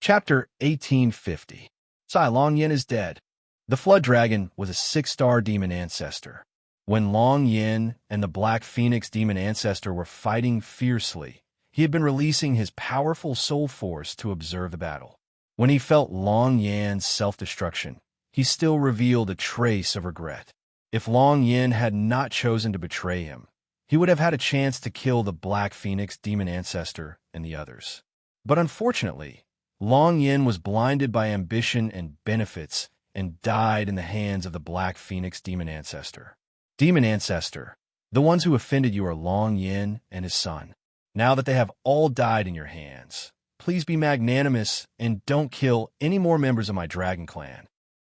Chapter 1850. Sai Long Yin is dead. The Flood Dragon was a 6-star demon ancestor. When Long Yin and the Black Phoenix demon ancestor were fighting fiercely, he had been releasing his powerful soul force to observe the battle. When he felt Long Yin's self-destruction, he still revealed a trace of regret. If Long Yin had not chosen to betray him, he would have had a chance to kill the Black Phoenix demon ancestor and the others. But unfortunately, Long Yin was blinded by ambition and benefits and died in the hands of the Black Phoenix demon ancestor. Demon ancestor, the ones who offended you are Long Yin and his son. Now that they have all died in your hands, please be magnanimous and don't kill any more members of my dragon clan.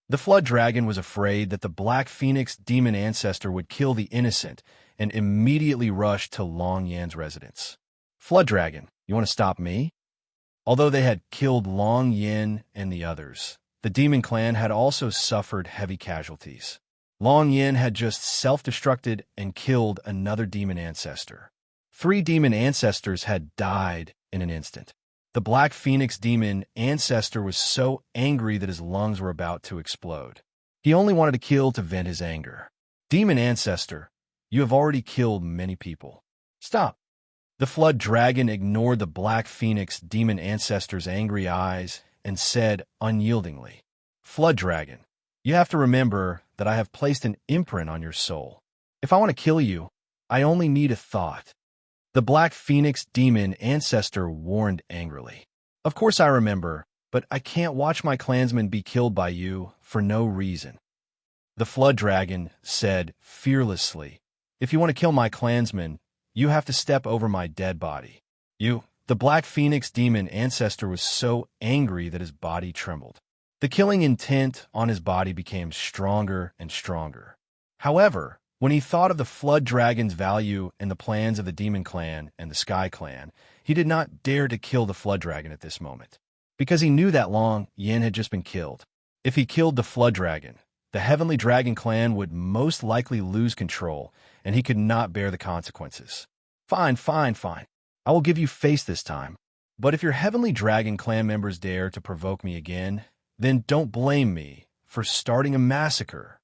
The Flood Dragon was afraid that the Black Phoenix demon ancestor would kill the innocent and immediately rushed to Long Yin's residence. Flood Dragon, you want to stop me? Although they had killed Long Yin and the others, the demon clan had also suffered heavy casualties. Long Yin had just self-destructed and killed another demon ancestor. 3 demon ancestors had died in an instant. The Black Phoenix demon ancestor was so angry that his lungs were about to explode. He only wanted to kill to vent his anger. Demon ancestor, you have already killed many people. Stop. The Flood Dragon ignored the Black Phoenix demon ancestor's angry eyes and said unyieldingly, Flood Dragon, you have to remember that I have placed an imprint on your soul. If I want to kill you, I only need a thought. The Black Phoenix demon ancestor warned angrily. Of course I remember, but I can't watch my clansmen be killed by you for no reason. The Flood Dragon said fearlessly, if you want to kill my clansmen, you have to step over my dead body. The Black Phoenix demon ancestor was so angry that his body trembled. The killing intent on his body became stronger and stronger. However, when he thought of the Flood Dragon's value and the plans of the Demon Clan and the Sky Clan, he did not dare to kill the Flood Dragon at this moment, because he knew that Long Yin had just been killed. If he killed the Flood Dragon, the Heavenly Dragon Clan would most likely lose control, and he could not bear the consequences. Fine. I will give you face this time. But if your Heavenly Dragon Clan members dare to provoke me again, then don't blame me for starting a massacre.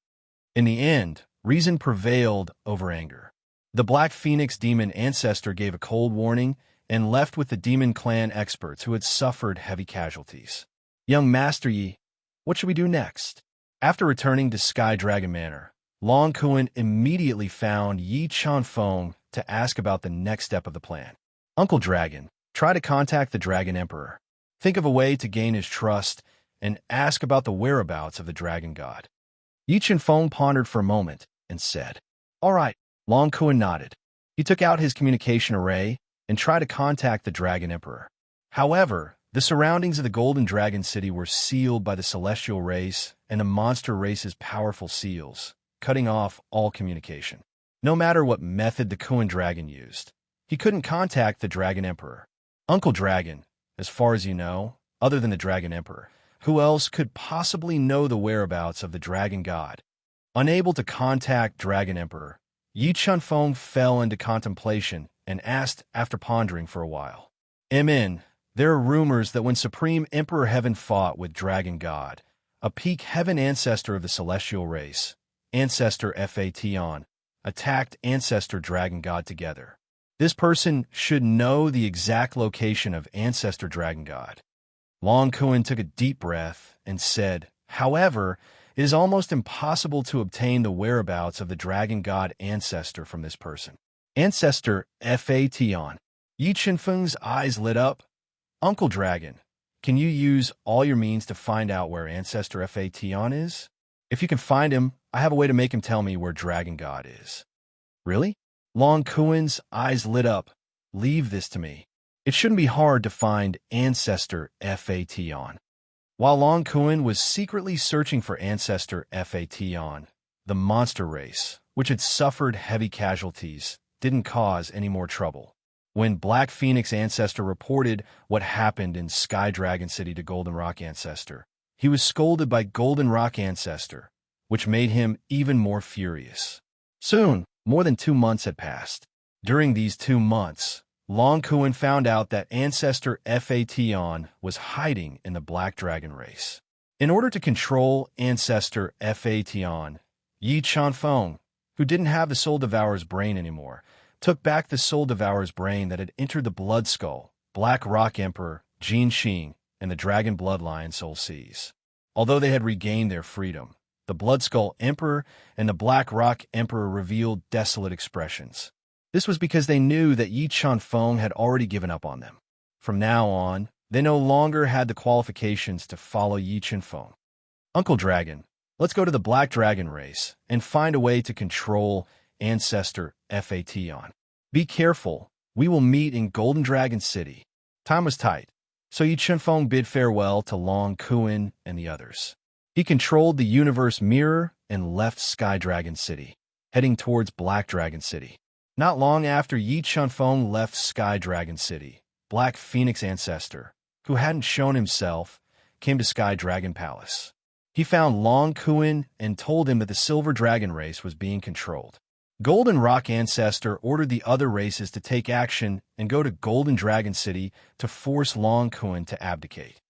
In the end, reason prevailed over anger. The Black Phoenix demon ancestor gave a cold warning and left with the Demon Clan experts who had suffered heavy casualties. Young Master Yi, what should we do next? After returning to Sky Dragon Manor, Long Kuan immediately found Yi Chanfeng to ask about the next step of the plan. Uncle Dragon, try to contact the Dragon Emperor. Think of a way to gain his trust and ask about the whereabouts of the Dragon God. Yi Chanfeng pondered for a moment and said, All right. Long Kuan nodded. He took out his communication array and tried to contact the Dragon Emperor. However, the surroundings of the Golden Dragon City were sealed by the Celestial Race and the Monster Race's powerful seals, cutting off all communication. No matter what method the Kuan Dragon used, he couldn't contact the Dragon Emperor. Uncle Dragon, as far as you know, other than the Dragon Emperor, who else could possibly know the whereabouts of the Dragon God? Unable to contact Dragon Emperor, Yi Chanfeng fell into contemplation and asked after pondering for a while. Amen. There are rumors that when Supreme Emperor Heaven fought with Dragon God, a peak heaven ancestor of the Celestial Race, Ancestor Fation, attacked Ancestor Dragon God together. This person should know the exact location of Ancestor Dragon God. Long Kuan took a deep breath and said, However, it is almost impossible to obtain the whereabouts of the Dragon God Ancestor from this person. Ancestor Fation. Yi Chanfeng's eyes lit up. Uncle Dragon, can you use all your means to find out where Ancestor Fation is? If you can find him, I have a way to make him tell me where Dragon God is. Really? Long Kuan's eyes lit up. Leave this to me. It shouldn't be hard to find Ancestor Fation. While Long Kuan was secretly searching for Ancestor Fation, the Monster Race, which had suffered heavy casualties, didn't cause any more trouble. When Black Phoenix Ancestor reported what happened in Sky Dragon City to Golden Rock Ancestor, he was scolded by Golden Rock Ancestor, which made him even more furious. Soon, more than 2 months had passed. During these 2 months, Long Kuan found out that ancestor Phaeton was hiding in the Black Dragon race. In order to control ancestor Phaeton, Yi Chanfeng, who didn't have the Soul Devourer's brain anymore, took back the Soul Devourer's brain that had entered the Blood Skull, Black Rock Emperor, Jin Xing, and the Dragon Bloodlion Soul Seas. Although they had regained their freedom, the Blood Skull Emperor and the Black Rock Emperor revealed desolate expressions. This was because they knew that Yi Chanfeng had already given up on them. From now on, they no longer had the qualifications to follow Yi Chanfeng. Uncle Dragon, let's go to the Black Dragon race and find a way to control ancestor Phaeton. Be careful, we will meet in Golden Dragon City. Time was tight, so Yi Chanfeng bid farewell to Long Kuan and the others. He controlled the universe mirror and left Sky Dragon City, heading towards Black Dragon City. Not long after Yi Chanfeng left Sky Dragon City, Black Phoenix Ancestor, who hadn't shown himself, came to Sky Dragon Palace. He found Long Kuan and told him that the Silver Dragon race was being controlled. Golden Rock Ancestor ordered the other races to take action and go to Golden Dragon City to force Long Kuan to abdicate.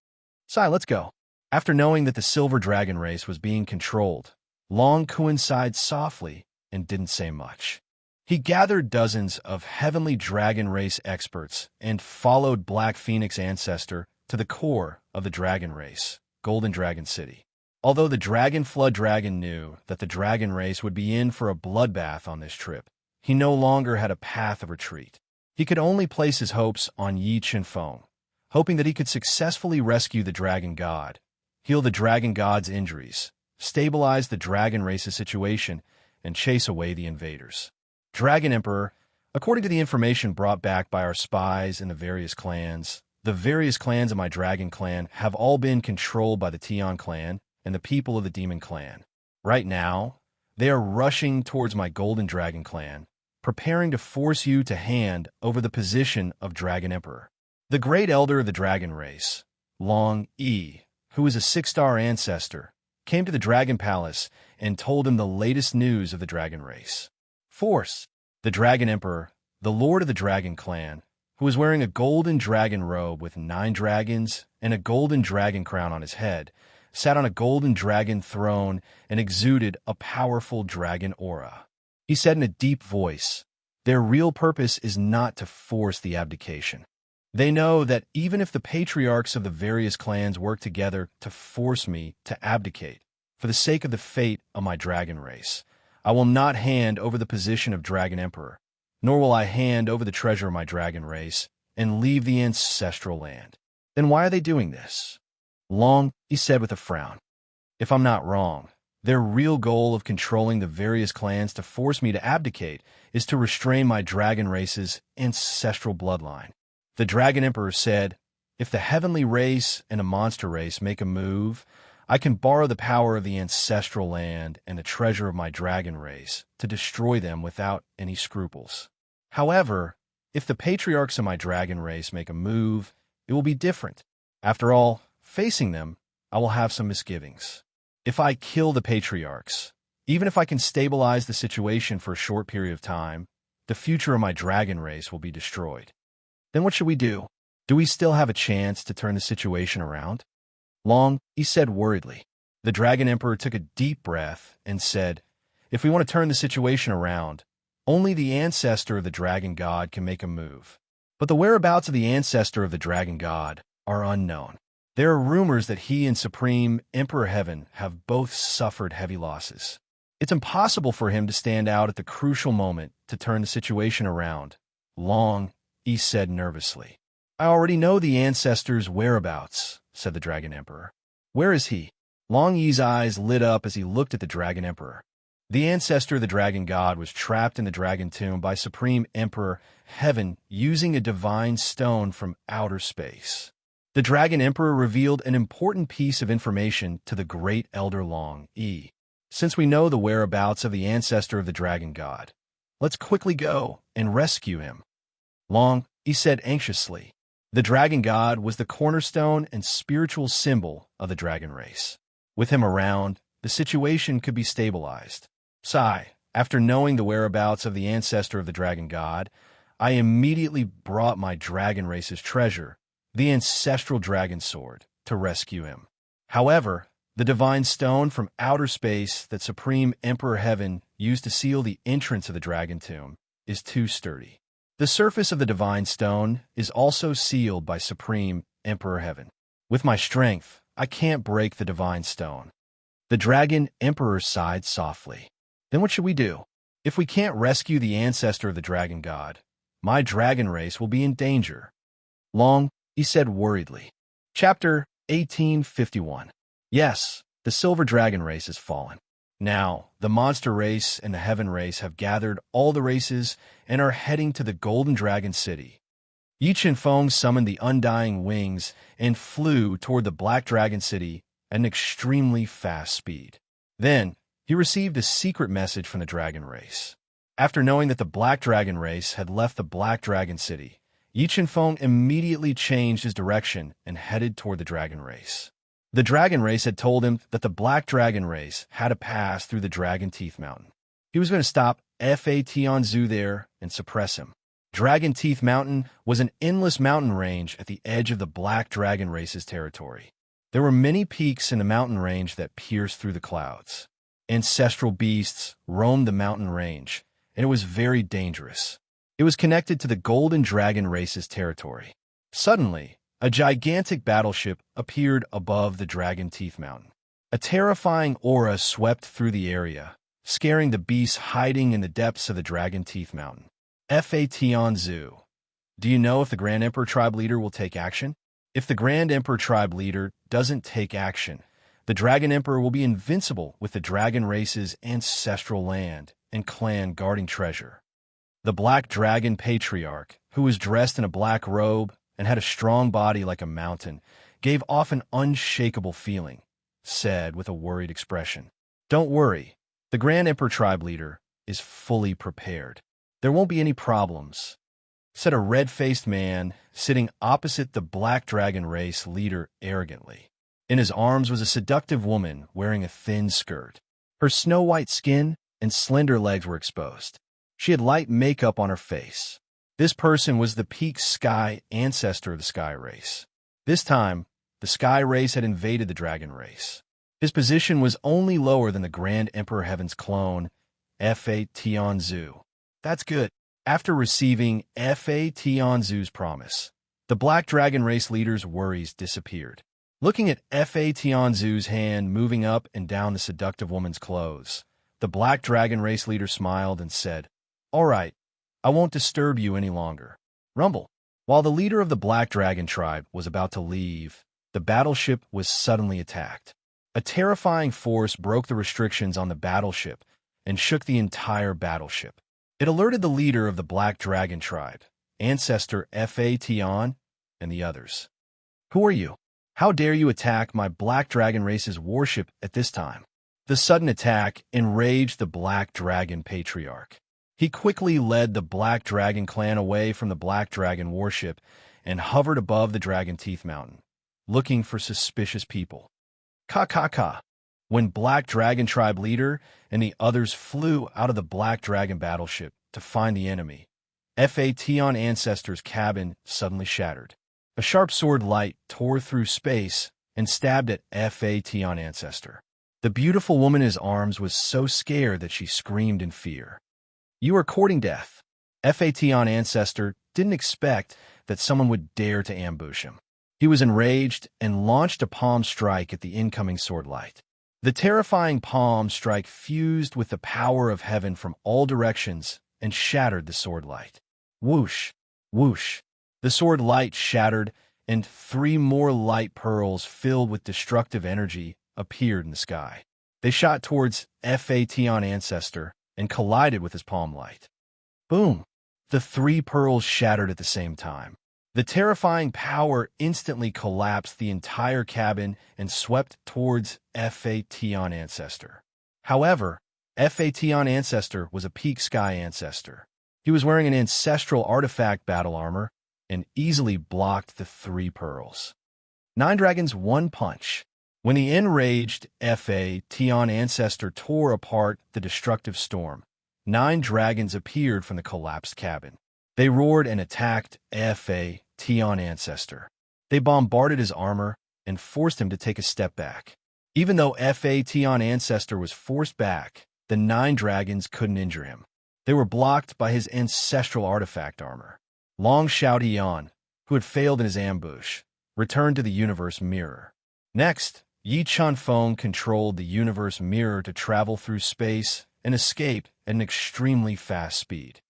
Sai, let's go. After knowing that the Silver Dragon race was being controlled, Long Kuan sighed softly and didn't say much. He gathered dozens of Heavenly Dragon race experts and followed Black Phoenix Ancestor to the core of the Dragon race, Golden Dragon City. Although the Dragon Flood Dragon knew that the Dragon race would be in for a bloodbath on this trip, he no longer had a path of retreat. He could only place his hopes on Yi Chanfeng, hoping that he could successfully rescue the Dragon God, heal the Dragon God's injuries, stabilize the Dragon race's situation, and chase away the invaders. Dragon Emperor, according to the information brought back by our spies in the various clans of my Dragon clan have all been controlled by the Tian clan and the people of the Demon clan. Right now, they are rushing towards my Golden Dragon clan, preparing to force you to hand over the position of Dragon Emperor. The Great Elder of the Dragon race, Long Yi, who is a 6-star ancestor, came to the Dragon Palace and told him the latest news of the Dragon race. Force, the Dragon Emperor, the Lord of the Dragon clan, who was wearing a golden dragon robe with 9 dragons and a golden dragon crown on his head, sat on a golden dragon throne and exuded a powerful dragon aura. He said in a deep voice, "Their real purpose is not to force the abdication. They know that even if the patriarchs of the various clans work together to force me to abdicate, for the sake of the fate of my dragon race, I will not hand over the position of Dragon Emperor, nor will I hand over the treasure of my dragon race and leave the ancestral land." Then why are they doing this? Long, he said with a frown. If I'm not wrong, their real goal of controlling the various clans to force me to abdicate is to restrain my dragon race's ancestral bloodline. The Dragon Emperor said, "If the heavenly race and a monster race make a move, I can borrow the power of the ancestral land and the treasure of my dragon race to destroy them without any scruples. However, if the patriarchs of my dragon race make a move, it will be different. After all, facing them, I will have some misgivings. If I kill the patriarchs, even if I can stabilize the situation for a short period of time, the future of my dragon race will be destroyed. Then what should we do? Do we still have a chance to turn the situation around?" Long, he said worriedly. The Dragon Emperor took a deep breath and said, "If we want to turn the situation around, only the ancestor of the Dragon God can make a move. But the whereabouts of the ancestor of the Dragon God are unknown. There are rumors that he and Supreme Emperor Heaven have both suffered heavy losses. It's impossible for him to stand out at the crucial moment to turn the situation around." Long, he said nervously. "I already know the ancestor's whereabouts," said the Dragon Emperor. "Where is he?" Long Yi's eyes lit up as he looked at the Dragon Emperor. The ancestor of the Dragon God was trapped in the Dragon Tomb by Supreme Emperor Heaven using a divine stone from outer space. The Dragon Emperor revealed an important piece of information to the Great Elder Long Yi. "Since we know the whereabouts of the ancestor of the Dragon God, let's quickly go and rescue him." Long, he said anxiously. The Dragon God was the cornerstone and spiritual symbol of the dragon race. With him around, the situation could be stabilized. Sai, after knowing the whereabouts of the ancestor of the Dragon God, I immediately brought my dragon race's treasure, the ancestral dragon sword, to rescue him. However, the divine stone from outer space that Supreme Emperor Heaven used to seal the entrance of the dragon tomb is too sturdy. The surface of the divine stone is also sealed by Supreme Emperor Heaven. With my strength, I can't break the divine stone. The dragon emperor sighed softly. Then what should we do? If we can't rescue the ancestor of the dragon god, my dragon race will be in danger. Long, he said worriedly. Chapter 1851. Yes, the silver dragon race has fallen. Now, the monster race and the heaven race have gathered all the races and are heading to the golden dragon city. Yi Qianfeng summoned the undying wings and flew toward the black dragon city at an extremely fast speed. Then, he received a secret message from the dragon race. After knowing that the black dragon race had left the black dragon city, Yi Qianfeng immediately changed his direction and headed toward the dragon race. The dragon race had told him that the black dragon race had to pass through the Dragon Teeth Mountain. He was going to stop Fa Tianzu there and suppress him. Dragon Teeth Mountain was an endless mountain range at the edge of the black dragon race's territory. There were many peaks in the mountain range that pierced through the clouds. Ancestral beasts roamed the mountain range, and it was very dangerous. It was connected to the golden dragon race's territory. Suddenly, a gigantic battleship appeared above the Dragon Teeth Mountain. A terrifying aura swept through the area, scaring the beasts hiding in the depths of the Dragon Teeth Mountain. Fa Tianzu. Do you know if the Grand Emperor Tribe leader will take action? If the Grand Emperor Tribe leader doesn't take action, the Dragon Emperor will be invincible with the dragon race's ancestral land and clan guarding treasure. The Black Dragon Patriarch, who was dressed in a black robe and had a strong body like a mountain, gave off an unshakable feeling, said with a worried expression. Don't worry, the Grand Emperor Tribe leader is fully prepared. There won't be any problems, said a red-faced man sitting opposite the Black Dragon race leader arrogantly. In his arms was a seductive woman wearing a thin skirt. Her snow-white skin and slender legs were exposed. She had light makeup on her face. This person was the peak sky ancestor of the sky race. This time, the sky race had invaded the dragon race. His position was only lower than the Grand Emperor Heaven's clone, Fa Tianzu. That's good. After receiving Fa Tianzu's promise, the Black Dragon race leader's worries disappeared. Looking at Fa Tianzu's hand moving up and down the seductive woman's clothes, the Black Dragon race leader smiled and said, All right, I won't disturb you any longer. Rumble. While the leader of the Black Dragon tribe was about to leave, the battleship was suddenly attacked. A terrifying force broke the restrictions on the battleship and shook the entire battleship. It alerted the leader of the Black Dragon tribe, ancestor Fa Tian, and the others. Who are you? How dare you attack my Black Dragon race's warship at this time? The sudden attack enraged the Black Dragon Patriarch. He quickly led the Black Dragon clan away from the Black Dragon warship and hovered above the Dragon Teeth Mountain, looking for suspicious people. Ka. When Black Dragon tribe leader and the others flew out of the Black Dragon battleship to find the enemy, Fa Tian ancestor's cabin suddenly shattered. A sharp sword light tore through space and stabbed at Fa Tian ancestor. The beautiful woman in his arms was so scared that she screamed in fear. You are courting death. Fa Tian ancestor didn't expect that someone would dare to ambush him. He was enraged and launched a palm strike at the incoming sword light. The terrifying palm strike fused with the power of heaven from all directions and shattered the sword light. Whoosh, whoosh. The sword light shattered, and 3 more light pearls filled with destructive energy appeared in the sky. They shot towards Fa Tian ancestor and collided with his palm light. Boom! The 3 pearls shattered at the same time. The terrifying power instantly collapsed the entire cabin and swept towards Fa Tian ancestor. However, Fa Tian ancestor was a peak sky ancestor. He was wearing an ancestral artifact battle armor and easily blocked the 3 pearls. 9 Dragons 1 punch. When the enraged Fa Tian ancestor tore apart the destructive storm, 9 dragons appeared from the collapsed cabin. They roared and attacked Fa Tion Ancestor. They bombarded his armor and forced him to take a step back. Even though Fa Tion Ancestor was forced back, the 9 dragons couldn't injure him. They were blocked by his ancestral artifact armor. Long Shao Tian, who had failed in his ambush, returned to the universe mirror. Next, Yi Chunfeng controlled the universe mirror to travel through space and escape at an extremely fast speed.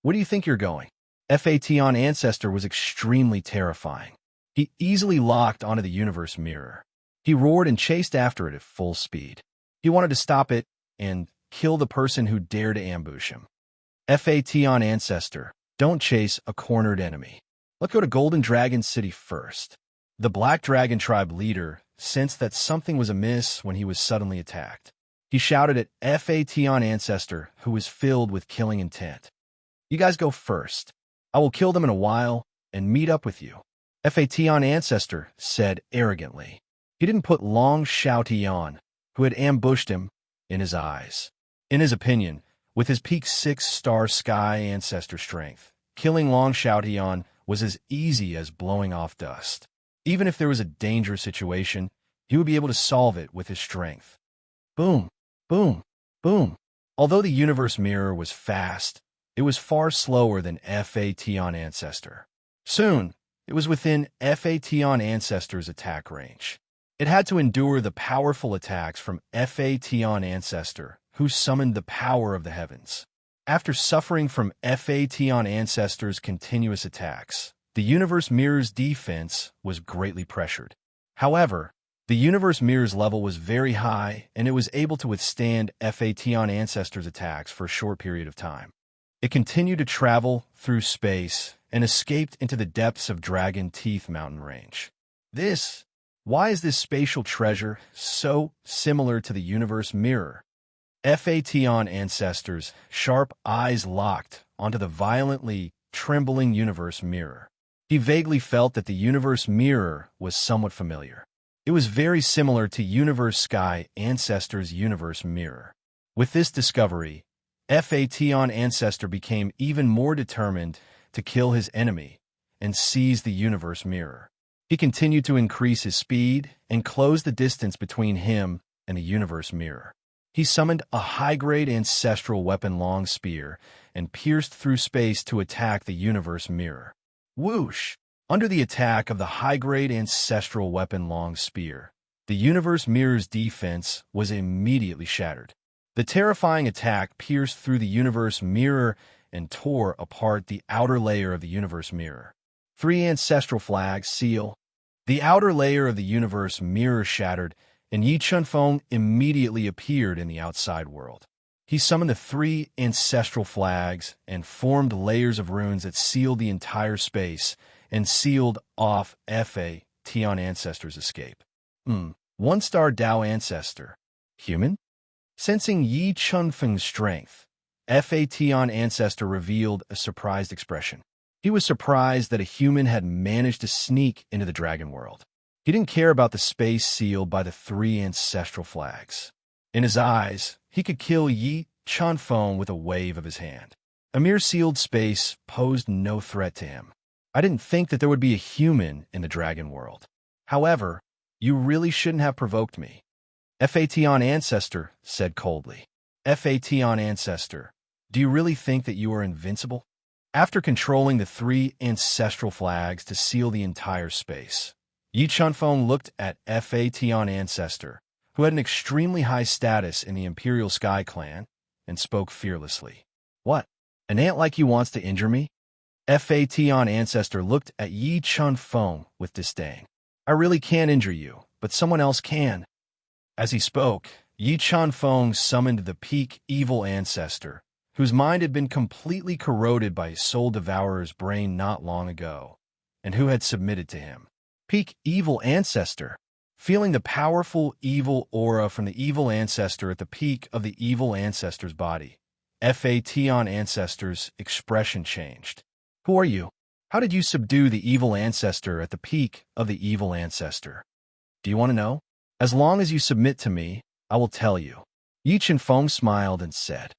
Where do you think you're going? Fa Tion Ancestor was extremely terrifying. He easily locked onto the universe mirror. He roared and chased after it at full speed. He wanted to stop it and kill the person who dared to ambush him. Fa Tion Ancestor, don't chase a cornered enemy. Let's go to Golden Dragon City first. The Black Dragon Tribe leader sensed that something was amiss when he was suddenly attacked. He shouted at Fa Tion Ancestor, who was filled with killing intent. You guys go first. I will kill them in a while and meet up with you. Fa Tion Ancestor said arrogantly. He didn't put Long Shao Tian, who had ambushed him, in his eyes. In his opinion, with his peak 6-star sky ancestor strength, killing Long Shao Tian was as easy as blowing off dust. Even if there was a dangerous situation, he would be able to solve it with his strength. Boom, boom, boom. Although the universe mirror was fast, it was far slower than Fa Tion Ancestor. Soon, it was within Fa Tion Ancestor's attack range. It had to endure the powerful attacks from Fa Tion Ancestor, who summoned the power of the heavens. After suffering from Fa Tion Ancestor's continuous attacks, the universe mirror's defense was greatly pressured. However, the universe mirror's level was very high, and it was able to withstand Fa Tion Ancestor's attacks for a short period of time. It continued to travel through space and escaped into the depths of Dragon Teeth mountain range. Why is this spatial treasure so similar to the universe mirror? Fa Tion Ancestor's sharp eyes locked onto the violently trembling universe mirror. He vaguely felt that the universe mirror was somewhat familiar. It was very similar to Universe Sky Ancestor's universe mirror. With this discovery, Fa Tion Ancestor became even more determined to kill his enemy and seize the universe mirror. He continued to increase his speed and close the distance between him and the universe mirror. He summoned a high-grade ancestral weapon Long Spear and pierced through space to attack the universe mirror. Whoosh! Under the attack of the high-grade ancestral weapon Long Spear, the universe mirror's defense was immediately shattered. The terrifying attack pierced through the universe mirror and tore apart the outer layer of the universe mirror. 3 ancestral flags seal. The outer layer of the universe mirror shattered, and Yi Chunfeng immediately appeared in the outside world. He summoned the 3 ancestral flags and formed layers of runes that sealed the entire space and sealed off Fa Tion Ancestor's escape. 1-star Dao Ancestor. Human? Sensing Yi Chunfeng's strength, Fa Tion Ancestor revealed a surprised expression. He was surprised that a human had managed to sneak into the dragon world. He didn't care about the space sealed by the 3 ancestral flags. In his eyes, he could kill Yi Chunfeng with a wave of his hand. A mere sealed space posed no threat to him. I didn't think that there would be a human in the dragon world. However, you really shouldn't have provoked me. Fa Tion Ancestor said coldly. Fa Tion Ancestor, do you really think that you are invincible? After controlling the 3 ancestral flags to seal the entire space, Yi Chunfeng looked at Fa Tion Ancestor, who had an extremely high status in the Imperial Sky Clan, and spoke fearlessly. What? An ant like you wants to injure me? Fa Tion Ancestor looked at Yi Chunfeng with disdain. I really can't injure you, but someone else can. As he spoke, Yi Chunfeng summoned the peak evil ancestor, whose mind had been completely corroded by his soul devourer's brain not long ago, and who had submitted to him. Peak evil ancestor. Feeling the powerful evil aura from the evil ancestor at the peak of the evil ancestor's body, Fa Tion Ancestor's expression changed. Who are you? How did you subdue the evil ancestor at the peak of the evil ancestor? Do you want to know? As long as you submit to me, I will tell you. Yi Chunfeng smiled and said,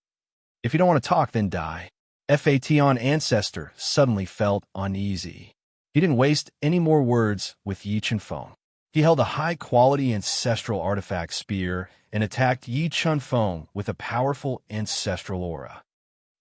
If you don't want to talk, then die. Fation ancestor suddenly felt uneasy. He didn't waste any more words with Yi Chunfeng. He held a high-quality ancestral artifact spear and attacked Yi Chunfeng with a powerful ancestral aura.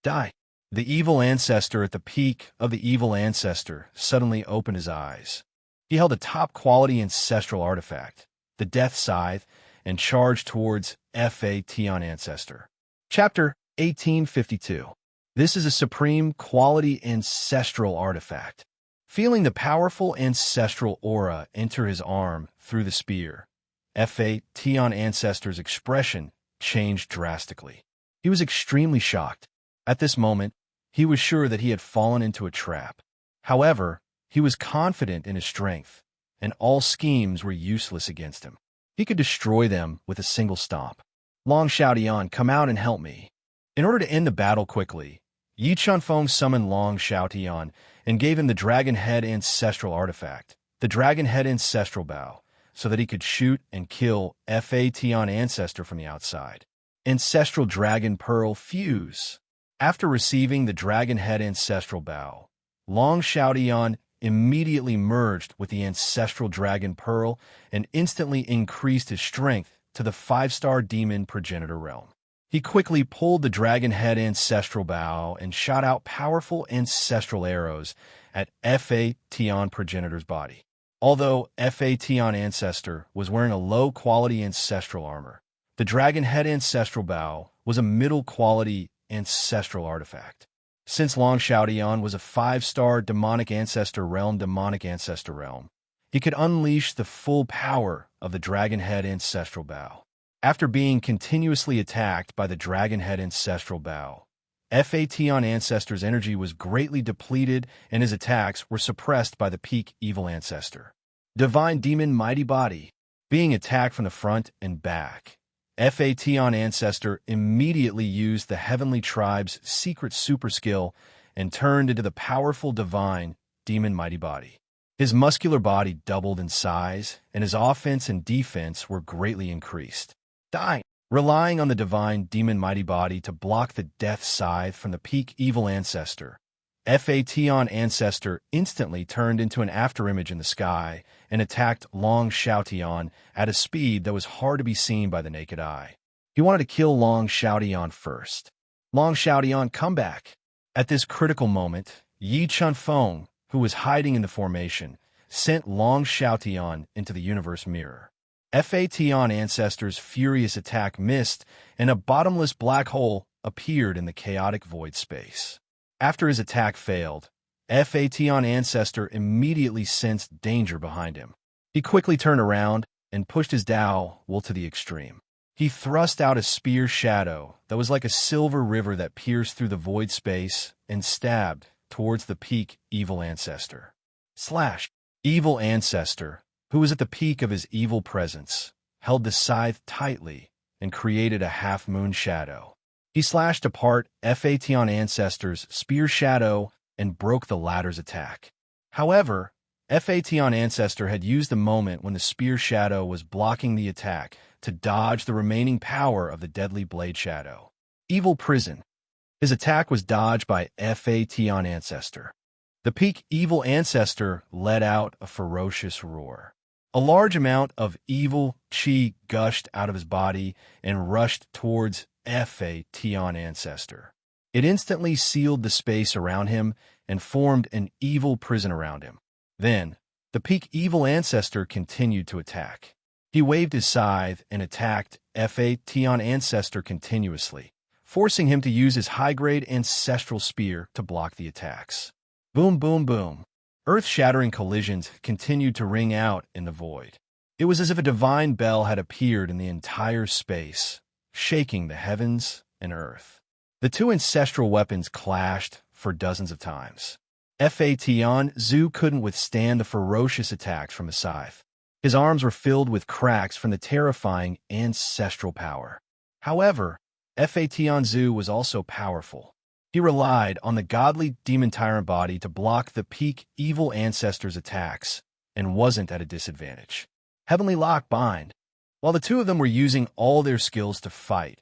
Die! The evil ancestor at the peak of the evil ancestor suddenly opened his eyes. He held a top-quality ancestral artifact, the Death Scythe, and charged towards Fation ancestor. Chapter 1852. This is a supreme quality ancestral artifact. Feeling the powerful ancestral aura enter his arm through the spear, Fation ancestor's expression changed drastically. He was extremely shocked. At this moment, he was sure that he had fallen into a trap. However, he was confident in his strength, and all schemes were useless against him. He could destroy them with a single stomp. Long Xiaotian, come out and help me. In order to end the battle quickly, Yi Chunfeng summoned Long Xiaotian and gave him the Dragon Head Ancestral Artifact, the Dragon Head Ancestral Bow, so that he could shoot and kill Fation Ancestor from the outside. Ancestral Dragon Pearl Fuse. After receiving the Dragon Head Ancestral Bow, Long Xiaotian immediately merged with the Ancestral Dragon Pearl and instantly increased his strength to the 5-star Demon Progenitor realm. He quickly pulled the Dragon Head Ancestral Bow and shot out powerful ancestral arrows at Fation Progenitor's body. Although Fation Ancestor was wearing a low-quality ancestral armor, the Dragon Head Ancestral Bow was a middle-quality ancestral artifact. Since Long Xiaotian was a 5-star Demonic Ancestor realm, he could unleash the full power of the Dragon Head Ancestral Bow. After being continuously attacked by the Dragon Head Ancestral Bow, Fation Ancestor's energy was greatly depleted and his attacks were suppressed by the peak Evil Ancestor. Divine Demon Mighty Body. Being attacked from the front and back, Fation Ancestor immediately used the Heavenly Tribe's secret super skill and turned into the powerful Divine Demon Mighty Body. His muscular body doubled in size, and his offense and defense were greatly increased. Die! Relying on the Divine Demon Mighty Body to block the Death Scythe from the peak Evil Ancestor, Fation Ancestor instantly turned into an afterimage in the sky and attacked Long Xiaotian at a speed that was hard to be seen by the naked eye. He wanted to kill Long Xiaotian first. Long Xiaotian, come back! At this critical moment, Yi Chunfeng, who was hiding in the formation, sent Long Xiaotian into the universe mirror. Fation Ancestor's furious attack missed, and a bottomless black hole appeared in the chaotic void space. After his attack failed, Fation Ancestor immediately sensed danger behind him. He quickly turned around and pushed his Dao will to the extreme. He thrust out a spear shadow that was like a silver river that pierced through the void space and stabbed towards the peak Evil Ancestor. Slash! Evil Ancestor, who was at the peak of his evil presence, held the scythe tightly and created a half-moon shadow. He slashed apart Fation Ancestor's spear shadow and broke the latter's attack. However, Fation Ancestor had used the moment when the spear shadow was blocking the attack to dodge the remaining power of the deadly blade shadow. Evil Prison. His attack was dodged by Fation Ancestor. The peak Evil Ancestor let out a ferocious roar. A large amount of evil chi gushed out of his body and rushed towards Fation Ancestor. It instantly sealed the space around him and formed an evil prison around him. Then, the peak Evil Ancestor continued to attack. He waved his scythe and attacked Fation Ancestor continuously, forcing him to use his high-grade ancestral spear to block the attacks. Boom, boom, boom. Earth-shattering collisions continued to ring out in the void. It was as if a divine bell had appeared in the entire space, shaking the heavens and earth. The two ancestral weapons clashed for dozens of times. Fation Zhu couldn't withstand the ferocious attacks from his scythe. His arms were filled with cracks from the terrifying ancestral power. However, Fation Zhu was also powerful. He relied on the godly demon tyrant body to block the peak Evil Ancestor's attacks and wasn't at a disadvantage. Heavenly Lock Bind. While the two of them were using all their skills to fight,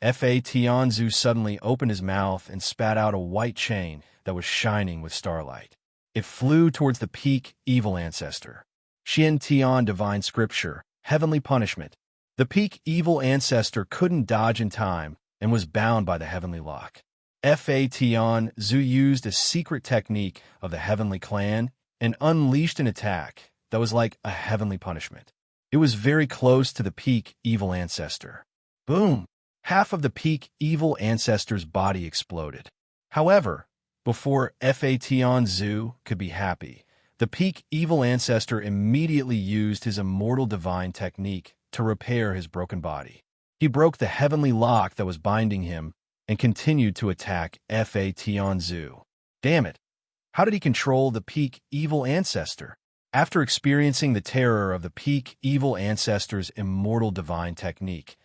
Fa Tianzu suddenly opened his mouth and spat out a white chain that was shining with starlight. It flew towards the peak evil ancestor. Xian Tian divine scripture, heavenly punishment. The peak evil ancestor couldn't dodge in time and was bound by the heavenly lock. Fa Tian Zhu used a secret technique of the heavenly clan and unleashed an attack that was like a heavenly punishment. It was very close to the peak evil ancestor. Boom! Half of the peak evil ancestor's body exploded. However, before Fa Tian Zhu could be happy, the peak evil ancestor immediately used his immortal divine technique to repair his broken body. He broke the heavenly lock that was binding him and continued to attack Fa Tian Zhu. Damn it! How did he control the peak evil ancestor? After experiencing the terror of the peak evil ancestor's immortal divine technique,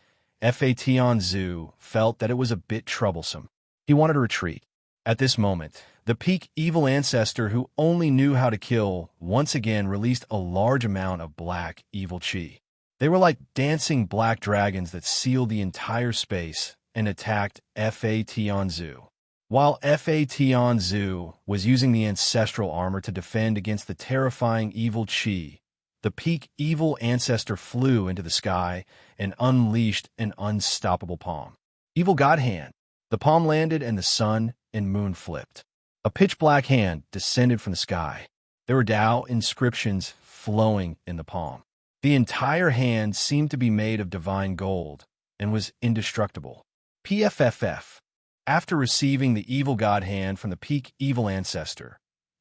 Fa Tian Zhu felt that it was a bit troublesome. He wanted to retreat. At this moment, the peak evil ancestor who only knew how to kill once again released a large amount of black evil chi. They were like dancing black dragons that sealed the entire space and attacked Fa Tian Zhu. While Fa Tian Zhu was using the ancestral armor to defend against the terrifying evil chi, the peak evil ancestor flew into the sky and unleashed an unstoppable palm. Evil God Hand. The palm landed and the sun and moon flipped. A pitch-black hand descended from the sky. There were Tao inscriptions flowing in the palm. The entire hand seemed to be made of divine gold and was indestructible. PFFF. After receiving the evil God Hand from the peak evil ancestor,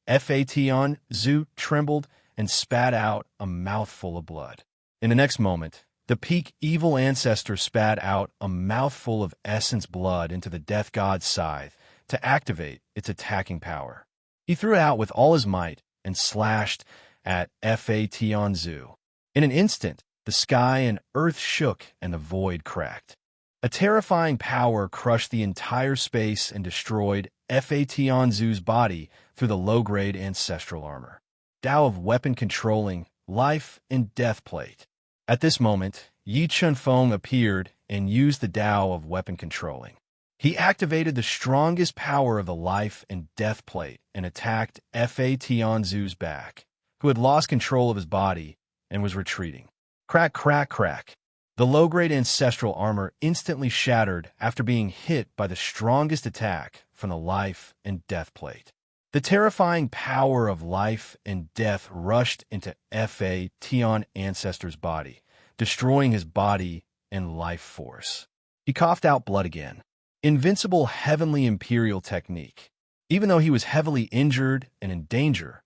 Fa Tian Zhu trembled and spat out a mouthful of blood. In the next moment, the peak evil ancestor spat out a mouthful of essence blood into the death god's scythe to activate its attacking power. He threw it out with all his might and slashed at Fa Tian Zhu. In an instant, the sky and earth shook and the void cracked. A terrifying power crushed the entire space and destroyed Fa Tian Zhu's body through the low-grade ancestral armor. Tao of weapon controlling, life and death plate. At this moment, Yi Chunfeng appeared and used the Tao of weapon controlling. He activated the strongest power of the life and death plate and attacked Fa Tian Zhu's back, who had lost control of his body and was retreating. Crack, crack, crack. The low-grade ancestral armor instantly shattered after being hit by the strongest attack from the life and death plate. The terrifying power of life and death rushed into Fa Tian ancestor's body, destroying his body and life force. He coughed out blood again. Invincible heavenly imperial technique. Even though he was heavily injured and in danger,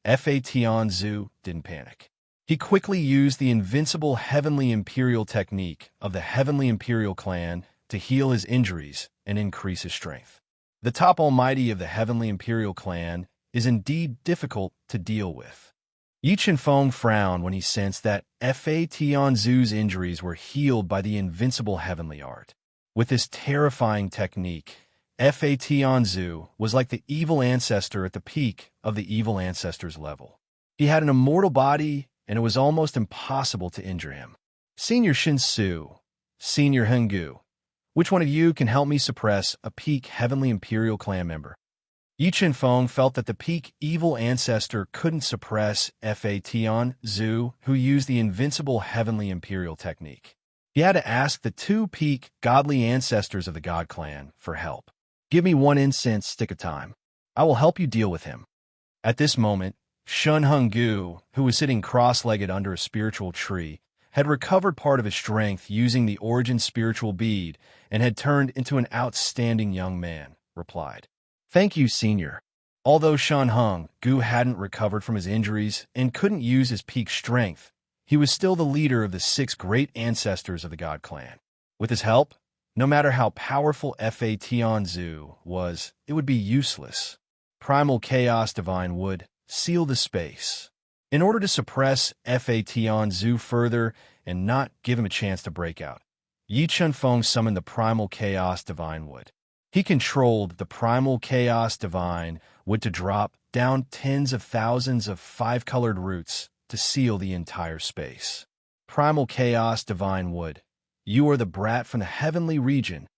Fa Tian Zhu didn't panic. He quickly used the invincible heavenly imperial technique of the heavenly imperial clan to heal his injuries and increase his strength. The top almighty of the heavenly imperial clan is indeed difficult to deal with. Yi Chunfeng frowned when he sensed that Fa Tian Zhu's injuries were healed by the invincible heavenly art. With this terrifying technique, Fa Tian Zhu was like the evil ancestor at the peak of the evil ancestor's level. He had an immortal body, and it was almost impossible to injure him. Senior Shinsu, Senior Hengu, which one of you can help me suppress a peak heavenly imperial clan member? Yi Chunfeng felt that the peak evil ancestor couldn't suppress Fa Tian Zhu, who used the invincible heavenly imperial technique. He had to ask the two peak godly ancestors of the God clan for help. Give me one incense stick of time. I will help you deal with him. At this moment, Shun Henggu, who was sitting cross-legged under a spiritual tree, had recovered part of his strength using the origin spiritual bead and had turned into an outstanding young man, replied. Thank you, Senior. Although Shun Henggu hadn't recovered from his injuries and couldn't use his peak strength, he was still the leader of the 6 great ancestors of the God clan. With his help, no matter how powerful Fa Tian Zhu was, it would be useless. Primal Chaos Divine would seal the space. In order to suppress Fa Tian Zhu further and not give him a chance to break out, Yi Chunfeng summoned the Primal Chaos Divine Wood. He controlled the Primal Chaos Divine Wood to drop down tens of thousands of 5-colored roots to seal the entire space. Primal Chaos Divine Wood, you are the brat from the heavenly region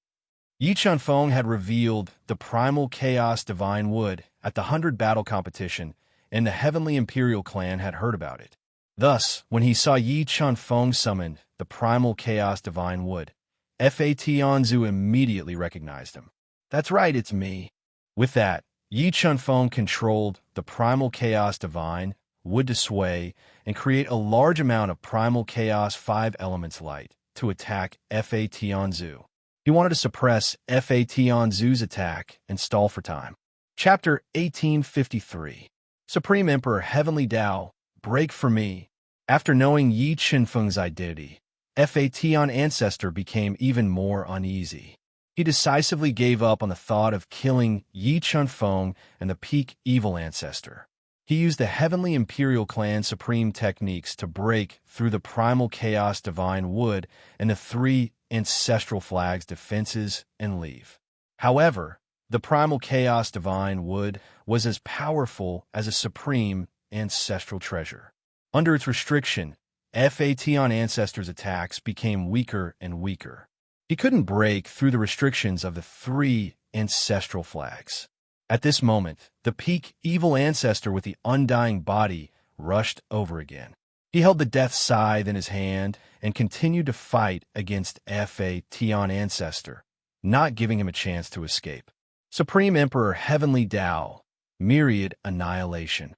Yi Chunfeng had revealed the primal chaos divine wood at the 100 battle competition, and the heavenly imperial clan had heard about it. Thus, when he saw Yi Chunfeng summon the primal chaos divine wood, Fationzu immediately recognized him. That's right, it's me. With that, Yi Chunfeng controlled the primal chaos divine wood to sway and create a large amount of primal chaos 5 elements light to attack Fationzu. He wanted to suppress Fationzu's attack and stall for time. Chapter 1853. Supreme Emperor Heavenly Tao, break for me. After knowing Yi Chunfeng's identity, Fation Ancestor became even more uneasy. He decisively gave up on the thought of killing Yi Chunfeng and the Peak Evil Ancestor. He used the Heavenly Imperial Clan Supreme techniques to break through the Primal Chaos Divine Wood and the 3 Ancestral Flags defenses and leave. However, the Primal Chaos Divine Wood was as powerful as a Supreme Ancestral Treasure. Under its restriction, Fation Ancestor's attacks became weaker and weaker. He couldn't break through the restrictions of the 3 Ancestral Flags. At this moment, the Peak Evil Ancestor with the Undying Body rushed over again. He held the Death Scythe in his hand and continued to fight against Fation Ancestor, not giving him a chance to escape. Supreme Emperor Heavenly Tao, Myriad Annihilation.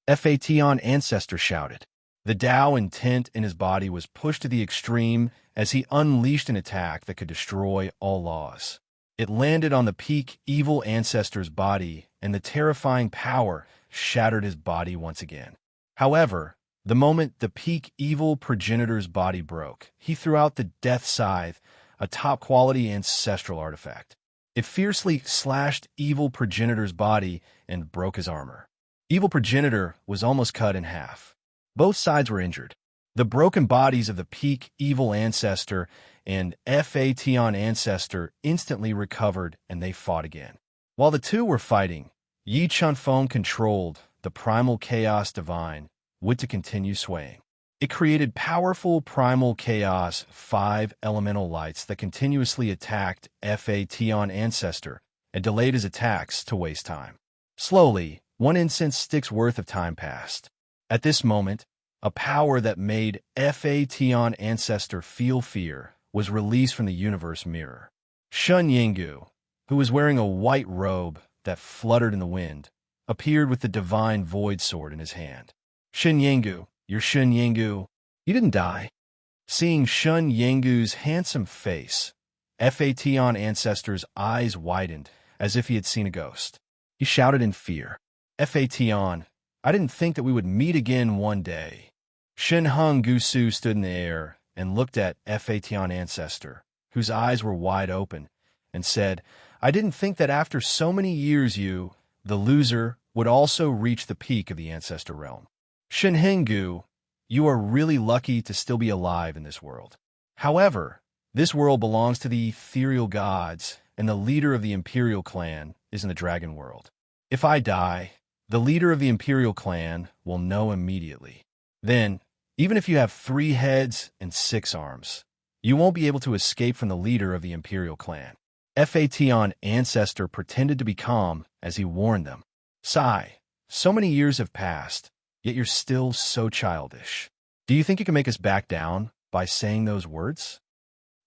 Fation Ancestor shouted. The Tao intent in his body was pushed to the extreme as he unleashed an attack that could destroy all laws. It landed on the Peak Evil Ancestor's body, and the terrifying power shattered his body once again. However, the moment the Peak Evil Progenitor's body broke, he threw out the Death Scythe, a top-quality ancestral artifact. It fiercely slashed Evil Progenitor's body and broke his armor. Evil Progenitor was almost cut in half. Both sides were injured. The broken bodies of the Peak Evil Ancestor and Fation Ancestor instantly recovered, and they fought again. While the two were fighting, Yi Chunfeng controlled the Primal Chaos Divine wood to continue swaying. It created powerful Primal Chaos 5 elemental lights that continuously attacked Fation Ancestor and delayed his attacks to waste time. Slowly, 1 incense stick's worth of time passed. At this moment, a power that made Fation Ancestor feel fear was released from the universe mirror. Shun Yinggu, who was wearing a white robe that fluttered in the wind, appeared with the divine void sword in his hand. Shun Yinggu, you're Shun Yinggu. You didn't die. Seeing Shun Yinggu's handsome face, Fation Ancestor's eyes widened as if he had seen a ghost. He shouted in fear, Fation, I didn't think that we would meet again one day. Shin Hung Gusu stood in the air and looked at Fation Ancestor, whose eyes were wide open, and said, I didn't think that after so many years you, the loser, would also reach the peak of the Ancestor realm. Shin Hengu, you are really lucky to still be alive in this world. However, this world belongs to the ethereal gods, and the leader of the Imperial Clan is in the Dragon World. If I die, the leader of the Imperial Clan will know immediately. Then, even if you have 3 heads and 6 arms, you won't be able to escape from the leader of the Imperial Clan. Fation Ancestor pretended to be calm as he warned them. Sigh, so many years have passed, yet you're still so childish. Do you think you can make us back down by saying those words?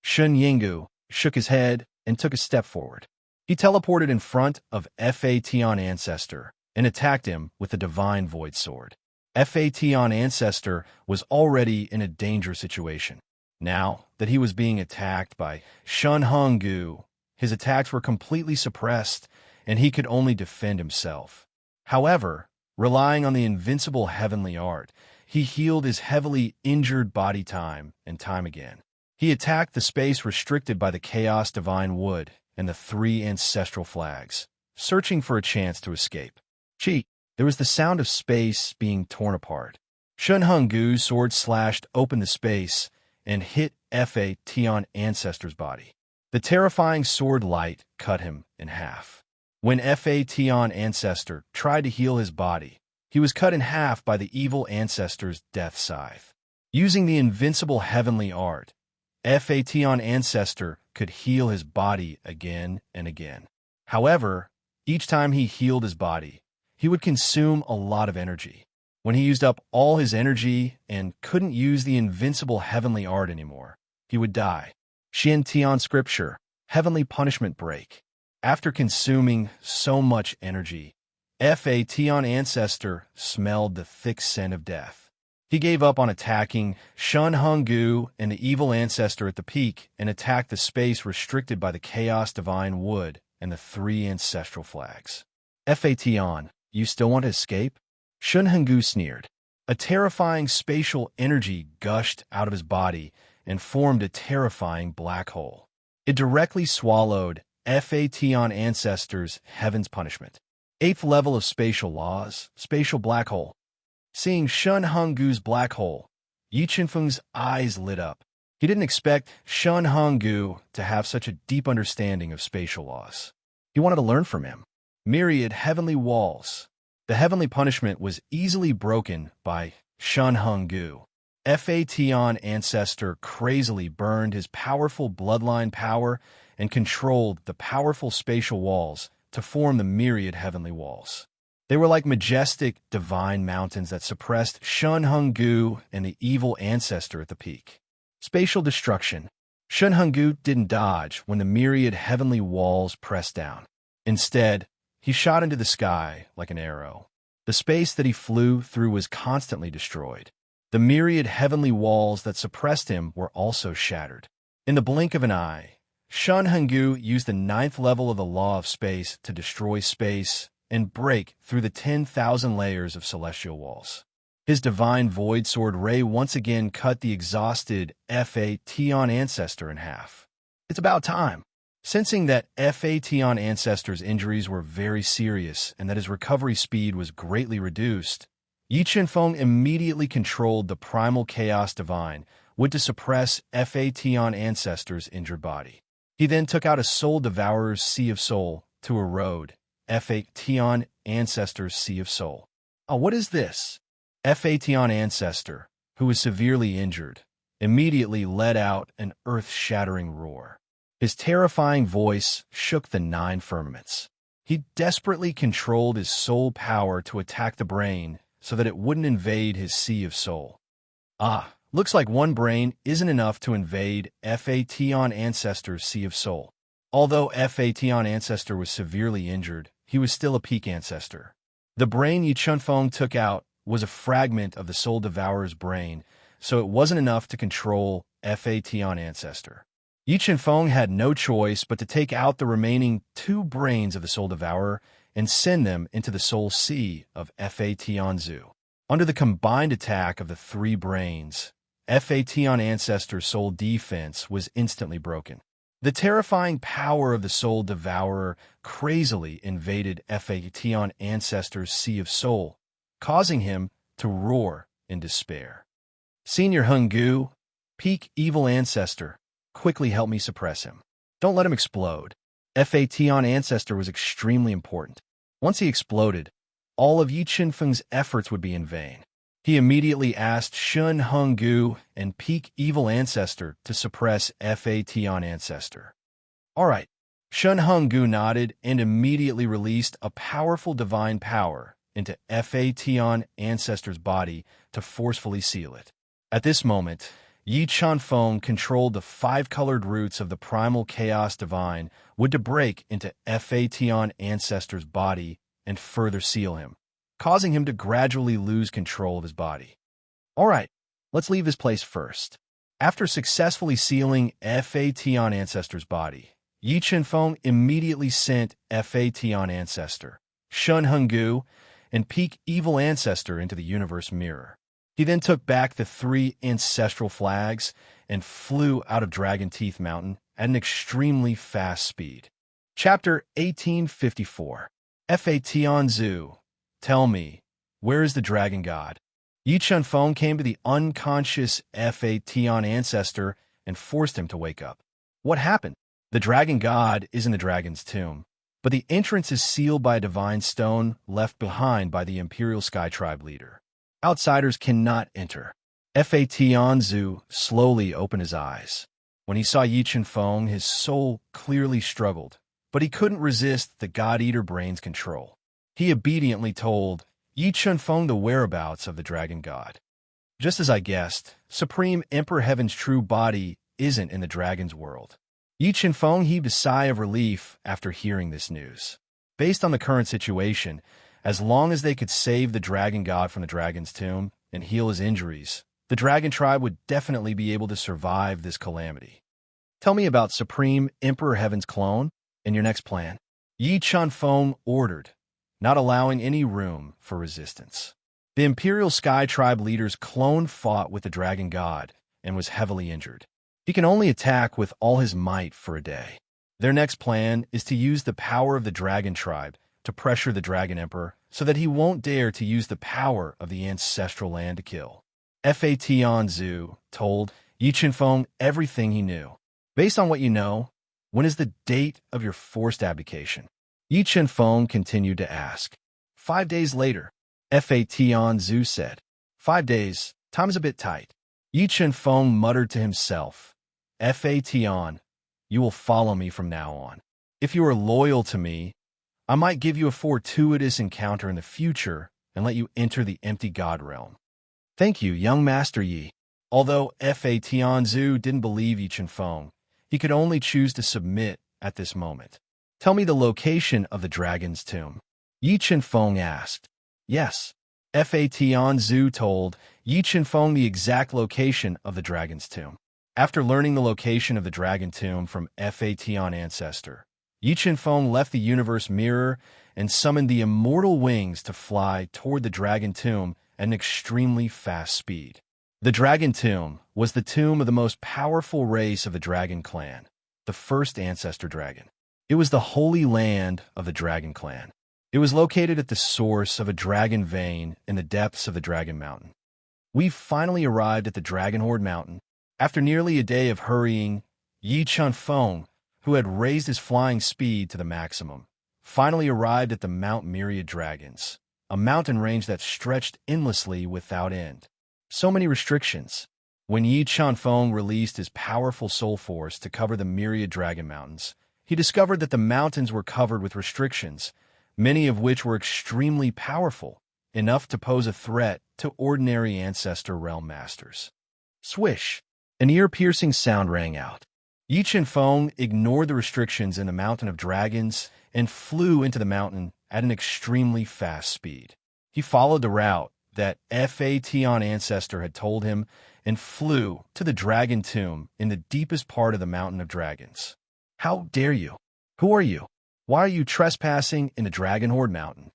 Shun Yinggu shook his head and took a step forward. He teleported in front of Fation Ancestor and attacked him with the Divine Void Sword. Fation Ancestor was already in a dangerous situation. Now that he was being attacked by Shun Honggu, his attacks were completely suppressed, and he could only defend himself. However, relying on the invincible heavenly art, he healed his heavily injured body time and time again. He attacked the space restricted by the Chaos Divine Wood and the 3 Ancestral Flags, searching for a chance to escape. Chi! There was the sound of space being torn apart. Shun Honggu's sword slashed open the space and hit Fation Ancestor's body. The terrifying sword light cut him in half. When Fation Ancestor tried to heal his body, he was cut in half by the evil Ancestor's death scythe. Using the invincible heavenly art, Fation Ancestor could heal his body again and again. However, each time he healed his body, he would consume a lot of energy. When he used up all his energy and couldn't use the invincible heavenly art anymore, he would die. Shin Tian Scripture, Heavenly Punishment Break. After consuming so much energy, Fa Tian Ancestor smelled the thick scent of death. He gave up on attacking Shun Hungu and the evil ancestor at the peak and attacked the space restricted by the Chaos Divine Wood and the 3 ancestral flags. Fa Tian, you still want to escape? Shun Hungu sneered. A terrifying spatial energy gushed out of his body and formed a terrifying black hole. It directly swallowed Fa Tian Ancestor's Heaven's Punishment. 8th level of spatial laws, spatial black hole. Seeing Shun Hungu's black hole, Yi Qinfeng's eyes lit up. He didn't expect Shun Hungu to have such a deep understanding of spatial laws. He wanted to learn from him. Myriad heavenly walls. The heavenly punishment was easily broken by Shun Hungu. Fa Tian Ancestor crazily burned his powerful bloodline power and controlled the powerful spatial walls to form the myriad heavenly walls. They were like majestic, divine mountains that suppressed Shun Hungu and the evil ancestor at the peak. Spatial destruction. Shun Hungu didn't dodge when the myriad heavenly walls pressed down. Instead, he shot into the sky like an arrow. The space that he flew through was constantly destroyed. The myriad heavenly walls that suppressed him were also shattered. In the blink of an eye, Shun Hungu used the 9th level of the law of space to destroy space and break through the 10,000 layers of celestial walls. His divine void sword ray once again cut the exhausted Fa Tian Ancestor in half. It's about time. Sensing that Fa Tian Ancestor's injuries were very serious and that his recovery speed was greatly reduced, Yi Qinfeng immediately controlled the primal chaos divine would to suppress Fa Tian Ancestor's injured body. He then took out a soul devourer's sea of soul to erode Fa Tian Ancestor's sea of soul. Oh, what is this? Fa Tian Ancestor, who was severely injured, immediately let out an earth-shattering roar. His terrifying voice shook the 9 firmaments. He desperately controlled his soul power to attack the brain so that it wouldn't invade his sea of soul. Ah, looks like one brain isn't enough to invade Fa Tian Ancestor's sea of soul. Although Fa Tian Ancestor was severely injured, he was still a peak ancestor. The brain Yi Qinfeng took out was a fragment of the soul devourer's brain, so it wasn't enough to control Fa Tian Ancestor. Yi Qinfeng had no choice but to take out the remaining 2 brains of the soul devourer and send them into the soul sea of Fa Tianzu. Under the combined attack of the 3 brains, Fa Tian Ancestor's soul defense was instantly broken. The terrifying power of the soul devourer crazily invaded Fa Tian Ancestor's sea of soul, causing him to roar in despair. Senior Hungu, peak evil ancestor, quickly help me suppress him. Don't let him explode. Fa Tian Ancestor was extremely important. Once he exploded, all of Yi Qinfeng's efforts would be in vain. He immediately asked Shun Hungu and peak evil ancestor to suppress Fa Tian Ancestor. All right. Shun Hungu nodded and immediately released a powerful divine power into Fa Tian Ancestor's body to forcefully seal it. At this moment, Yi Qinfeng controlled the 5-colored roots of the primal chaos divine would to break into Fa Tian Ancestor's body and further seal him, causing him to gradually lose control of his body. All right, let's leave this place first. After successfully sealing Fa Tian Ancestor's body, Yi Qinfeng immediately sent Fa Tian Ancestor, Shun Hungu, and peak evil ancestor into the universe mirror. He then took back the 3 ancestral flags and flew out of Dragon Teeth Mountain at an extremely fast speed. Chapter 1854. Fa Tianzu. Tell me, where is the dragon god? Yi Qinfeng came to the unconscious Fa Tian ancestor and forced him to wake up. What happened? The dragon god is in the dragon's tomb, but the entrance is sealed by a divine stone left behind by the Imperial Sky Tribe leader. Outsiders cannot enter. Fa Tianzu slowly opened his eyes. When he saw Yi Chen-feng, his soul clearly struggled, but he couldn't resist the God-Eater brain's control. He obediently told Yi Chen-feng the whereabouts of the dragon god. Just as I guessed, Supreme Emperor Heaven's true body isn't in the dragon's world. Yi Chen-feng heaved a sigh of relief after hearing this news. Based on the current situation, as long as they could save the dragon god from the dragon's tomb and heal his injuries, the dragon tribe would definitely be able to survive this calamity. Tell me about Supreme Emperor Heaven's clone and your next plan. Yi Chen-feng ordered, not allowing any room for resistance. The Imperial Sky Tribe leader's clone fought with the dragon god and was heavily injured. He can only attack with all his might for a day. Their next plan is to use the power of the dragon tribe to pressure the dragon emperor so that he won't dare to use the power of the ancestral land to kill. Fa Tianzu told Yi Chen-feng everything he knew. Based on what you know, when is the date of your forced abdication? Yi Chen-feng continued to ask. 5 days later, Fa Tianzu said. 5 days, time is a bit tight. Yi Chen-feng muttered to himself. Fa Tian, you will follow me from now on. If you are loyal to me, I might give you a fortuitous encounter in the future and let you enter the empty god realm. Thank you, young Master Yi. Although Fa Tianzu didn't believe Yi Chen-feng, he could only choose to submit at this moment. Tell me the location of the dragon's tomb. Yi Chen-feng asked. Yes. Fa Tianzu told Yi Chen-feng the exact location of the dragon's tomb. After learning the location of the dragon tomb from Fa Tian ancestor, Yi Chen-feng left the universe mirror and summoned the immortal wings to fly toward the dragon tomb at an extremely fast speed. The dragon tomb was the tomb of the most powerful race of the dragon clan, the first ancestor dragon. It was the holy land of the dragon clan. It was located at the source of a dragon vein in the depths of the Dragon Mountain. We've finally arrived at the Dragon Horde Mountain. After nearly a day of hurrying, Yi Chen-feng, who had raised his flying speed to the maximum, finally arrived at the Mount Myriad Dragons, a mountain range that stretched endlessly without end. So many restrictions. When Yi Chen-feng released his powerful soul force to cover the Myriad Dragon Mountains, he discovered that the mountains were covered with restrictions, many of which were extremely powerful, enough to pose a threat to ordinary Ancestor Realm Masters. Swish! An ear-piercing sound rang out. Yi Chen-feng ignored the restrictions in the Mountain of Dragons and flew into the mountain at an extremely fast speed. He followed the route that Fa Tian ancestor had told him and flew to the dragon tomb in the deepest part of the Mountain of Dragons. How dare you? Who are you? Why are you trespassing in the Dragon Horde Mountain?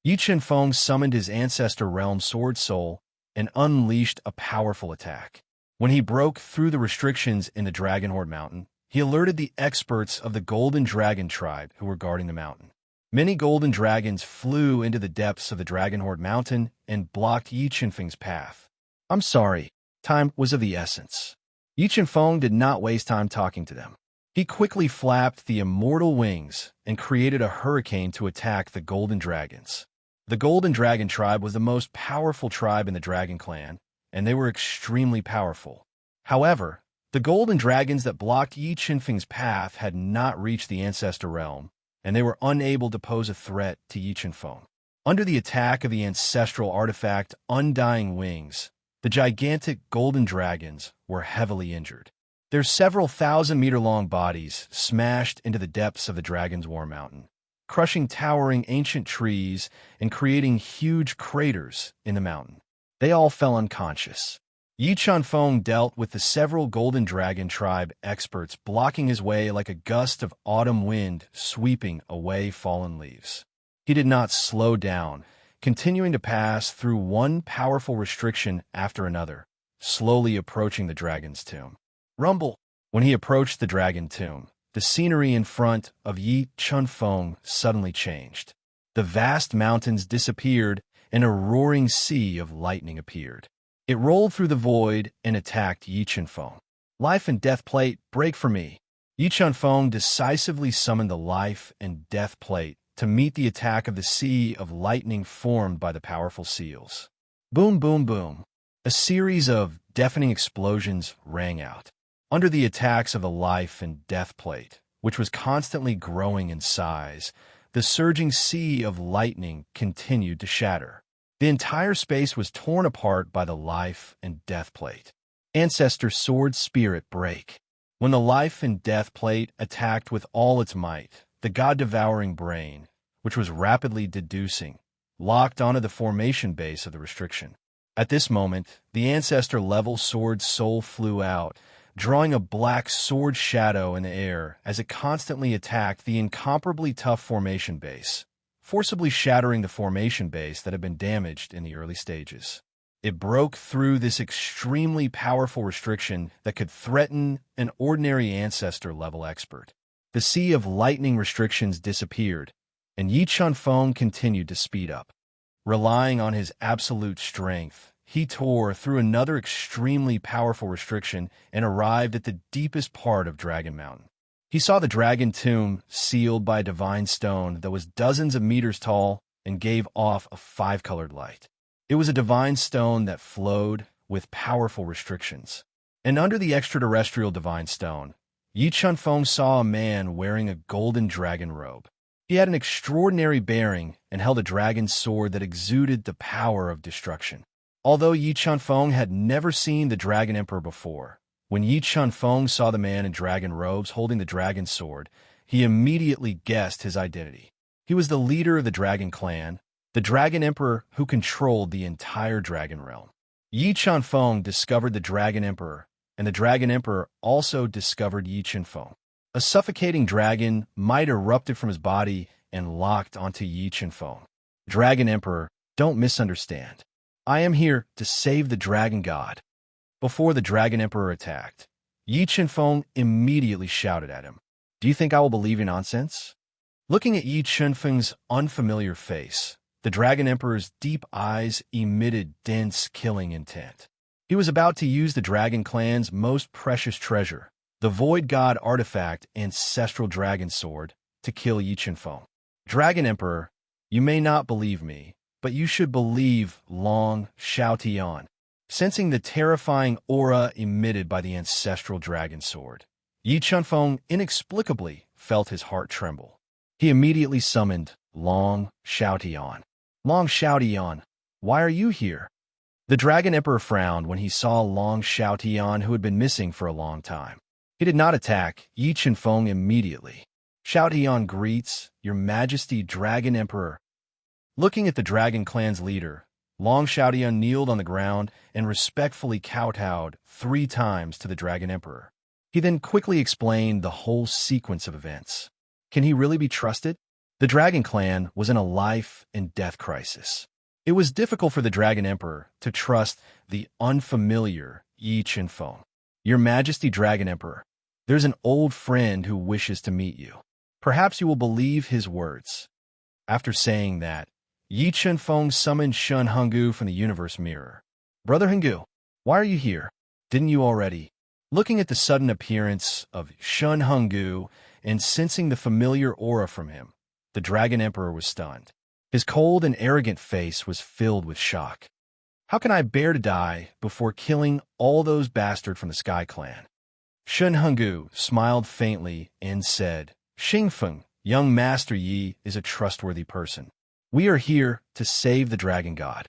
Yi Chen-feng summoned his ancestor realm Sword Soul and unleashed a powerful attack. When he broke through the restrictions in the Dragon Horde Mountain, he alerted the experts of the Golden Dragon tribe who were guarding the mountain. Many golden dragons flew into the depths of the Dragon Horde Mountain and blocked Yi Chen-feng's path. I'm sorry, time was of the essence. Yi Chen-feng did not waste time talking to them. He quickly flapped the immortal wings and created a hurricane to attack the golden dragons. The Golden Dragon tribe was the most powerful tribe in the Dragon Clan, and they were extremely powerful. However, the golden dragons that blocked Yi Chen-feng's path had not reached the Ancestor Realm, and they were unable to pose a threat to Yi Chen-feng. Under the attack of the ancestral artifact Undying Wings, the gigantic golden dragons were heavily injured. Their several thousand-meter-long bodies smashed into the depths of the Dragon's War Mountain, crushing towering ancient trees and creating huge craters in the mountain. They all fell unconscious. Yi Chen-feng dealt with the several Golden Dragon tribe experts blocking his way like a gust of autumn wind sweeping away fallen leaves. He did not slow down, continuing to pass through one powerful restriction after another, slowly approaching the dragon's tomb. Rumble! When he approached the dragon tomb, the scenery in front of Yi Chen-feng suddenly changed. The vast mountains disappeared and a roaring sea of lightning appeared. It rolled through the void and attacked Yi Chen-feng. Life and Death Plate, break for me! Yi Chen-feng decisively summoned the Life and Death Plate to meet the attack of the sea of lightning formed by the powerful seals. Boom, boom, boom. A series of deafening explosions rang out. Under the attacks of the life and death plate, which was constantly growing in size, the surging sea of lightning continued to shatter. The entire space was torn apart by the life and death plate. Ancestor sword spirit break. When the life and death plate attacked with all its might, the god-devouring brain, which was rapidly deducing, locked onto the formation base of the restriction. At this moment, the ancestor-level sword's soul flew out, drawing a black sword shadow in the air as it constantly attacked the incomparably tough formation base, forcibly shattering the formation base that had been damaged in the early stages. It broke through this extremely powerful restriction that could threaten an ordinary ancestor-level expert. The sea of lightning restrictions disappeared, and Yi Chunfeng continued to speed up. Relying on his absolute strength, he tore through another extremely powerful restriction and arrived at the deepest part of Dragon Mountain. He saw the dragon tomb sealed by a divine stone that was dozens of meters tall and gave off a five-colored light. It was a divine stone that flowed with powerful restrictions. And under the extraterrestrial divine stone, Yi Chunfeng saw a man wearing a golden dragon robe. He had an extraordinary bearing and held a dragon sword that exuded the power of destruction. Although Yi Chunfeng had never seen the Dragon Emperor before, when Yi Chunfeng saw the man in dragon robes holding the dragon sword, he immediately guessed his identity. He was the leader of the Dragon Clan, the Dragon Emperor who controlled the entire Dragon Realm. Yi Chunfeng discovered the Dragon Emperor, and the Dragon Emperor also discovered Yi Chunfeng. A suffocating dragon might erupted from his body and locked onto Yi Chunfeng. Dragon Emperor, don't misunderstand. I am here to save the Dragon God. Before the Dragon Emperor attacked, Yi Chunfeng immediately shouted at him, "Do you think I will believe your nonsense?" Looking at Yi Chunfeng's unfamiliar face, the Dragon Emperor's deep eyes emitted dense killing intent. He was about to use the Dragon Clan's most precious treasure, the Void God artifact Ancestral Dragon Sword, to kill Yi Chunfeng. Dragon Emperor, you may not believe me, but you should believe Long Xiaotian. Sensing the terrifying aura emitted by the Ancestral Dragon Sword, Yi Chunfeng inexplicably felt his heart tremble. He immediately summoned Long Xiaotian. Long Xiaotian, why are you here? The Dragon Emperor frowned when he saw Long Xiaotian, who had been missing for a long time. He did not attack Yi Chunfeng immediately. Xiaotian greets, Your Majesty Dragon Emperor. Looking at the Dragon Clan's leader, Long Xiaotian kneeled on the ground and respectfully kowtowed 3 times to the Dragon Emperor. He then quickly explained the whole sequence of events. Can he really be trusted? The Dragon Clan was in a life and death crisis. It was difficult for the Dragon Emperor to trust the unfamiliar Yi Chunfeng. Your Majesty Dragon Emperor, there's an old friend who wishes to meet you. Perhaps you will believe his words. After saying that, Yi Chunfeng summoned Shun Henggu from the universe mirror. Brother Henggu, why are you here? Didn't you already? Looking at the sudden appearance of Shun Henggu and sensing the familiar aura from him, the Dragon Emperor was stunned. His cold and arrogant face was filled with shock. How can I bear to die before killing all those bastards from the Sky Clan? Shun Henggu smiled faintly and said, Xingfeng, young Master Yi is a trustworthy person. We are here to save the Dragon God.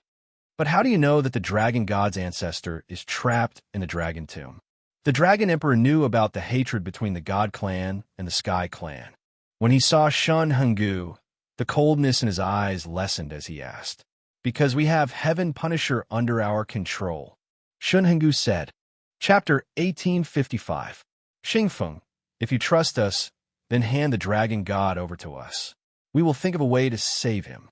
But how do you know that the Dragon God's ancestor is trapped in the Dragon Tomb? The Dragon Emperor knew about the hatred between the God Clan and the Sky Clan. When he saw Shun Henggu, the coldness in his eyes lessened as he asked, Because we have Heaven Punisher under our control. Shun Henggu said, Chapter 1855. Xingfeng, if you trust us, then hand the Dragon God over to us. We will think of a way to save him.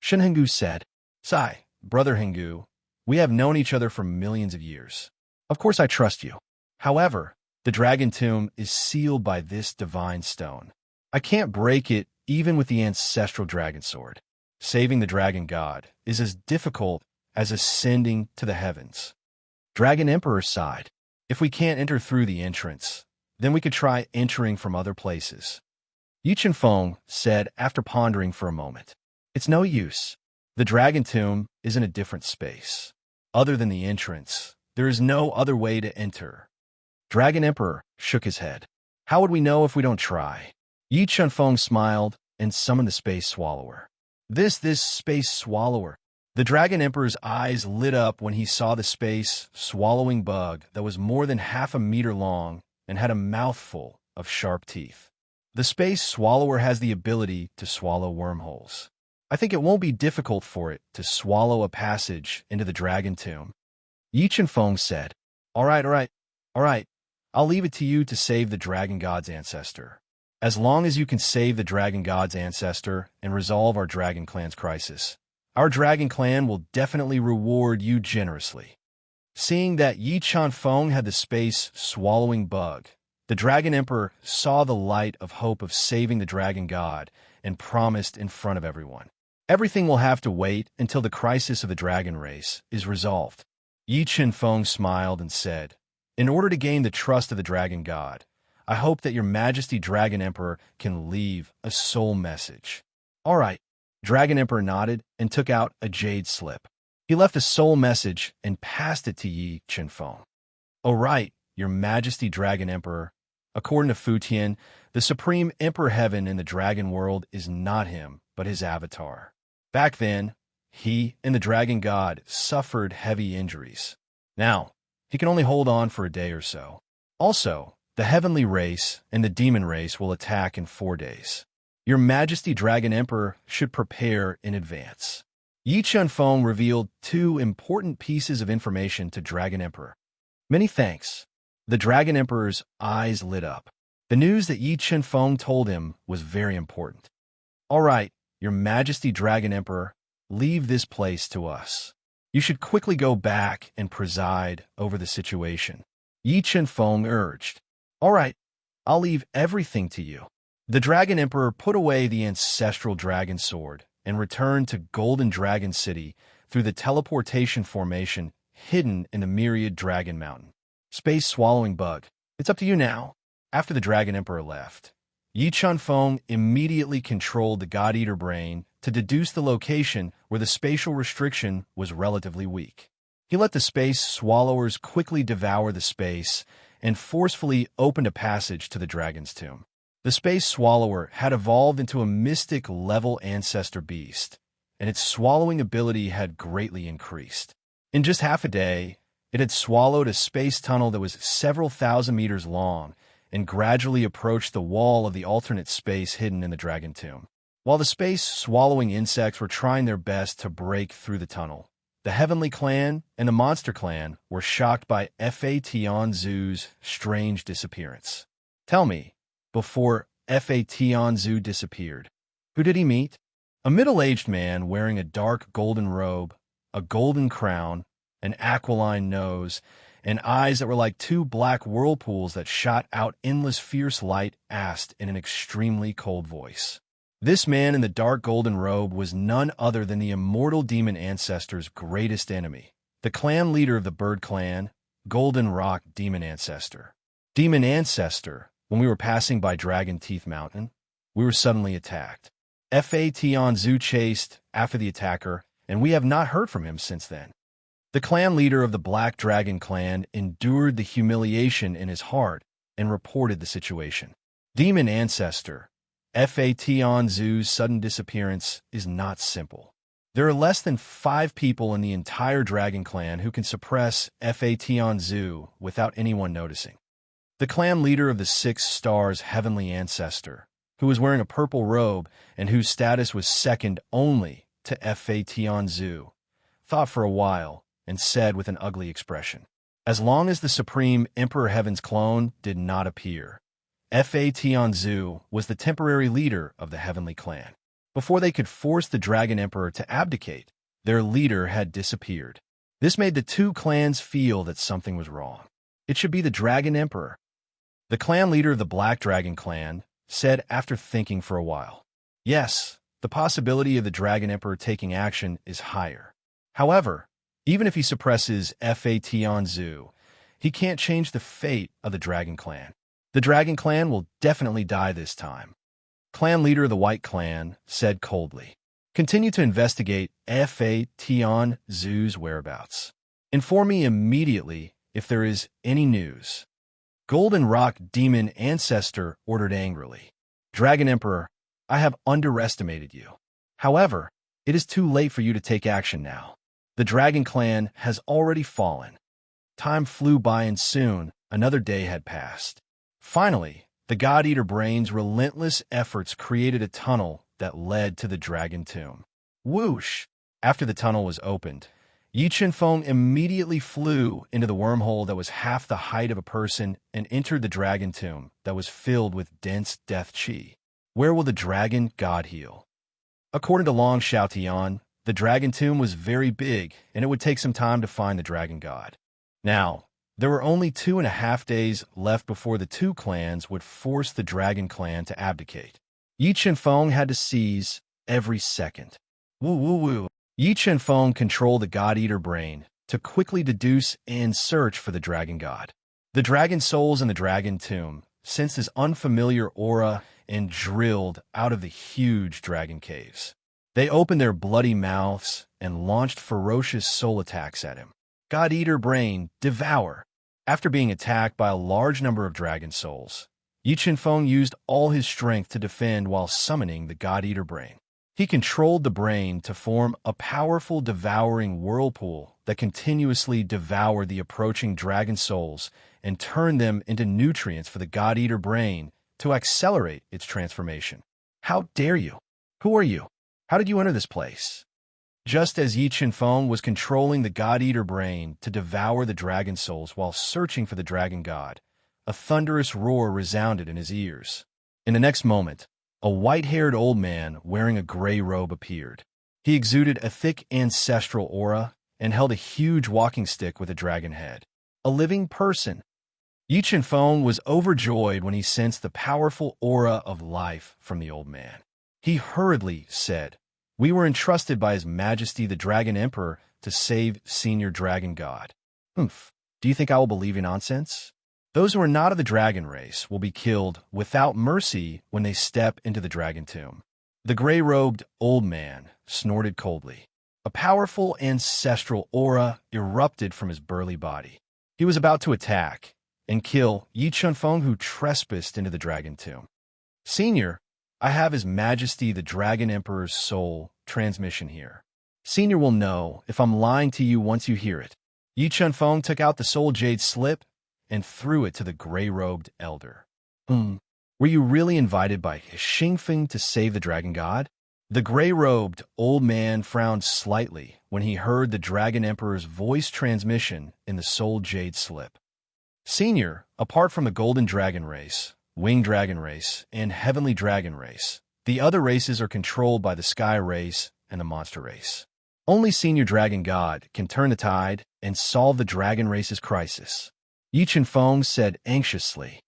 Shun Henggu said, Sai, Brother Henggu, we have known each other for millions of years. Of course I trust you. However, the Dragon Tomb is sealed by this divine stone. I can't break it even with the Ancestral Dragon Sword. Saving the Dragon God is as difficult as ascending to the heavens. Dragon Emperor sighed. If we can't enter through the entrance, then we could try entering from other places. Yi Chunfeng said after pondering for a moment. It's no use. The Dragon Tomb is in a different space. Other than the entrance, there is no other way to enter. Dragon Emperor shook his head. How would we know if we don't try? Yi Chunfeng smiled and summoned the Space Swallower. This Space Swallower. The Dragon Emperor's eyes lit up when he saw the space swallowing bug that was more than half a meter long and had a mouthful of sharp teeth. The Space Swallower has the ability to swallow wormholes. I think it won't be difficult for it to swallow a passage into the Dragon Tomb. Yi Chunfeng said, All right. I'll leave it to you to save the Dragon God's ancestor. As long as you can save the Dragon God's ancestor and resolve our Dragon Clan's crisis, our Dragon Clan will definitely reward you generously. Seeing that Yi Chunfeng had the space swallowing bug, the Dragon Emperor saw the light of hope of saving the Dragon God and promised in front of everyone. Everything will have to wait until the crisis of the dragon race is resolved. Yi Chunfeng smiled and said, In order to gain the trust of the Dragon God, I hope that your Majesty Dragon Emperor can leave a soul message. All right. Dragon Emperor nodded and took out a jade slip. He left a soul message and passed it to Yi Chunfeng. All right, your Majesty Dragon Emperor. According to Futian, the Supreme Emperor Heaven in the Dragon World is not him, but his avatar. Back then, he and the Dragon God suffered heavy injuries. Now, he can only hold on for a day or so. Also, the heavenly race and the demon race will attack in 4 days. Your Majesty Dragon Emperor should prepare in advance. Yi Chunfeng revealed 2 important pieces of information to Dragon Emperor. Many thanks. The Dragon Emperor's eyes lit up. The news that Yi Chunfeng told him was very important. All right, your Majesty Dragon Emperor, leave this place to us. You should quickly go back and preside over the situation. Yi Chunfeng urged. All right, I'll leave everything to you. The Dragon Emperor put away the ancestral dragon sword and returned to Golden Dragon City through the teleportation formation hidden in the Myriad Dragon Mountain. Space Swallowing Bug, it's up to you now. After the Dragon Emperor left, Yi Chunfeng immediately controlled the God-Eater brain to deduce the location where the spatial restriction was relatively weak. He let the Space Swallowers quickly devour the space and forcefully opened a passage to the Dragon's Tomb. The Space Swallower had evolved into a mystic-level ancestor beast, and its swallowing ability had greatly increased. In just half a day, it had swallowed a space tunnel that was several thousand meters long and gradually approached the wall of the alternate space hidden in the Dragon Tomb. While the space-swallowing insects were trying their best to break through the tunnel, the Heavenly Clan and the Monster Clan were shocked by Fa Tianzu's strange disappearance. Tell me, before Fa Tianzu disappeared, who did he meet? A middle-aged man wearing a dark golden robe, a golden crown, an aquiline nose, and eyes that were like 2 black whirlpools that shot out endless fierce light asked in an extremely cold voice. This man in the dark golden robe was none other than the immortal demon ancestor's greatest enemy, the clan leader of the Bird Clan, Golden Rock Demon Ancestor. Demon Ancestor, when we were passing by Dragon Teeth Mountain, we were suddenly attacked. Fa Tianzu chased after the attacker, and we have not heard from him since then. The clan leader of the Black Dragon Clan endured the humiliation in his heart and reported the situation. Demon Ancestor, Fa Tianzu's sudden disappearance is not simple. There are less than 5 people in the entire Dragon Clan who can suppress Fa Tianzu without anyone noticing. The clan leader of the 6 Stars Heavenly Ancestor, who was wearing a purple robe and whose status was second only to Fa Tianzu, thought for a while and said with an ugly expression, as long as the Supreme Emperor Heaven's clone did not appear, Fa Tianzu was the temporary leader of the Heavenly Clan. Before they could force the Dragon Emperor to abdicate, their leader had disappeared. This made the 2 clans feel that something was wrong. It should be the Dragon Emperor. The clan leader of the Black Dragon Clan said after thinking for a while, yes, the possibility of the Dragon Emperor taking action is higher. However, even if he suppresses Fa Tianzu, he can't change the fate of the Dragon Clan. The Dragon Clan will definitely die this time. Clan leader of the White Clan said coldly, continue to investigate Fa Tianzu's whereabouts. Inform me immediately if there is any news. Golden Rock Demon Ancestor ordered angrily. Dragon Emperor, I have underestimated you. However, it is too late for you to take action now. The Dragon Clan has already fallen. Time flew by and soon another day had passed. Finally, the God-Eater Brain's relentless efforts created a tunnel that led to the Dragon Tomb. Whoosh! After the tunnel was opened, Yi Chenfeng immediately flew into the wormhole that was half the height of a person and entered the Dragon Tomb that was filled with dense death qi. Where will the Dragon God heal? According to Long Xiaotian, the Dragon Tomb was very big, and it would take some time to find the Dragon God. Now, there were only 2.5 days left before the two clans would force the Dragon Clan to abdicate. Yi Chenfeng had to seize every second. Woo woo woo. Yi Chenfeng controlled the God-Eater Brain to quickly deduce and search for the Dragon God. The Dragon Souls in the Dragon Tomb sensed his unfamiliar aura and drilled out of the huge dragon caves. They opened their bloody mouths and launched ferocious soul attacks at him. God-Eater Brain, devour! After being attacked by a large number of dragon souls, Yi Chenfeng used all his strength to defend while summoning the God-Eater Brain. He controlled the brain to form a powerful devouring whirlpool that continuously devoured the approaching dragon souls and turned them into nutrients for the God-Eater Brain to accelerate its transformation. How dare you? Who are you? How did you enter this place? Just as Yi Chenfeng was controlling the God-Eater Brain to devour the dragon souls while searching for the dragon god, a thunderous roar resounded in his ears. In the next moment, a white-haired old man wearing a gray robe appeared. He exuded a thick ancestral aura and held a huge walking stick with a dragon head. A living person. Yi Chenfeng was overjoyed when he sensed the powerful aura of life from the old man. He hurriedly said, "We were entrusted by His Majesty the Dragon Emperor to save Senior Dragon God." Humph, do you think I will believe your nonsense? Those who are not of the dragon race will be killed without mercy when they step into the Dragon Tomb. The gray-robed old man snorted coldly. A powerful ancestral aura erupted from his burly body. He was about to attack and kill Yi Chenfeng, who trespassed into the Dragon Tomb. "Senior, I have His Majesty the Dragon Emperor's soul transmission here. Senior will know if I'm lying to you once you hear it." Yi Chenfeng took out the soul jade slip and threw it to the gray-robed elder. Were you really invited by Xingfeng to save the dragon god?" The gray-robed old man frowned slightly when he heard the Dragon Emperor's voice transmission in the soul jade slip. "Senior, apart from the Golden Dragon race, Winged Dragon race, and Heavenly Dragon race, the other races are controlled by the Sky race and the Monster race. Only Senior Dragon God can turn the tide and solve the dragon race's crisis." Yi Chenfeng said anxiously.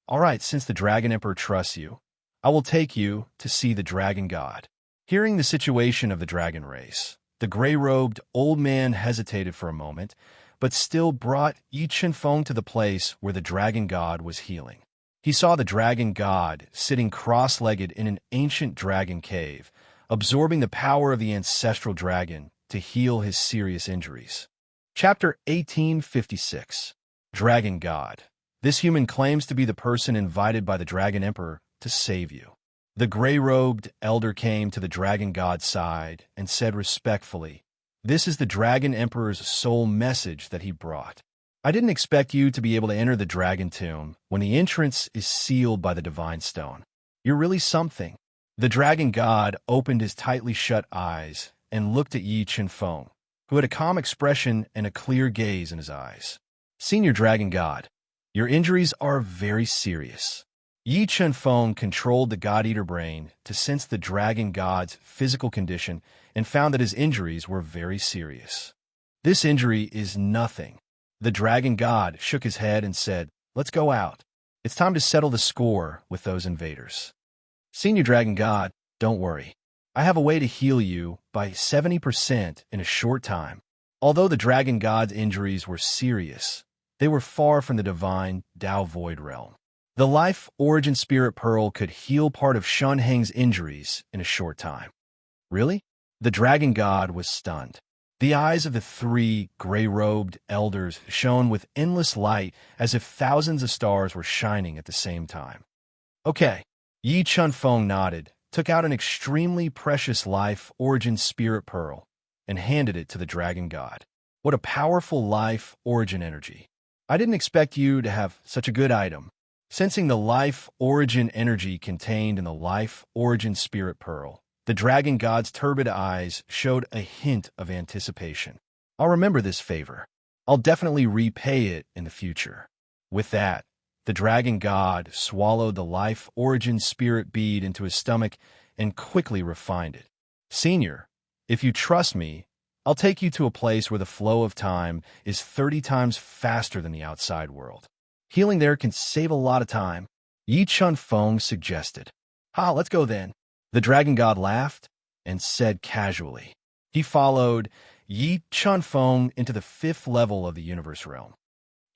All right, since the Dragon Emperor trusts you, I will take you to see the Dragon God." Hearing the situation of the dragon race, the gray-robed old man hesitated for a moment, but still brought Yi Chenfeng to the place where the Dragon God was healing. He saw the Dragon God sitting cross-legged in an ancient dragon cave, absorbing the power of the ancestral dragon to heal his serious injuries. Chapter 1856. Dragon God. This human claims to be the person invited by the Dragon Emperor to save you. The gray-robed elder came to the Dragon God's side and said respectfully, "This is the Dragon Emperor's sole message that he brought. I didn't expect you to be able to enter the Dragon Tomb when the entrance is sealed by the Divine Stone. You're really something." The Dragon God opened his tightly shut eyes and looked at Yi Chenfeng, who had a calm expression and a clear gaze in his eyes. "Senior Dragon God, your injuries are very serious." Yi Chenfeng controlled the God-Eater Brain to sense the Dragon God's physical condition and found that his injuries were very serious. "This injury is nothing." The Dragon God shook his head and said, "Let's go out. It's time to settle the score with those invaders." "Senior Dragon God, don't worry. I have a way to heal you by 70% in a short time." Although the Dragon God's injuries were serious, they were far from the divine Tao Void realm. The Life Origin Spirit Pearl could heal part of Shun Heng's injuries in a short time. "Really?" The Dragon God was stunned. The eyes of the three gray-robed elders shone with endless light as if thousands of stars were shining at the same time. Okay. Yi Chun-Feng nodded, took out an extremely precious life origin spirit pearl, and handed it to the dragon god. What a powerful life origin energy. I didn't expect you to have such a good item. Sensing the life origin energy contained in the life origin spirit pearl, the dragon god's turbid eyes showed a hint of anticipation. I'll remember this favor. I'll definitely repay it in the future. With that, the dragon god swallowed the life origin spirit bead into his stomach and quickly refined it. Senior, if you trust me, I'll take you to a place where the flow of time is 30 times faster than the outside world. Healing there can save a lot of time, Yi Chun-Feng suggested. Let's go then. The dragon god laughed and said casually. He followed Yi Chun-Feng into the 5th level of the universe realm.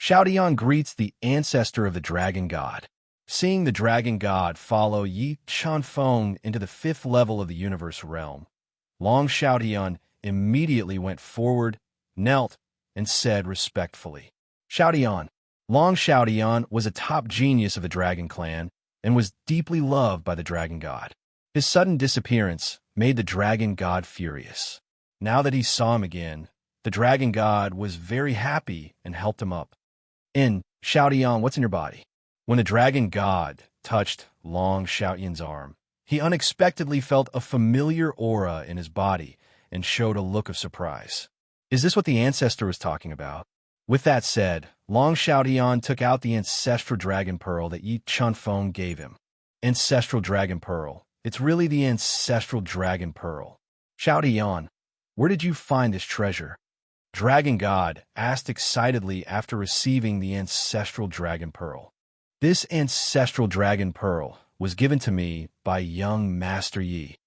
Xiaodian greets the ancestor of the dragon god. Seeing the dragon god follow Yi Chun-Feng into the 5th level of the universe realm, Long Xiaodian immediately went forward, knelt, and said respectfully, Xiaodian. Long Xiaodian was a top genius of the dragon clan and was deeply loved by the dragon god. His sudden disappearance made the dragon god furious. Now that he saw him again, the dragon god was very happy and helped him up. Xiaodian, what's in your body? When the dragon god touched Long Xiaodian's arm, he unexpectedly felt a familiar aura in his body and showed a look of surprise. Is this what the ancestor was talking about? With that said, Long Xiaodian took out the ancestral dragon pearl that Yi Chun-Feng gave him. Ancestral dragon pearl. It's really the ancestral dragon pearl. Xiaodian, where did you find this treasure? Dragon god asked excitedly after receiving the ancestral dragon pearl. This ancestral dragon pearl was given to me by young Master Yi.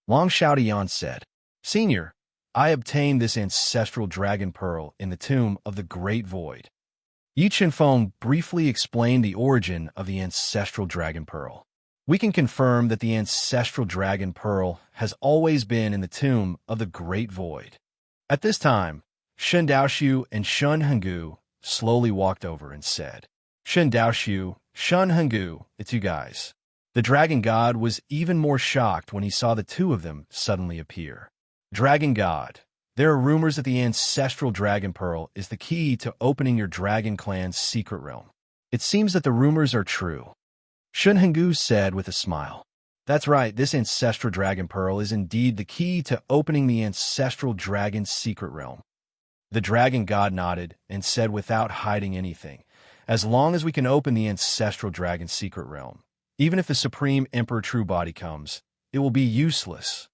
Long Xiaodian said, Senior, I obtained this ancestral dragon pearl in the tomb of the Great Void. Yi Chun-Feng briefly explained the origin of the ancestral dragon pearl. We can confirm that the ancestral dragon pearl has always been in the tomb of the Great Void. At this time, Shen Daoxiu and Shun Henggu slowly walked over and said, Shen Daoxiu, Shun Henggu, it's you guys. The dragon god was even more shocked when he saw the two of them suddenly appear. Dragon god, there are rumors that the ancestral dragon pearl is the key to opening your dragon clan's secret realm. It seems that the rumors are true. Shun Henggu said with a smile. That's right, this ancestral dragon pearl is indeed the key to opening the ancestral dragon's secret realm. The dragon god nodded and said without hiding anything, as long as we can open the ancestral dragon's secret realm, even if the Supreme Emperor Truebody comes, it will be useless.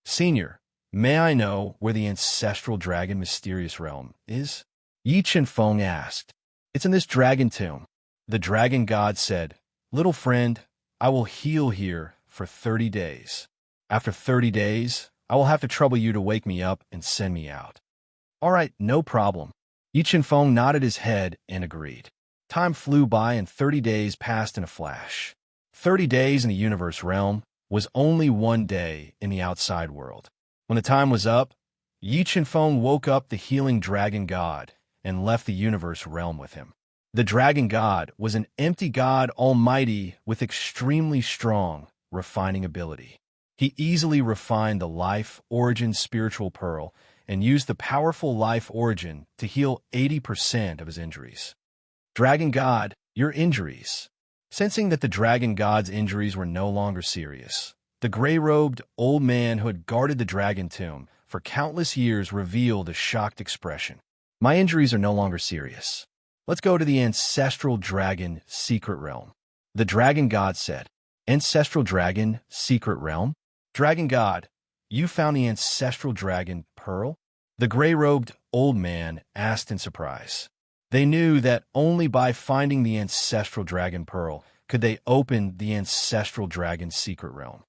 Senior, may I know where the ancestral dragon mysterious realm is? Yi Chun-Feng asked. It's in this dragon tomb. The dragon god said, Little friend, I will heal here for 30 days. After 30 days, I will have to trouble you to wake me up and send me out. All right, no problem. Yi Chun-Feng nodded his head and agreed. Time flew by and 30 days passed in a flash. 30 days in the universe realm was only 1 day in the outside world. When the time was up, Yi Chun-Feng woke up the healing dragon god and left the universe realm with him. The dragon god was an empty god almighty with extremely strong refining ability. He easily refined the life origin spiritual pearl and used the powerful life origin to heal 80% of his injuries. Dragon god, your injuries. Sensing that the dragon god's injuries were no longer serious, the gray-robed old man who had guarded the dragon tomb for countless years revealed a shocked expression. My injuries are no longer serious. Let's go to the ancestral dragon secret realm. The dragon god said, Ancestral dragon secret realm? Dragon god, you found the ancestral dragon pearl? The gray-robed old man asked in surprise. They knew that only by finding the ancestral dragon pearl could they open the ancestral dragon secret realm.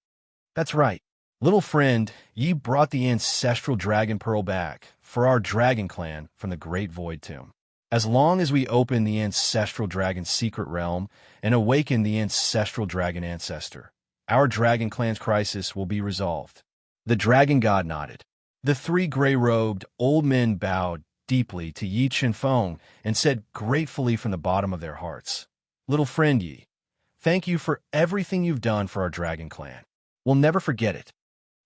That's right. Little friend, ye brought the ancestral dragon pearl back for our dragon clan from the Great Void tomb. As long as we open the ancestral dragon secret realm and awaken the ancestral dragon ancestor, our dragon clan's crisis will be resolved. The dragon god nodded. The three gray-robed old men bowed deeply to Yi Chenfeng and said gratefully from the bottom of their hearts, "Little friend Yi, thank you for everything you've done for our dragon clan. We'll never forget it.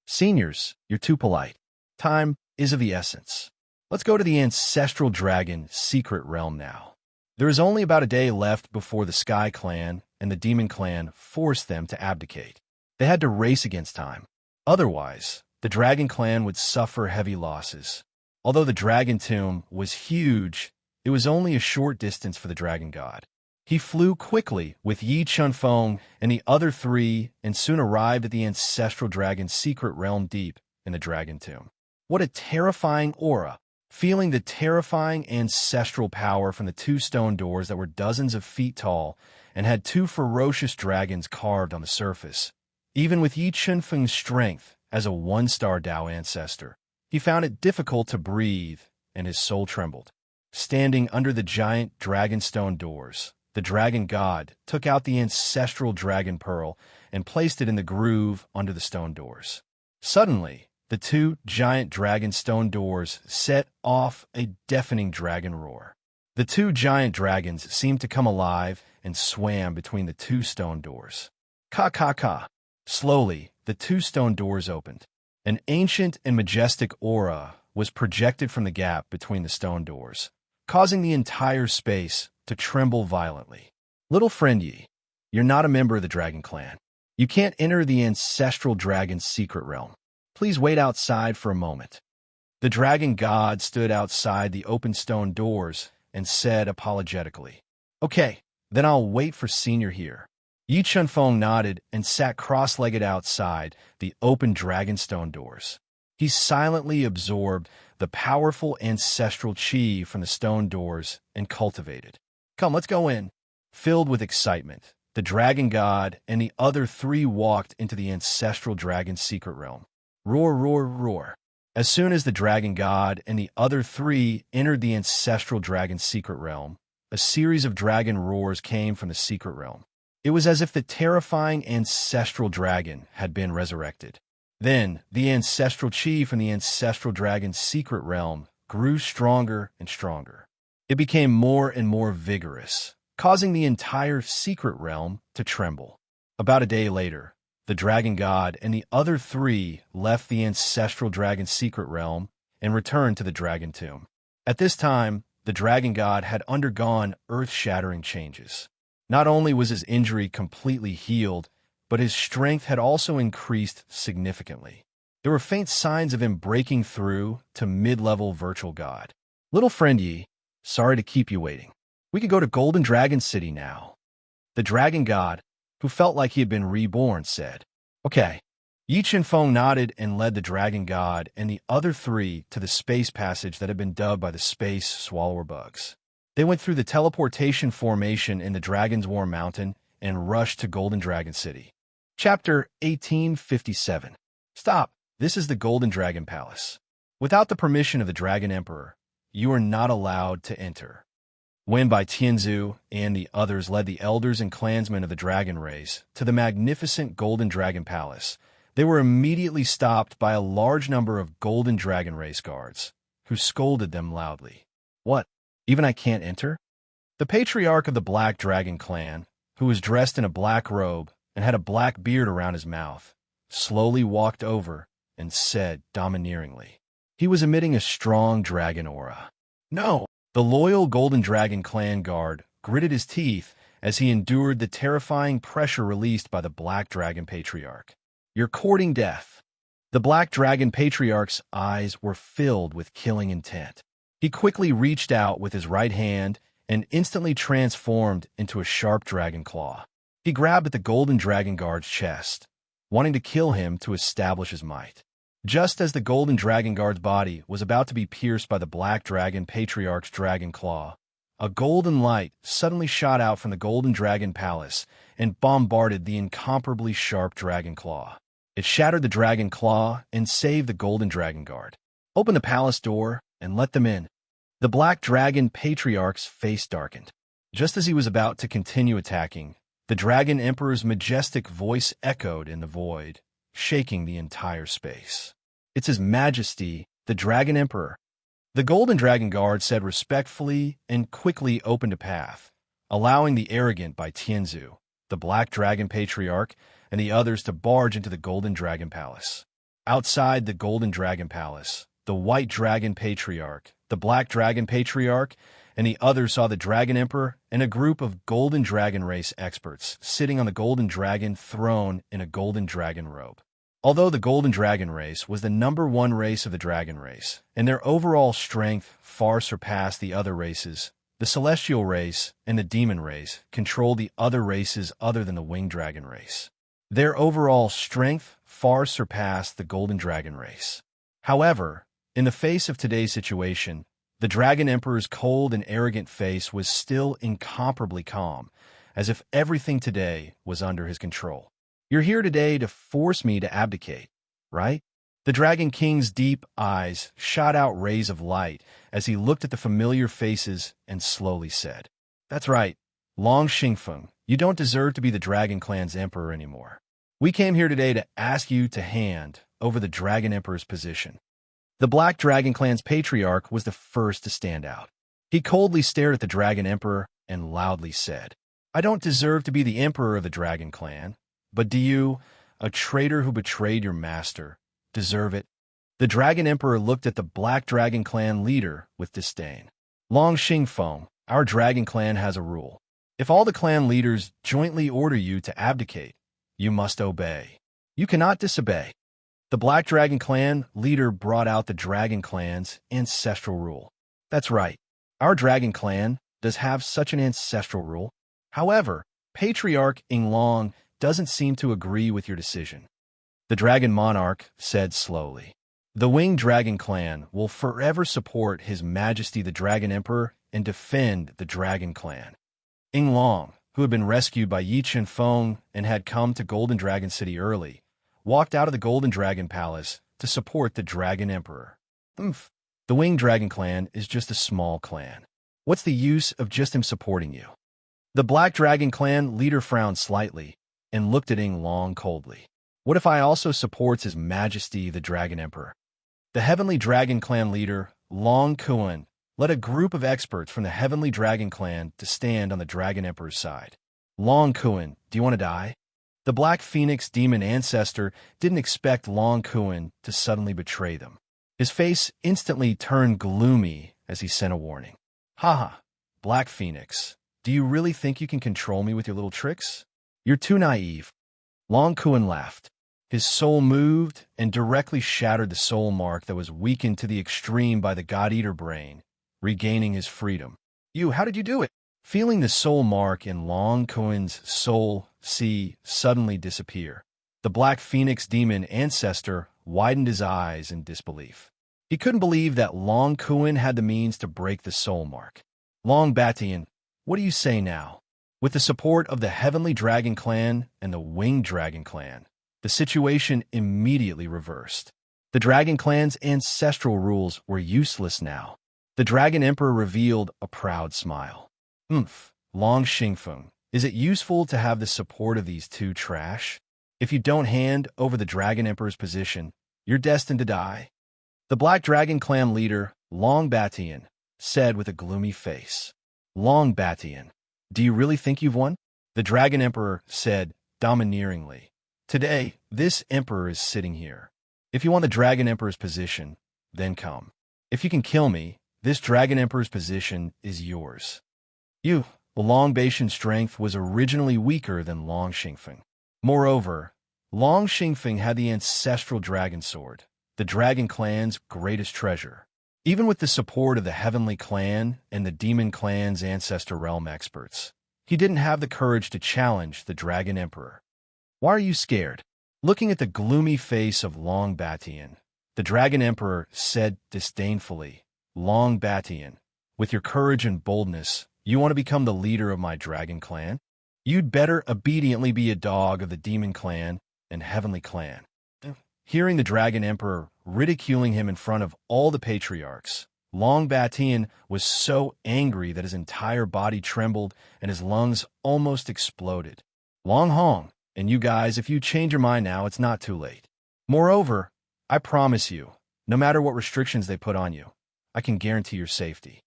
Seniors, you're too polite. Time is of the essence. Let's go to the ancestral dragon secret realm now." There is only about a day left before the Sky Clan and the Demon Clan forced them to abdicate. They had to race against time. Otherwise, the Dragon Clan would suffer heavy losses. Although the Dragon Tomb was huge, it was only a short distance for the Dragon God. He flew quickly with Yi Chunfeng and the other three and soon arrived at the ancestral dragon's secret realm deep in the Dragon Tomb. What a terrifying aura! Feeling the terrifying ancestral power from the two stone doors that were dozens of feet tall and had two ferocious dragons carved on the surface. Even with Yi Chunfeng's strength as a one-star Dao ancestor, he found it difficult to breathe and his soul trembled. Standing under the giant dragonstone doors, the dragon god took out the ancestral dragon pearl and placed it in the groove under the stone doors. Suddenly, the two giant dragon stone doors set off a deafening dragon roar. The two giant dragons seemed to come alive and swam between the two stone doors. Ka ka ka! Slowly, the two stone doors opened. An ancient and majestic aura was projected from the gap between the stone doors, causing the entire space to tremble violently. Little friend Yi, you're not a member of the Dragon Clan. You can't enter the ancestral dragon's secret realm. Please wait outside for a moment. The dragon god stood outside the open stone doors and said apologetically, "Okay, then I'll wait for Senior here." Yi Chunfeng nodded and sat cross-legged outside the open dragonstone doors. He silently absorbed the powerful ancestral chi from the stone doors and cultivated. "Come, let's go in." Filled with excitement, the dragon god and the other three walked into the ancestral dragon's secret realm. Roar, roar, roar. As soon as the dragon god and the other three entered the ancestral dragon's secret realm, a series of dragon roars came from the secret realm. It was as if the terrifying ancestral dragon had been resurrected. Then, the ancestral chi from the ancestral dragon's secret realm grew stronger and stronger. It became more and more vigorous, causing the entire secret realm to tremble. About a day later, the dragon god and the other three left the ancestral dragon's secret realm and returned to the dragon tomb. At this time, the dragon god had undergone earth-shattering changes. Not only was his injury completely healed, but his strength had also increased significantly. There were faint signs of him breaking through to mid-level virtual god. "Little friend Yi, sorry to keep you waiting. We could go to Golden Dragon City now." The dragon god, who felt like he had been reborn, said, "Okay." Yi Chenfeng nodded and led the dragon god and the other three to the space passage that had been dubbed by the space swallower bugs. They went through the teleportation formation in the Dragon's War Mountain and rushed to Golden Dragon City. Chapter 1857. Stop. This is the Golden Dragon Palace. Without the permission of the Dragon Emperor, you are not allowed to enter. When Bai Tianzu and the others led the elders and clansmen of the dragon race to the magnificent Golden Dragon Palace, they were immediately stopped by a large number of Golden Dragon Race guards, who scolded them loudly. "What? Even I can't enter?" The patriarch of the Black Dragon clan, who was dressed in a black robe and had a black beard around his mouth, slowly walked over and said domineeringly. He was emitting a strong dragon aura. "No!" The loyal Golden Dragon clan guard gritted his teeth as he endured the terrifying pressure released by the Black Dragon Patriarch. "You're courting death." The Black Dragon Patriarch's eyes were filled with killing intent. He quickly reached out with his right hand and instantly transformed into a sharp dragon claw. He grabbed at the Golden Dragon Guard's chest, wanting to kill him to establish his might. Just as the Golden Dragon Guard's body was about to be pierced by the Black Dragon Patriarch's dragon claw, a golden light suddenly shot out from the Golden Dragon Palace and bombarded the incomparably sharp dragon claw. It shattered the dragon claw and saved the Golden Dragon Guard. "Open the palace door and let them in." The Black Dragon Patriarch's face darkened. Just as he was about to continue attacking, the Dragon Emperor's majestic voice echoed in the void, shaking the entire space. It's His Majesty, the Dragon Emperor. The Golden Dragon Guard said respectfully and quickly opened a path, allowing the arrogant by Tianzu, the Black Dragon Patriarch, and the others to barge into the Golden Dragon Palace. Outside the Golden Dragon Palace, the White Dragon Patriarch, the Black Dragon Patriarch, and the others saw the Dragon Emperor and a group of Golden Dragon race experts sitting on the Golden Dragon throne in a Golden Dragon robe. Although the Golden Dragon race was the #1 race of the Dragon race, and their overall strength far surpassed the other races, the Celestial race and the Demon race controlled the other races other than the Winged Dragon race. Their overall strength far surpassed the Golden Dragon race. However, in the face of today's situation, the Dragon Emperor's cold and arrogant face was still incomparably calm, as if everything today was under his control. You're here today to force me to abdicate, right? The Dragon King's deep eyes shot out rays of light as he looked at the familiar faces and slowly said, "That's right, Long Xingfeng, you don't deserve to be the Dragon Clan's emperor anymore. We came here today to ask you to hand over the Dragon Emperor's position." The Black Dragon Clan's patriarch was the first to stand out. He coldly stared at the Dragon Emperor and loudly said, "I don't deserve to be the emperor of the Dragon Clan. But do you, a traitor who betrayed your master, deserve it?" The Dragon Emperor looked at the Black Dragon Clan leader with disdain. "Long Xingfeng, our Dragon Clan has a rule. If all the clan leaders jointly order you to abdicate, you must obey. You cannot disobey." The Black Dragon Clan leader brought out the Dragon Clan's ancestral rule. "That's right, our Dragon Clan does have such an ancestral rule. However, Patriarch Inglong doesn't seem to agree with your decision." The Dragon Monarch said slowly, "The Winged Dragon Clan will forever support His Majesty the Dragon Emperor and defend the Dragon Clan." Inglong, who had been rescued by Yi Chenfeng and had come to Golden Dragon City early, walked out of the Golden Dragon Palace to support the Dragon Emperor. The Winged Dragon Clan is just a small clan. What's the use of just him supporting you?" The Black Dragon Clan leader frowned slightly and looked at Inglong coldly. "What if I also supports His Majesty the Dragon Emperor?" The Heavenly Dragon Clan leader, Long Kuan, led a group of experts from the Heavenly Dragon Clan to stand on the Dragon Emperor's side. "Long Kuan, do you want to die?" The Black Phoenix Demon Ancestor didn't expect Long Kuan to suddenly betray them. His face instantly turned gloomy as he sent a warning. "Haha, Black Phoenix, do you really think you can control me with your little tricks? You're too naive." Long Kuan laughed. His soul moved and directly shattered the soul mark that was weakened to the extreme by the God-Eater brain, regaining his freedom. How did you do it?" Feeling the soul mark in Long Kuan's soul suddenly disappear, the Black Phoenix Demon Ancestor widened his eyes in disbelief. He couldn't believe that Long Kuan had the means to break the soul mark. "Long Batian, what do you say now?" With the support of the Heavenly Dragon Clan and the Winged Dragon Clan, the situation immediately reversed. The Dragon Clan's ancestral rules were useless now. The Dragon Emperor revealed a proud smile. Long Xingfeng, is it useful to have the support of these two trash? If you don't hand over the Dragon Emperor's position, you're destined to die." The Black Dragon Clan leader, Long Batian, said with a gloomy face. "Long Batian, do you really think you've won?" The Dragon Emperor said domineeringly, "Today, this emperor is sitting here. If you want the Dragon Emperor's position, then come. If you can kill me, this Dragon Emperor's position is yours." Long Batian's strength was originally weaker than Long Xingfeng. Moreover, Long Xingfeng had the ancestral dragon sword, the Dragon Clan's greatest treasure. Even with the support of the Heavenly Clan and the Demon Clan's ancestor realm experts, he didn't have the courage to challenge the Dragon Emperor. "Why are you scared?" Looking at the gloomy face of Long Batian, the Dragon Emperor said disdainfully, "Long Batian, with your courage and boldness, you want to become the leader of my Dragon Clan? You'd better obediently be a dog of the Demon Clan and Heavenly Clan." Hearing the Dragon Emperor ridiculing him in front of all the patriarchs, Long Batian was so angry that his entire body trembled and his lungs almost exploded. "Long Hong, and you guys, if you change your mind now, it's not too late. Moreover, I promise you, no matter what restrictions they put on you, I can guarantee your safety."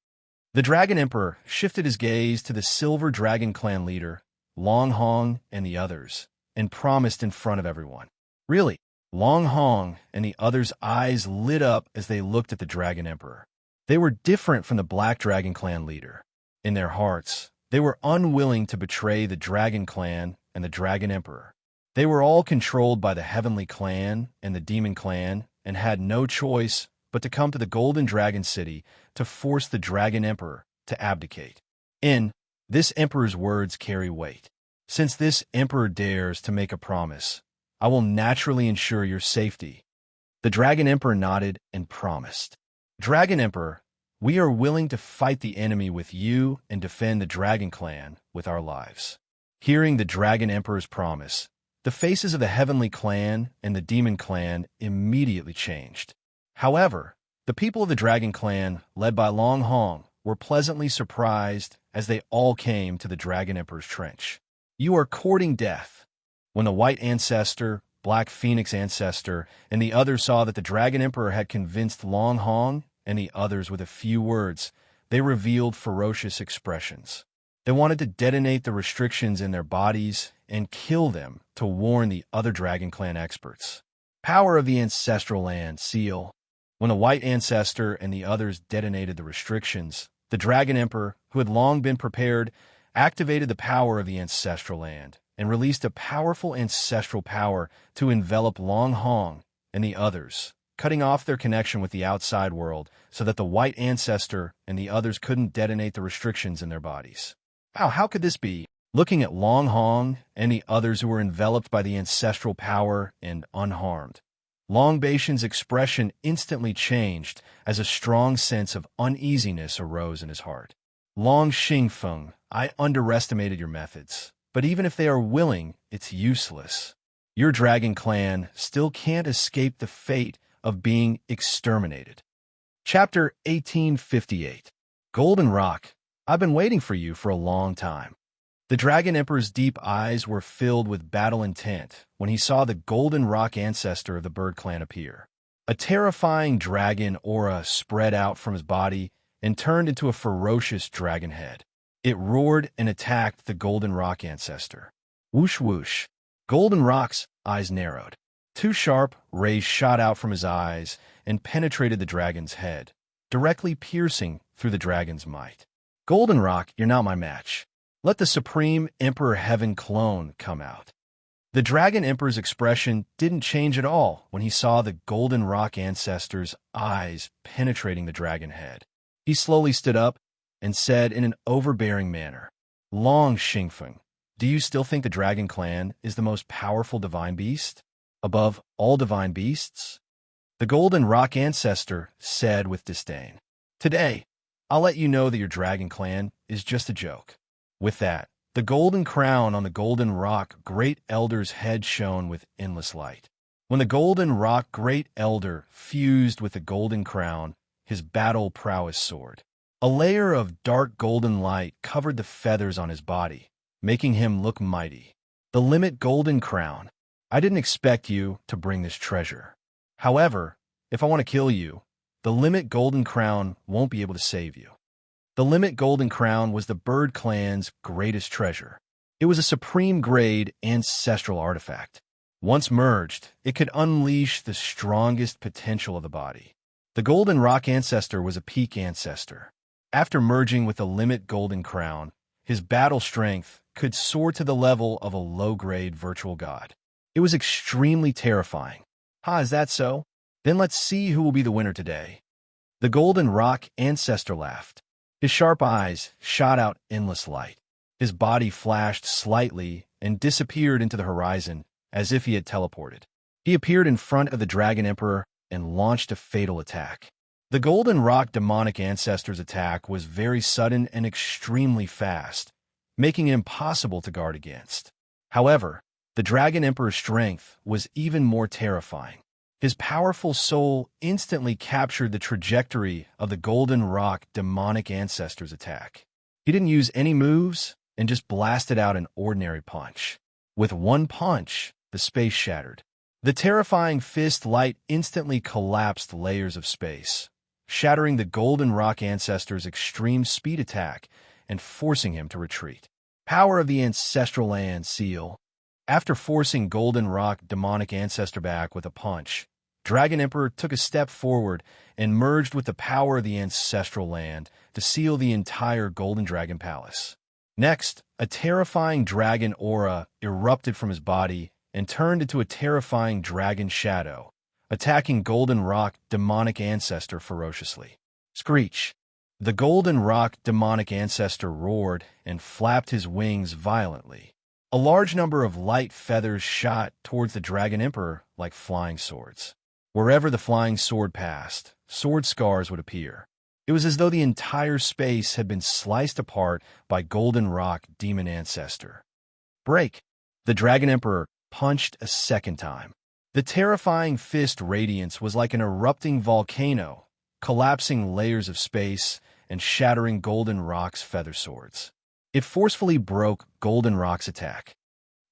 The Dragon Emperor shifted his gaze to the Silver Dragon Clan leader, Long Hong, and the others, and promised in front of everyone. Really, Long Hong and the others' eyes lit up as they looked at the Dragon Emperor. They were different from the Black Dragon Clan leader. In their hearts, they were unwilling to betray the Dragon Clan and the Dragon Emperor. They were all controlled by the Heavenly Clan and the Demon Clan and had no choice but to come to the Golden Dragon City to force the Dragon Emperor to abdicate. In this Emperor's words carry weight. Since this Emperor dares to make a promise, I will naturally ensure your safety. The Dragon Emperor nodded and promised. Dragon Emperor, we are willing to fight the enemy with you and defend the Dragon Clan with our lives. Hearing the Dragon Emperor's promise, the faces of the Heavenly Clan and the Demon Clan immediately changed. However, the people of the Dragon Clan, led by Long Hong, were pleasantly surprised as they all came to the Dragon Emperor's trench. You are courting death. When the White Ancestor, Black Phoenix Ancestor, and the others saw that the Dragon Emperor had convinced Long Hong and the others with a few words, they revealed ferocious expressions. They wanted to detonate the restrictions in their bodies and kill them to warn the other Dragon Clan experts. Power of the Ancestral Land Seal. When the White Ancestor and the others detonated the restrictions, the Dragon Emperor, who had long been prepared, activated the power of the Ancestral Land and released a powerful ancestral power to envelop Long Hong and the others, cutting off their connection with the outside world so that the White Ancestor and the others couldn't detonate the restrictions in their bodies. Wow, how could this be? Looking at Long Hong and the others who were enveloped by the ancestral power and unharmed, Long Baishan's expression instantly changed as a strong sense of uneasiness arose in his heart. Long Xingfeng, I underestimated your methods, but even if they are willing, it's useless. Your Dragon Clan still can't escape the fate of being exterminated. Chapter 1858. Golden Rock. I've been waiting for you for a long time. The Dragon Emperor's deep eyes were filled with battle intent when he saw the Golden Rock Ancestor of the Bird Clan appear. A terrifying dragon aura spread out from his body and turned into a ferocious dragon head. It roared and attacked the Golden Rock Ancestor. Whoosh whoosh. Golden Rock's eyes narrowed. Two sharp rays shot out from his eyes and penetrated the dragon's head, directly piercing through the dragon's might. Golden Rock, you're not my match. Let the Supreme Emperor Heaven clone come out. The Dragon Emperor's expression didn't change at all when he saw the Golden Rock Ancestor's eyes penetrating the dragon head. He slowly stood up and said in an overbearing manner, Long Xingfeng, do you still think the Dragon Clan is the most powerful divine beast? Above all divine beasts? The Golden Rock Ancestor said with disdain, Today, I'll let you know that your Dragon Clan is just a joke. With that, the golden crown on the Golden Rock Great Elder's head shone with endless light. When the Golden Rock Great Elder fused with the golden crown, his battle prowess soared. A layer of dark golden light covered the feathers on his body, making him look mighty. The Limit Golden Crown. I didn't expect you to bring this treasure. However, if I want to kill you, the Limit Golden Crown won't be able to save you. The Limit Golden Crown was the Bird Clan's greatest treasure. It was a supreme-grade ancestral artifact. Once merged, it could unleash the strongest potential of the body. The Golden Rock Ancestor was a peak ancestor. After merging with the Limit Golden Crown, his battle strength could soar to the level of a low-grade virtual god. It was extremely terrifying. Is that so? Then let's see who will be the winner today. The Golden Rock Ancestor laughed. His sharp eyes shot out endless light. His body flashed slightly and disappeared into the horizon as if he had teleported. He appeared in front of the Dragon Emperor and launched a fatal attack. The Golden Rock Demonic Ancestor's attack was very sudden and extremely fast, making it impossible to guard against. However, the Dragon Emperor's strength was even more terrifying. His powerful soul instantly captured the trajectory of the Golden Rock Demonic Ancestor's attack. He didn't use any moves and just blasted out an ordinary punch. With one punch, the space shattered. The terrifying fist light instantly collapsed layers of space, shattering the Golden Rock Ancestor's extreme speed attack and forcing him to retreat. Power of the Ancestral Land Seal. After forcing Golden Rock Demonic Ancestor back with a punch, Dragon Emperor took a step forward and merged with the power of the Ancestral Land to seal the entire Golden Dragon Palace. Next, a terrifying dragon aura erupted from his body and turned into a terrifying dragon shadow, attacking Golden Rock Demonic Ancestor ferociously. Screech! The Golden Rock Demonic Ancestor roared and flapped his wings violently. A large number of light feathers shot towards the Dragon Emperor like flying swords. Wherever the flying sword passed, sword scars would appear. It was as though the entire space had been sliced apart by Golden Rock Demon Ancestor. Break! The Dragon Emperor punched a second time. The terrifying fist radiance was like an erupting volcano, collapsing layers of space and shattering Golden Rock's feather swords. It forcefully broke Golden Rock's attack.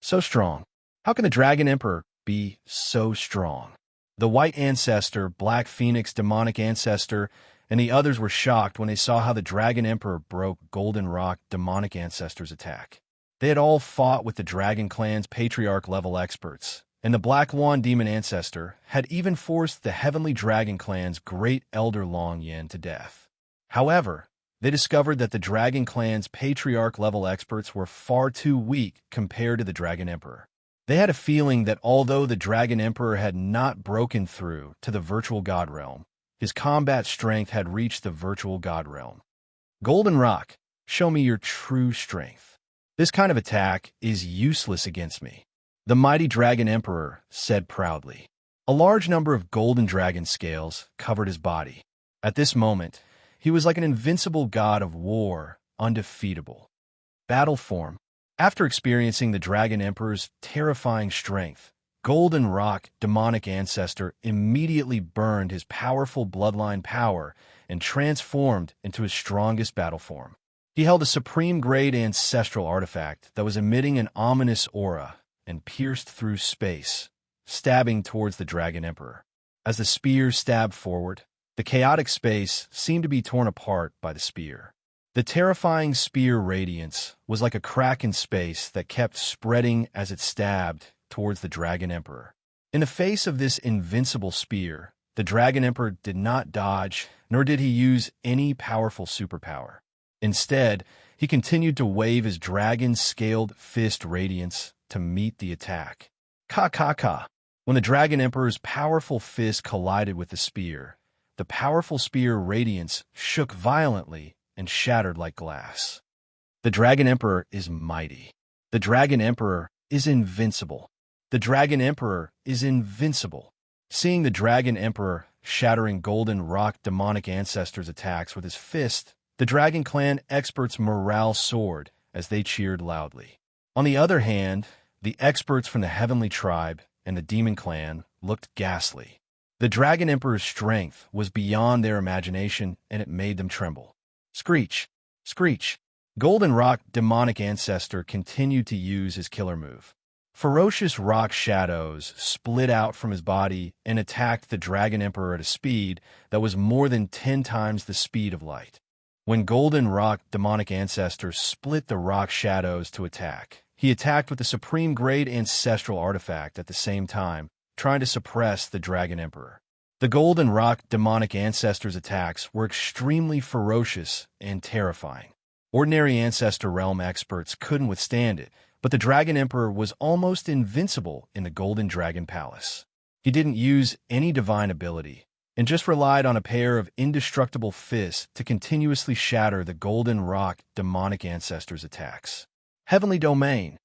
So strong. How can the Dragon Emperor be so strong? The White Ancestor, Black Phoenix, Demonic Ancestor, and the others were shocked when they saw how the Dragon Emperor broke Golden Rock Demonic Ancestor's attack. They had all fought with the Dragon Clan's Patriarch-level experts, and the Black Wand Demon Ancestor had even forced the Heavenly Dragon Clan's Great Elder Long Yin to death. However, they discovered that the Dragon Clan's Patriarch-level experts were far too weak compared to the Dragon Emperor. They had a feeling that although the Dragon Emperor had not broken through to the Virtual God Realm, his combat strength had reached the Virtual God Realm. Golden Rock, show me your true strength. This kind of attack is useless against me, the mighty Dragon Emperor said proudly. A large number of golden dragon scales covered his body. At this moment, he was like an invincible god of war, undefeatable. Battle form. After experiencing the Dragon Emperor's terrifying strength, Golden Rock Demonic Ancestor immediately burned his powerful bloodline power and transformed into his strongest battle form. He held a supreme-grade ancestral artifact that was emitting an ominous aura and pierced through space, stabbing towards the Dragon Emperor. As the spear stabbed forward, the chaotic space seemed to be torn apart by the spear. The terrifying spear radiance was like a crack in space that kept spreading as it stabbed towards the Dragon Emperor. In the face of this invincible spear, the Dragon Emperor did not dodge, nor did he use any powerful superpower. Instead, he continued to wave his dragon-scaled fist radiance to meet the attack. Ka. When the Dragon Emperor's powerful fist collided with the spear, the powerful spear radiance shook violently and shattered like glass. The Dragon Emperor is mighty. The Dragon Emperor is invincible. The Dragon Emperor is invincible. Seeing the Dragon Emperor shattering Golden Rock Demonic Ancestor's attacks with his fist, the Dragon Clan experts' morale soared as they cheered loudly. On the other hand, the experts from the Heavenly Tribe and the Demon Clan looked ghastly. The Dragon Emperor's strength was beyond their imagination, and it made them tremble. Screech! Golden Rock Demonic Ancestor continued to use his killer move. Ferocious rock shadows split out from his body and attacked the Dragon Emperor at a speed that was more than 10 times the speed of light. When Golden Rock Demonic Ancestor split the rock shadows to attack, he attacked with the supreme-grade ancestral artifact at the same time, trying to suppress the Dragon Emperor. The Golden Rock Demonic Ancestor's attacks were extremely ferocious and terrifying. Ordinary Ancestor Realm experts couldn't withstand it, but the Dragon Emperor was almost invincible in the Golden Dragon Palace. He didn't use any divine ability, and just relied on a pair of indestructible fists to continuously shatter the Golden Rock Demonic Ancestor's attacks. Heavenly Domain.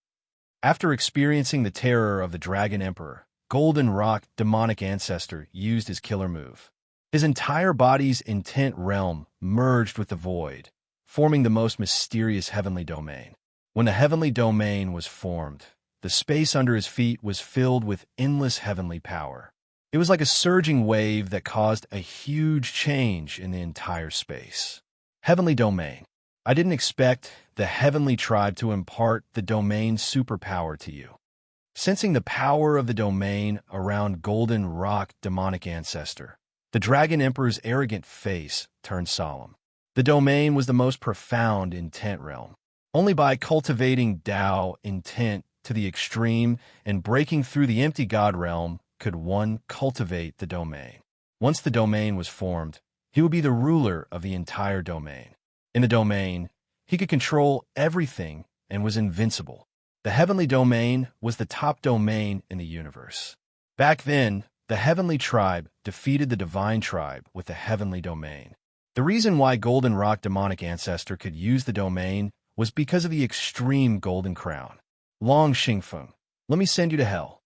After experiencing the terror of the Dragon Emperor, Golden Rock Demonic Ancestor used his killer move. His entire body's intent realm merged with the void, forming the most mysterious Heavenly Domain. When the Heavenly Domain was formed, the space under his feet was filled with endless heavenly power. It was like a surging wave that caused a huge change in the entire space. Heavenly Domain. I didn't expect the Heavenly Tribe to impart the Domain superpower to you. Sensing the power of the domain around Golden Rock demonic ancestor, the Dragon Emperor's arrogant face turned solemn. The domain was the most profound intent realm. Only by cultivating Tao intent to the extreme and breaking through the empty God realm could one cultivate the domain. Once the domain was formed, he would be the ruler of the entire domain. In the domain, he could control everything and was invincible. The heavenly domain was the top domain in the universe. Back then, the heavenly tribe defeated the divine tribe with the heavenly domain. The reason why Golden Rock demonic ancestor could use the domain was because of the extreme golden crown. Long Xingfeng, let me send you to hell.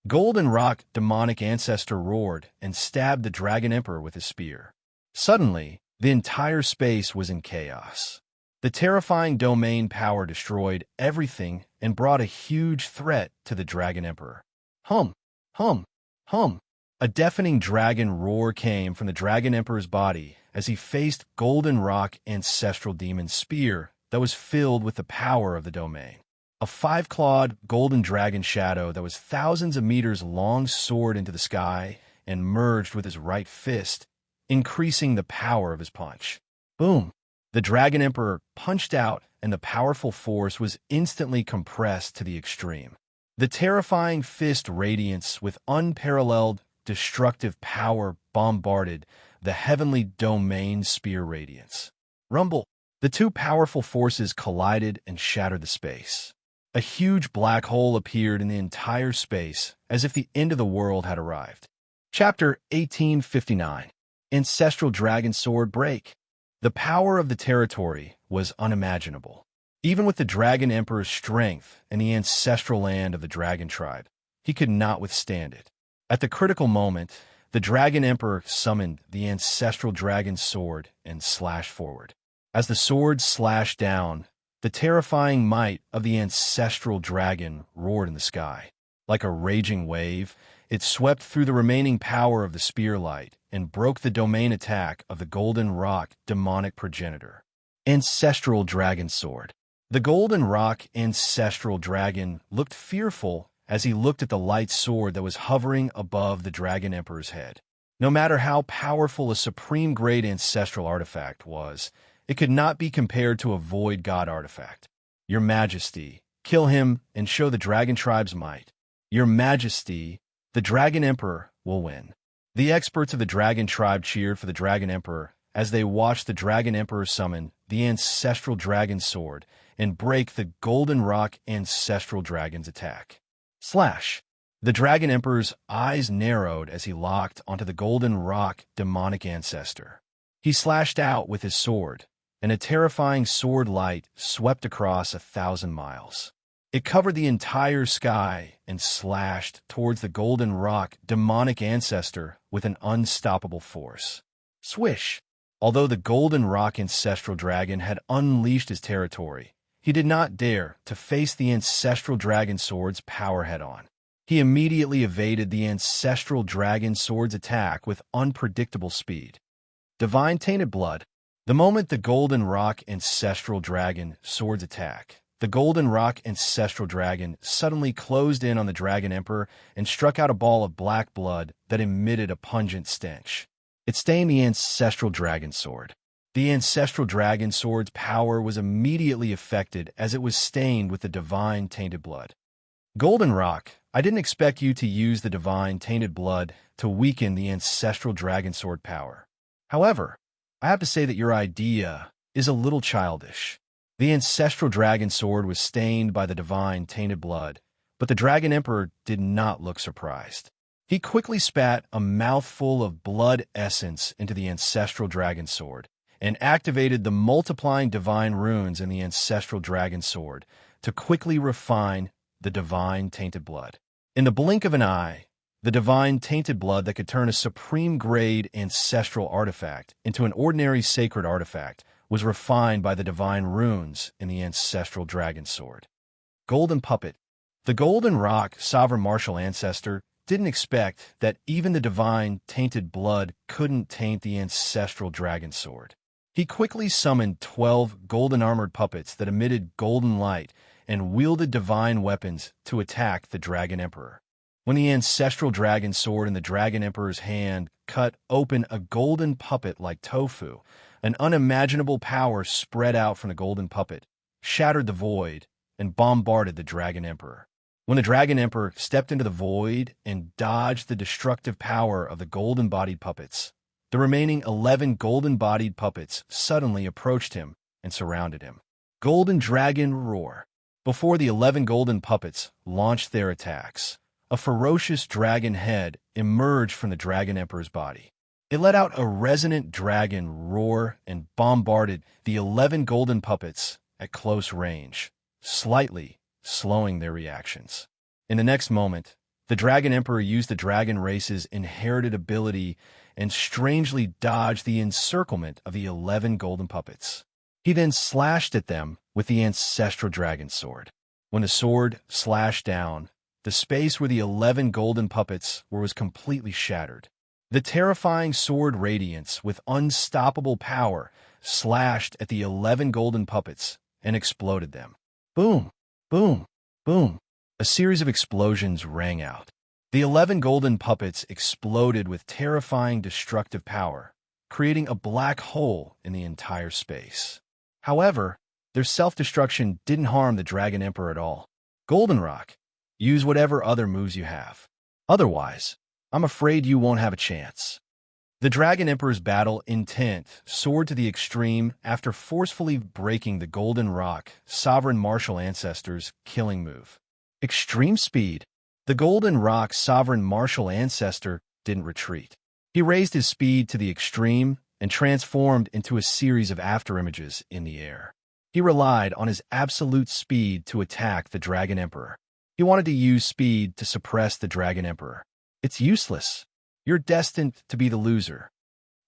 Golden Rock demonic ancestor roared and stabbed the Dragon Emperor with his spear. Suddenly, the entire space was in chaos. The terrifying domain power destroyed everything and brought a huge threat to the Dragon Emperor. Hum, hum, hum. A deafening dragon roar came from the Dragon Emperor's body as he faced Golden Rock ancestral demon's spear that was filled with the power of the domain. A five-clawed golden dragon shadow that was thousands of meters long soared into the sky and merged with his right fist, increasing the power of his punch. Boom! The Dragon Emperor punched out, and the powerful force was instantly compressed to the extreme. The terrifying fist radiance with unparalleled destructive power bombarded the heavenly domain spear radiance. Rumble! The two powerful forces collided and shattered the space. A huge black hole appeared in the entire space, as if the end of the world had arrived. Chapter 1859. Ancestral Dragon Sword Break. The power of the territory was unimaginable. Even with the Dragon Emperor's strength and the ancestral land of the Dragon Tribe, he could not withstand it. At the critical moment, the Dragon Emperor summoned the ancestral dragon sword and slashed forward. As the sword slashed down, the terrifying might of the ancestral dragon roared in the sky. Like a raging wave, it swept through the remaining power of the spear light and broke the domain attack of the Golden Rock demonic progenitor. Ancestral Dragon Sword. The Golden Rock ancestral dragon looked fearful as he looked at the light sword that was hovering above the Dragon Emperor's head. No matter how powerful a supreme-grade ancestral artifact was, it could not be compared to a void god artifact. Your Majesty, kill him and show the Dragon Tribe's might. Your Majesty, the Dragon Emperor will win. The experts of the Dragon Tribe cheered for the Dragon Emperor as they watched the Dragon Emperor summon the ancestral dragon sword and break the Golden Rock ancestral dragon's attack. Slash! The Dragon Emperor's eyes narrowed as he locked onto the Golden Rock demonic ancestor. He slashed out with his sword, and a terrifying sword light swept across 1,000 miles. It covered the entire sky and slashed towards the Golden Rock demonic ancestor with an unstoppable force. Swish! Although the Golden Rock ancestral dragon had unleashed his territory, he did not dare to face the ancestral dragon sword's power head-on. He immediately evaded the ancestral dragon sword's attack with unpredictable speed. Divine Tainted Blood. The moment the Golden Rock ancestral dragon sword's attack, the Golden Rock ancestral dragon suddenly closed in on the Dragon Emperor and struck out a ball of black blood that emitted a pungent stench. It stained the ancestral dragon sword. The ancestral dragon sword's power was immediately affected as it was stained with the Divine Tainted Blood. Golden Rock, I didn't expect you to use the Divine Tainted Blood to weaken the ancestral dragon sword power. However, I have to say that your idea is a little childish. The ancestral dragon sword was stained by the Divine Tainted Blood, but the Dragon Emperor did not look surprised. He quickly spat a mouthful of blood essence into the ancestral dragon sword and activated the multiplying divine runes in the ancestral dragon sword to quickly refine the Divine Tainted Blood. In the blink of an eye, the Divine Tainted Blood that could turn a supreme-grade ancestral artifact into an ordinary sacred artifact was refined by the divine runes in the ancestral dragon sword. Golden Puppet. The Golden Rock sovereign martial ancestor didn't expect that even the Divine Tainted Blood couldn't taint the ancestral dragon sword. He quickly summoned 12 golden armored puppets that emitted golden light and wielded divine weapons to attack the Dragon Emperor. When the ancestral dragon sword in the Dragon Emperor's hand cut open a golden puppet like tofu, an unimaginable power spread out from the golden puppet, shattered the void, and bombarded the Dragon Emperor. When the Dragon Emperor stepped into the void and dodged the destructive power of the golden-bodied puppets, the remaining 11 golden-bodied puppets suddenly approached him and surrounded him. Golden Dragon Roar. Before the 11 golden puppets launched their attacks, a ferocious dragon head emerged from the Dragon Emperor's body. It let out a resonant dragon roar and bombarded the 11 golden puppets at close range, slightly slowing their reactions. In the next moment, the Dragon Emperor used the dragon race's inherited ability and strangely dodged the encirclement of the 11 golden puppets. He then slashed at them with the ancestral dragon sword. When the sword slashed down, the space where the 11 golden puppets were was completely shattered. The terrifying sword radiance with unstoppable power slashed at the 11 golden puppets and exploded them. Boom, boom, boom. A series of explosions rang out. The 11 golden puppets exploded with terrifying destructive power, creating a black hole in the entire space. However, their self-destruction didn't harm the Dragon Emperor at all. Goldenrock, use whatever other moves you have. Otherwise, I'm afraid you won't have a chance. The Dragon Emperor's battle intent soared to the extreme after forcefully breaking the Golden Rock Sovereign Martial Ancestor's killing move. Extreme speed. The Golden Rock Sovereign Martial Ancestor didn't retreat. He raised his speed to the extreme and transformed into a series of afterimages in the air. He relied on his absolute speed to attack the Dragon Emperor. He wanted to use speed to suppress the Dragon Emperor. It's useless. You're destined to be the loser.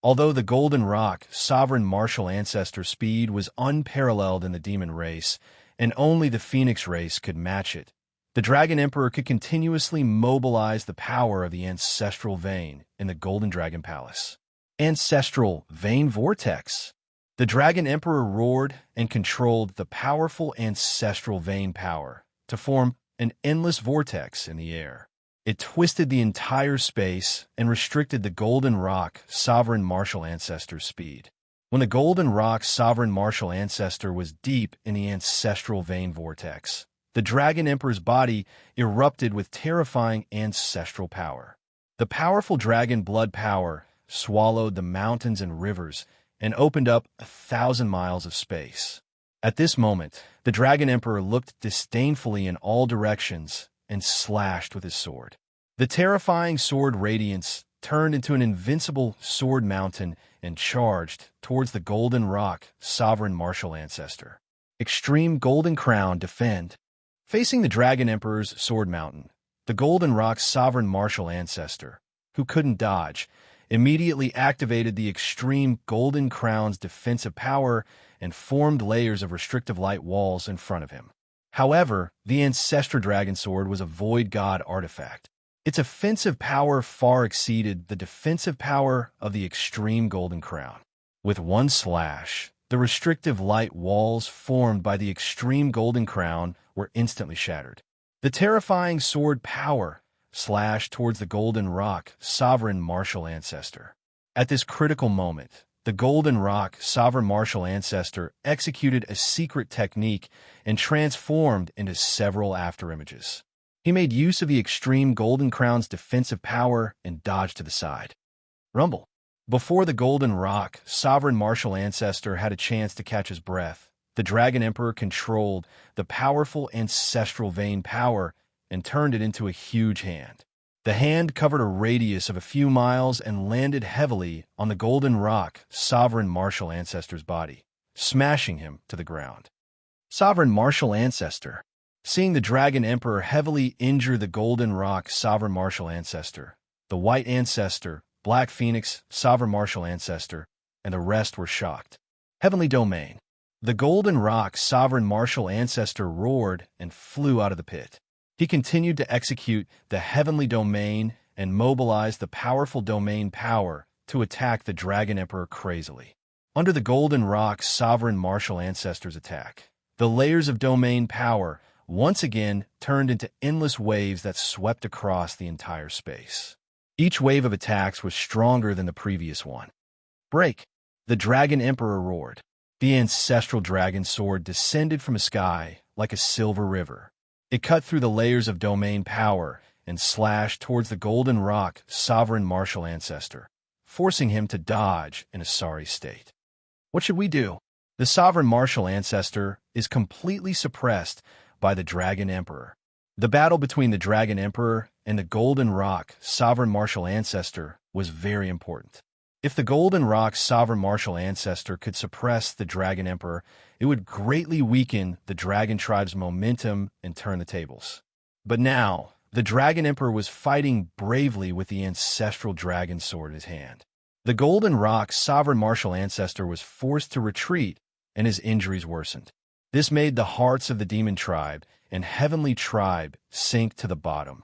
Although the Golden Rock Sovereign Martial Ancestor speed was unparalleled in the demon race, and only the Phoenix race could match it, the Dragon Emperor could continuously mobilize the power of the Ancestral Vein in the Golden Dragon Palace. Ancestral Vein Vortex. The Dragon Emperor roared and controlled the powerful Ancestral Vein power to form an endless vortex in the air. It twisted the entire space and restricted the Golden Rock Sovereign Martial Ancestor's speed. When the Golden Rock Sovereign Martial Ancestor was deep in the Ancestral Vein Vortex, the Dragon Emperor's body erupted with terrifying ancestral power. The powerful dragon blood power swallowed the mountains and rivers and opened up 1,000 miles of space. At this moment, the Dragon Emperor looked disdainfully in all directions and slashed with his sword. The terrifying sword radiance turned into an invincible sword mountain and charged towards the Golden Rock Sovereign Martial Ancestor. Extreme Golden Crown Defend. Facing the Dragon Emperor's sword mountain, the Golden Rock Sovereign Martial Ancestor, who couldn't dodge, immediately activated the extreme Golden Crown's defensive power and formed layers of restrictive light walls in front of him. However, the Ancestral Dragon Sword was a Void God artifact. Its offensive power far exceeded the defensive power of the extreme Golden Crown. With one slash, the restrictive light walls formed by the extreme Golden Crown were instantly shattered. The terrifying sword power slashed towards the Golden Rock Sovereign Martial Ancestor. At this critical moment, the Golden Rock Sovereign Martial Ancestor executed a secret technique and transformed into several afterimages. He made use of the extreme Golden Crown's defensive power and dodged to the side. Rumble. Before the Golden Rock Sovereign Martial Ancestor had a chance to catch his breath, the Dragon Emperor controlled the powerful Ancestral Vein power and turned it into a huge hand. The hand covered a radius of a few miles and landed heavily on the Golden Rock Sovereign Martial Ancestor's body, smashing him to the ground. Sovereign Martial Ancestor. Seeing the Dragon Emperor heavily injure the Golden Rock Sovereign Martial Ancestor, the White Ancestor, Black Phoenix, Sovereign Martial Ancestor, and the rest were shocked. Heavenly Domain. The Golden Rock Sovereign Martial Ancestor roared and flew out of the pit. He continued to execute the Heavenly Domain and mobilized the powerful Domain power to attack the Dragon Emperor crazily. Under the Golden Rock Sovereign Martial Ancestor's attack, The layers of domain power once again turned into endless waves that swept across the entire space. Each wave of attacks was stronger than the previous one. Break! The Dragon Emperor roared. The ancestral dragon sword descended from the sky like a silver river. It cut through the layers of domain power and slashed towards the golden rock sovereign martial ancestor, forcing him to dodge in a sorry state. What should we do? The sovereign martial ancestor is completely suppressed by the Dragon Emperor. The battle between the Dragon Emperor and the Golden Rock sovereign martial ancestor was very important. If the Golden Rock sovereign martial ancestor could suppress the Dragon Emperor, it would greatly weaken the Dragon Tribe's momentum and turn the tables. But now, the Dragon Emperor was fighting bravely with the ancestral dragon sword in his hand. The Golden Rock sovereign martial ancestor was forced to retreat, and his injuries worsened. This made the hearts of the Demon Tribe and Heavenly Tribe sink to the bottom.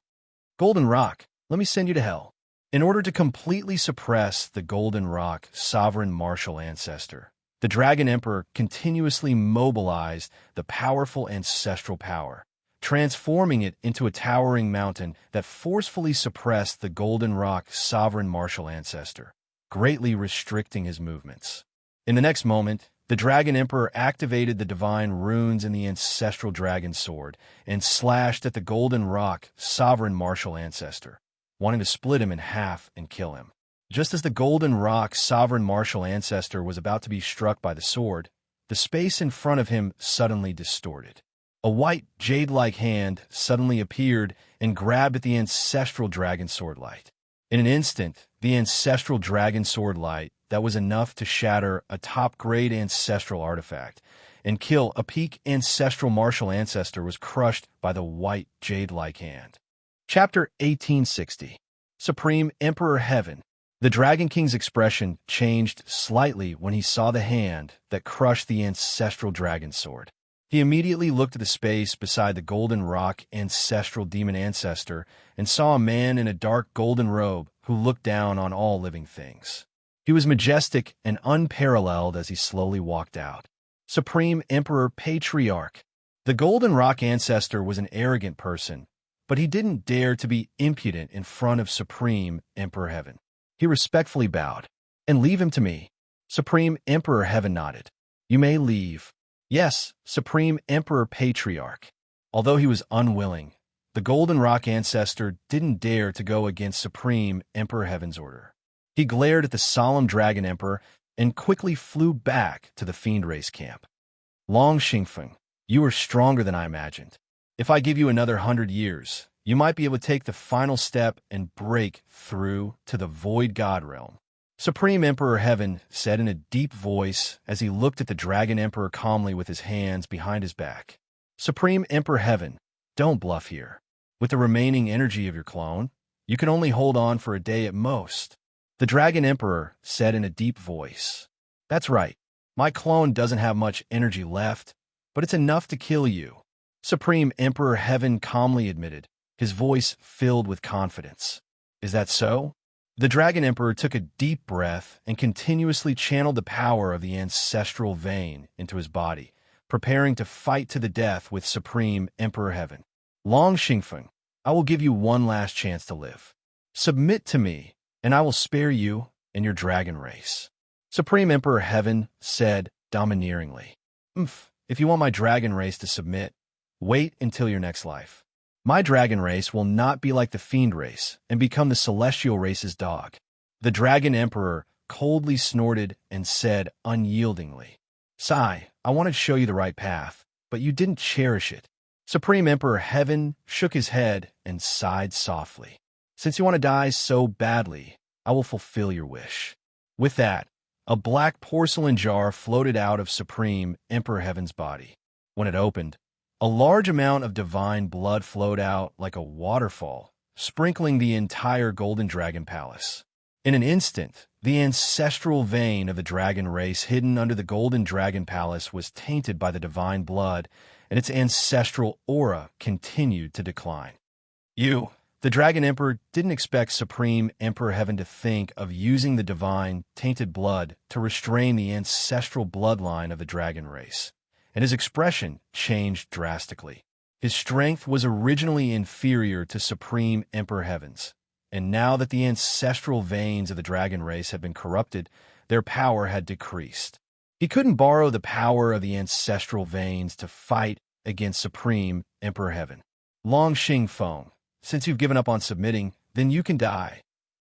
Golden Rock, let me send you to hell. In order to completely suppress the Golden Rock sovereign martial ancestor, the Dragon Emperor continuously mobilized the powerful ancestral power, transforming it into a towering mountain that forcefully suppressed the Golden Rock sovereign martial ancestor, greatly restricting his movements. In the next moment, the Dragon Emperor activated the divine runes in the ancestral dragon sword and slashed at the Golden Rock sovereign martial ancestor, wanting to split him in half and kill him. Just as the Golden Rock sovereign martial ancestor was about to be struck by the sword, the space in front of him suddenly distorted. A white, jade-like hand suddenly appeared and grabbed at the ancestral dragon sword light. In an instant, the ancestral dragon sword light that was enough to shatter a top-grade ancestral artifact and kill a peak ancestral martial ancestor was crushed by the white, jade-like hand. Chapter 1860. Supreme Emperor Heaven. The Dragon King's expression changed slightly when he saw the hand that crushed the ancestral dragon sword. He immediately looked at the space beside the Golden Rock ancestral demon ancestor and saw a man in a dark golden robe who looked down on all living things. He was majestic and unparalleled as he slowly walked out. Supreme Emperor Patriarch. The Golden Rock ancestor was an arrogant person, but he didn't dare to be impudent in front of Supreme Emperor Heaven. He respectfully bowed. "And leave him to me." Supreme Emperor Heaven nodded. "You may leave." "Yes, Supreme Emperor Patriarch." Although he was unwilling, the Golden Rock ancestor didn't dare to go against Supreme Emperor Heaven's order. He glared at the solemn Dragon Emperor and quickly flew back to the Fiend Race camp. "Long Xingfeng, you are stronger than I imagined. If I give you another 100 years, you might be able to take the final step and break through to the Void God realm." Supreme Emperor Heaven said in a deep voice as he looked at the Dragon Emperor calmly with his hands behind his back. "Supreme Emperor Heaven, don't bluff here. With the remaining energy of your clone, you can only hold on for a day at most." The Dragon Emperor said in a deep voice. "That's right. My clone doesn't have much energy left, but it's enough to kill you." Supreme Emperor Heaven calmly admitted, his voice filled with confidence. "Is that so?" The Dragon Emperor took a deep breath and continuously channeled the power of the ancestral vein into his body, preparing to fight to the death with Supreme Emperor Heaven. "Long Xingfeng, I will give you one last chance to live. Submit to me, and I will spare you and your dragon race." Supreme Emperor Heaven said domineeringly. If you want my dragon race to submit, wait until your next life. My dragon race will not be like the Fiend race and become the celestial race's dog." The Dragon Emperor coldly snorted and said unyieldingly, "Sai, I wanted to show you the right path, but you didn't cherish it." Supreme Emperor Heaven shook his head and sighed softly. "Since you want to die so badly, I will fulfill your wish." With that, a black porcelain jar floated out of Supreme Emperor Heaven's body. When it opened, a large amount of divine blood flowed out like a waterfall, sprinkling the entire Golden Dragon Palace. In an instant, the ancestral vein of the dragon race hidden under the Golden Dragon Palace was tainted by the divine blood, and its ancestral aura continued to decline. The Dragon Emperor didn't expect Supreme Emperor Heaven to think of using the divine, tainted blood to restrain the ancestral bloodline of the dragon race. and his expression changed drastically. His strength was originally inferior to Supreme Emperor Heaven's, and now that the ancestral veins of the dragon race had been corrupted, their power had decreased. He couldn't borrow the power of the ancestral veins to fight against Supreme Emperor Heaven. Long Xing Feng, since you've given up on submitting, then you can die.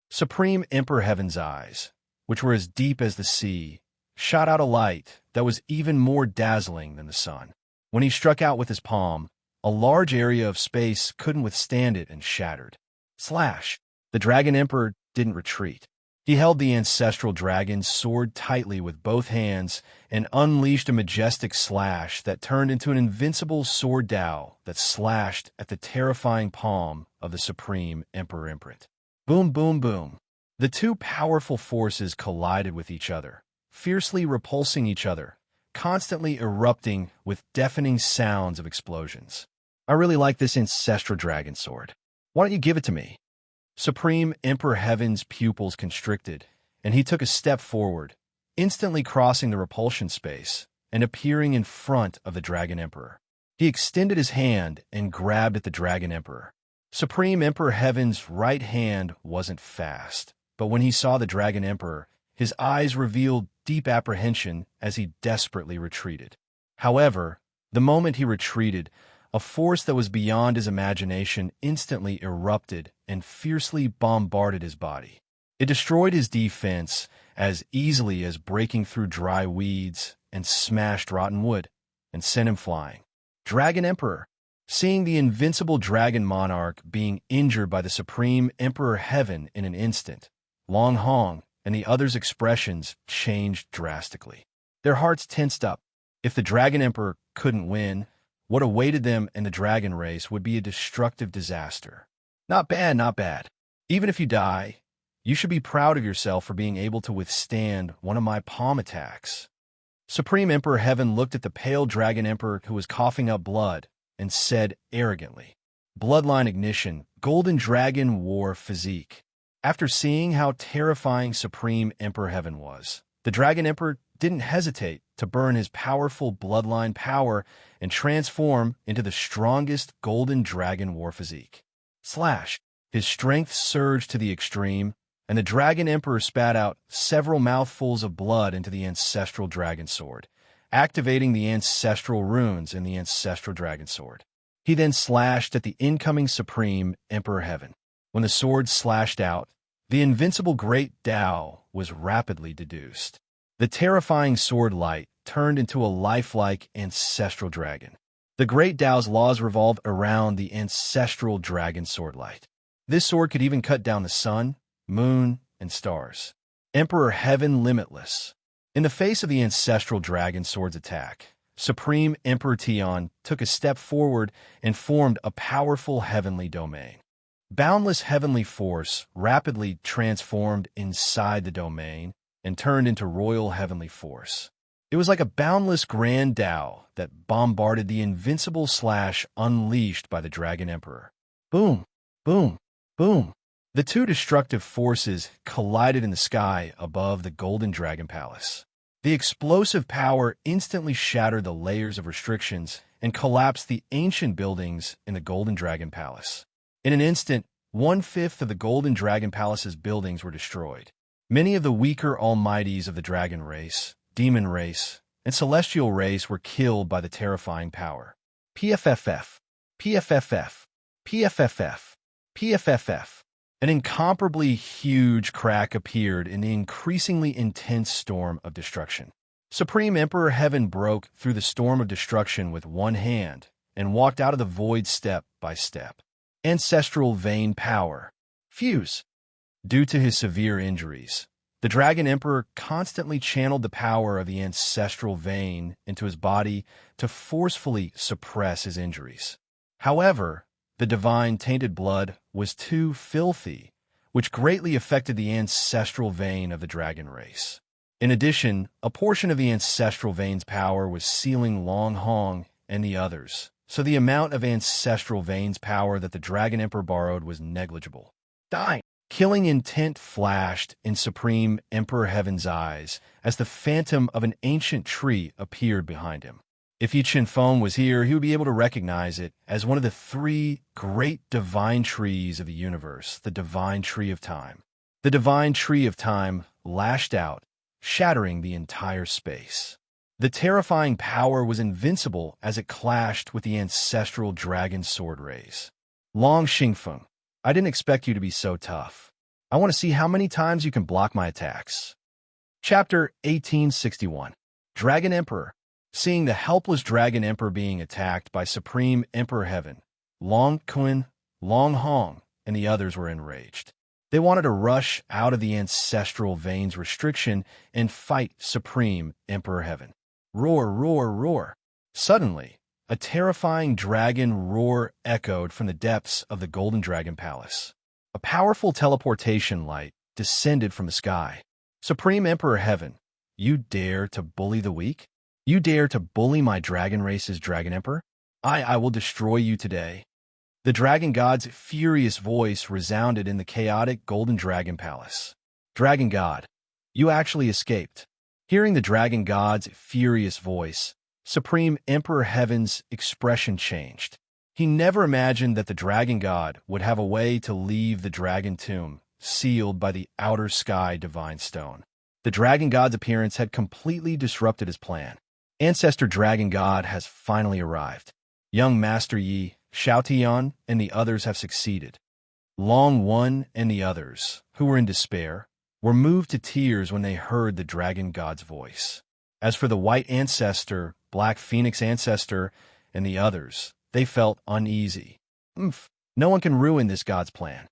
Supreme Emperor Heaven's eyes, which were as deep as the sea, shot out a light that was even more dazzling than the sun. When he struck out with his palm, a large area of space couldn't withstand it and shattered. Slash! The Dragon Emperor didn't retreat. He held the ancestral dragon's sword tightly with both hands and unleashed a majestic slash that turned into an invincible sword Dao that slashed at the terrifying palm of the Supreme Emperor Imprint. Boom, boom, boom. The two powerful forces collided with each other, fiercely repulsing each other, constantly erupting with deafening sounds of explosions. I really like this ancestral dragon sword. Why don't you give it to me? Supreme Emperor Heaven's pupils constricted, and he took a step forward, instantly crossing the repulsion space and appearing in front of the Dragon Emperor. He extended his hand and grabbed at the Dragon Emperor. Supreme Emperor Heaven's right hand wasn't fast, but when he saw the Dragon Emperor, his eyes revealed deep apprehension as he desperately retreated. However, the moment he retreated, a force that was beyond his imagination instantly erupted and fiercely bombarded his body. It destroyed his defense as easily as breaking through dry weeds and smashed rotten wood, and sent him flying. Dragon Emperor, seeing the invincible dragon monarch being injured by the Supreme Emperor Heaven in an instant, Long Hong and the others' expressions changed drastically. Their hearts tensed up. If the Dragon Emperor couldn't win, what awaited them in the dragon race would be a destructive disaster. Not bad, not bad. Even if you die, you should be proud of yourself for being able to withstand one of my palm attacks. Supreme Emperor Heaven looked at the pale Dragon Emperor who was coughing up blood and said arrogantly, "Bloodline ignition, Golden Dragon War physique." After seeing how terrifying Supreme Emperor Heaven was, the Dragon Emperor didn't hesitate to burn his powerful bloodline power and transform into the strongest Golden Dragon War physique. Slash! His strength surged to the extreme, and the Dragon Emperor spat out several mouthfuls of blood into the ancestral dragon sword, activating the ancestral runes in the ancestral dragon sword. He then slashed at the incoming Supreme Emperor Heaven. When the sword slashed out, the invincible Great Dao was rapidly deduced. The terrifying sword light turned into a lifelike ancestral dragon. The Great Dao's laws revolve around the ancestral dragon sword light. This sword could even cut down the sun, moon, and stars. Emperor Heaven Limitless. In the face of the ancestral dragon sword's attack, Supreme Emperor Tian took a step forward and formed a powerful heavenly domain. Boundless heavenly force rapidly transformed inside the domain and turned into royal heavenly force. It was like a boundless grand Dao that bombarded the invincible slash unleashed by the Dragon Emperor. Boom, boom, boom. The two destructive forces collided in the sky above the Golden Dragon Palace. The explosive power instantly shattered the layers of restrictions and collapsed the ancient buildings in the Golden Dragon Palace. In an instant, 1/5 of the Golden Dragon Palace's buildings were destroyed. Many of the weaker almighties of the dragon race, demon race, and celestial race were killed by the terrifying power. PFFF, PFFF, PFFF, PFFF. An incomparably huge crack appeared in the increasingly intense storm of destruction. Supreme Emperor Heaven broke through the storm of destruction with one hand and walked out of the void step by step. Ancestral vein power. Fuse. Due to his severe injuries, the Dragon Emperor constantly channeled the power of the ancestral vein into his body to forcefully suppress his injuries. However, the divine tainted blood was too filthy, which greatly affected the ancestral vein of the dragon race. In addition, a portion of the ancestral vein's power was sealing Long Hong and the others, so the amount of ancestral vein's power that the Dragon Emperor borrowed was negligible. Die! Killing intent flashed in Supreme Emperor Heaven's eyes as the phantom of an ancient tree appeared behind him. If Yi Phone was here, he would be able to recognize it as one of the three great divine trees of the universe, the divine tree of time. The divine tree of time lashed out, shattering the entire space. The terrifying power was invincible as it clashed with the ancestral dragon sword rays. Long Xingfeng, I didn't expect you to be so tough. I want to see how many times you can block my attacks. Chapter 1861. Dragon Emperor. Seeing the helpless Dragon Emperor being attacked by Supreme Emperor Heaven, Long Kun, Long Hong, and the others were enraged. They wanted to rush out of the ancestral veins restriction and fight Supreme Emperor Heaven. Roar, roar, roar. Suddenly, a terrifying dragon roar echoed from the depths of the Golden Dragon Palace. A powerful teleportation light descended from the sky. Supreme Emperor Heaven, you dare to bully the weak? You dare to bully my dragon race's Dragon Emperor? I will destroy you today. The Dragon God's furious voice resounded in the chaotic Golden Dragon Palace. Dragon God, you actually escaped. Hearing the Dragon God's furious voice, Supreme Emperor Heaven's expression changed. He never imagined that the Dragon God would have a way to leave the Dragon Tomb, sealed by the outer sky divine stone. The Dragon God's appearance had completely disrupted his plan. Ancestor Dragon God has finally arrived. Young Master Yi, Xiao Tian, and the others have succeeded. Long One and the others, who were in despair, were moved to tears when they heard the Dragon God's voice. As for the White Ancestor, Black Phoenix Ancestor, and the others, they felt uneasy. No one can ruin this God's plan.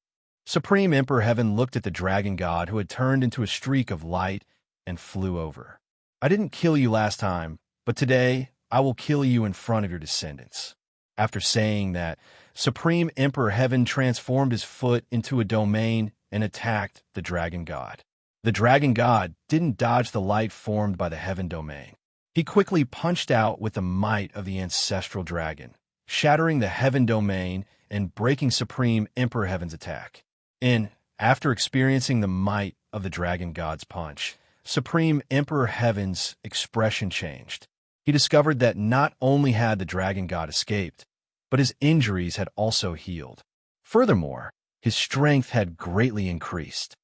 Supreme Emperor Heaven looked at the Dragon God who had turned into a streak of light and flew over. I didn't kill you last time, but today I will kill you in front of your descendants. After saying that, Supreme Emperor Heaven transformed his foot into a domain and attacked the Dragon God. The Dragon God didn't dodge the light formed by the Heaven domain. He quickly punched out with the might of the ancestral dragon, shattering the Heaven domain and breaking Supreme Emperor Heaven's attack. After experiencing the might of the Dragon God's punch, Supreme Emperor Heaven's expression changed. He discovered that not only had the Dragon God escaped, but his injuries had also healed. Furthermore, his strength had greatly increased.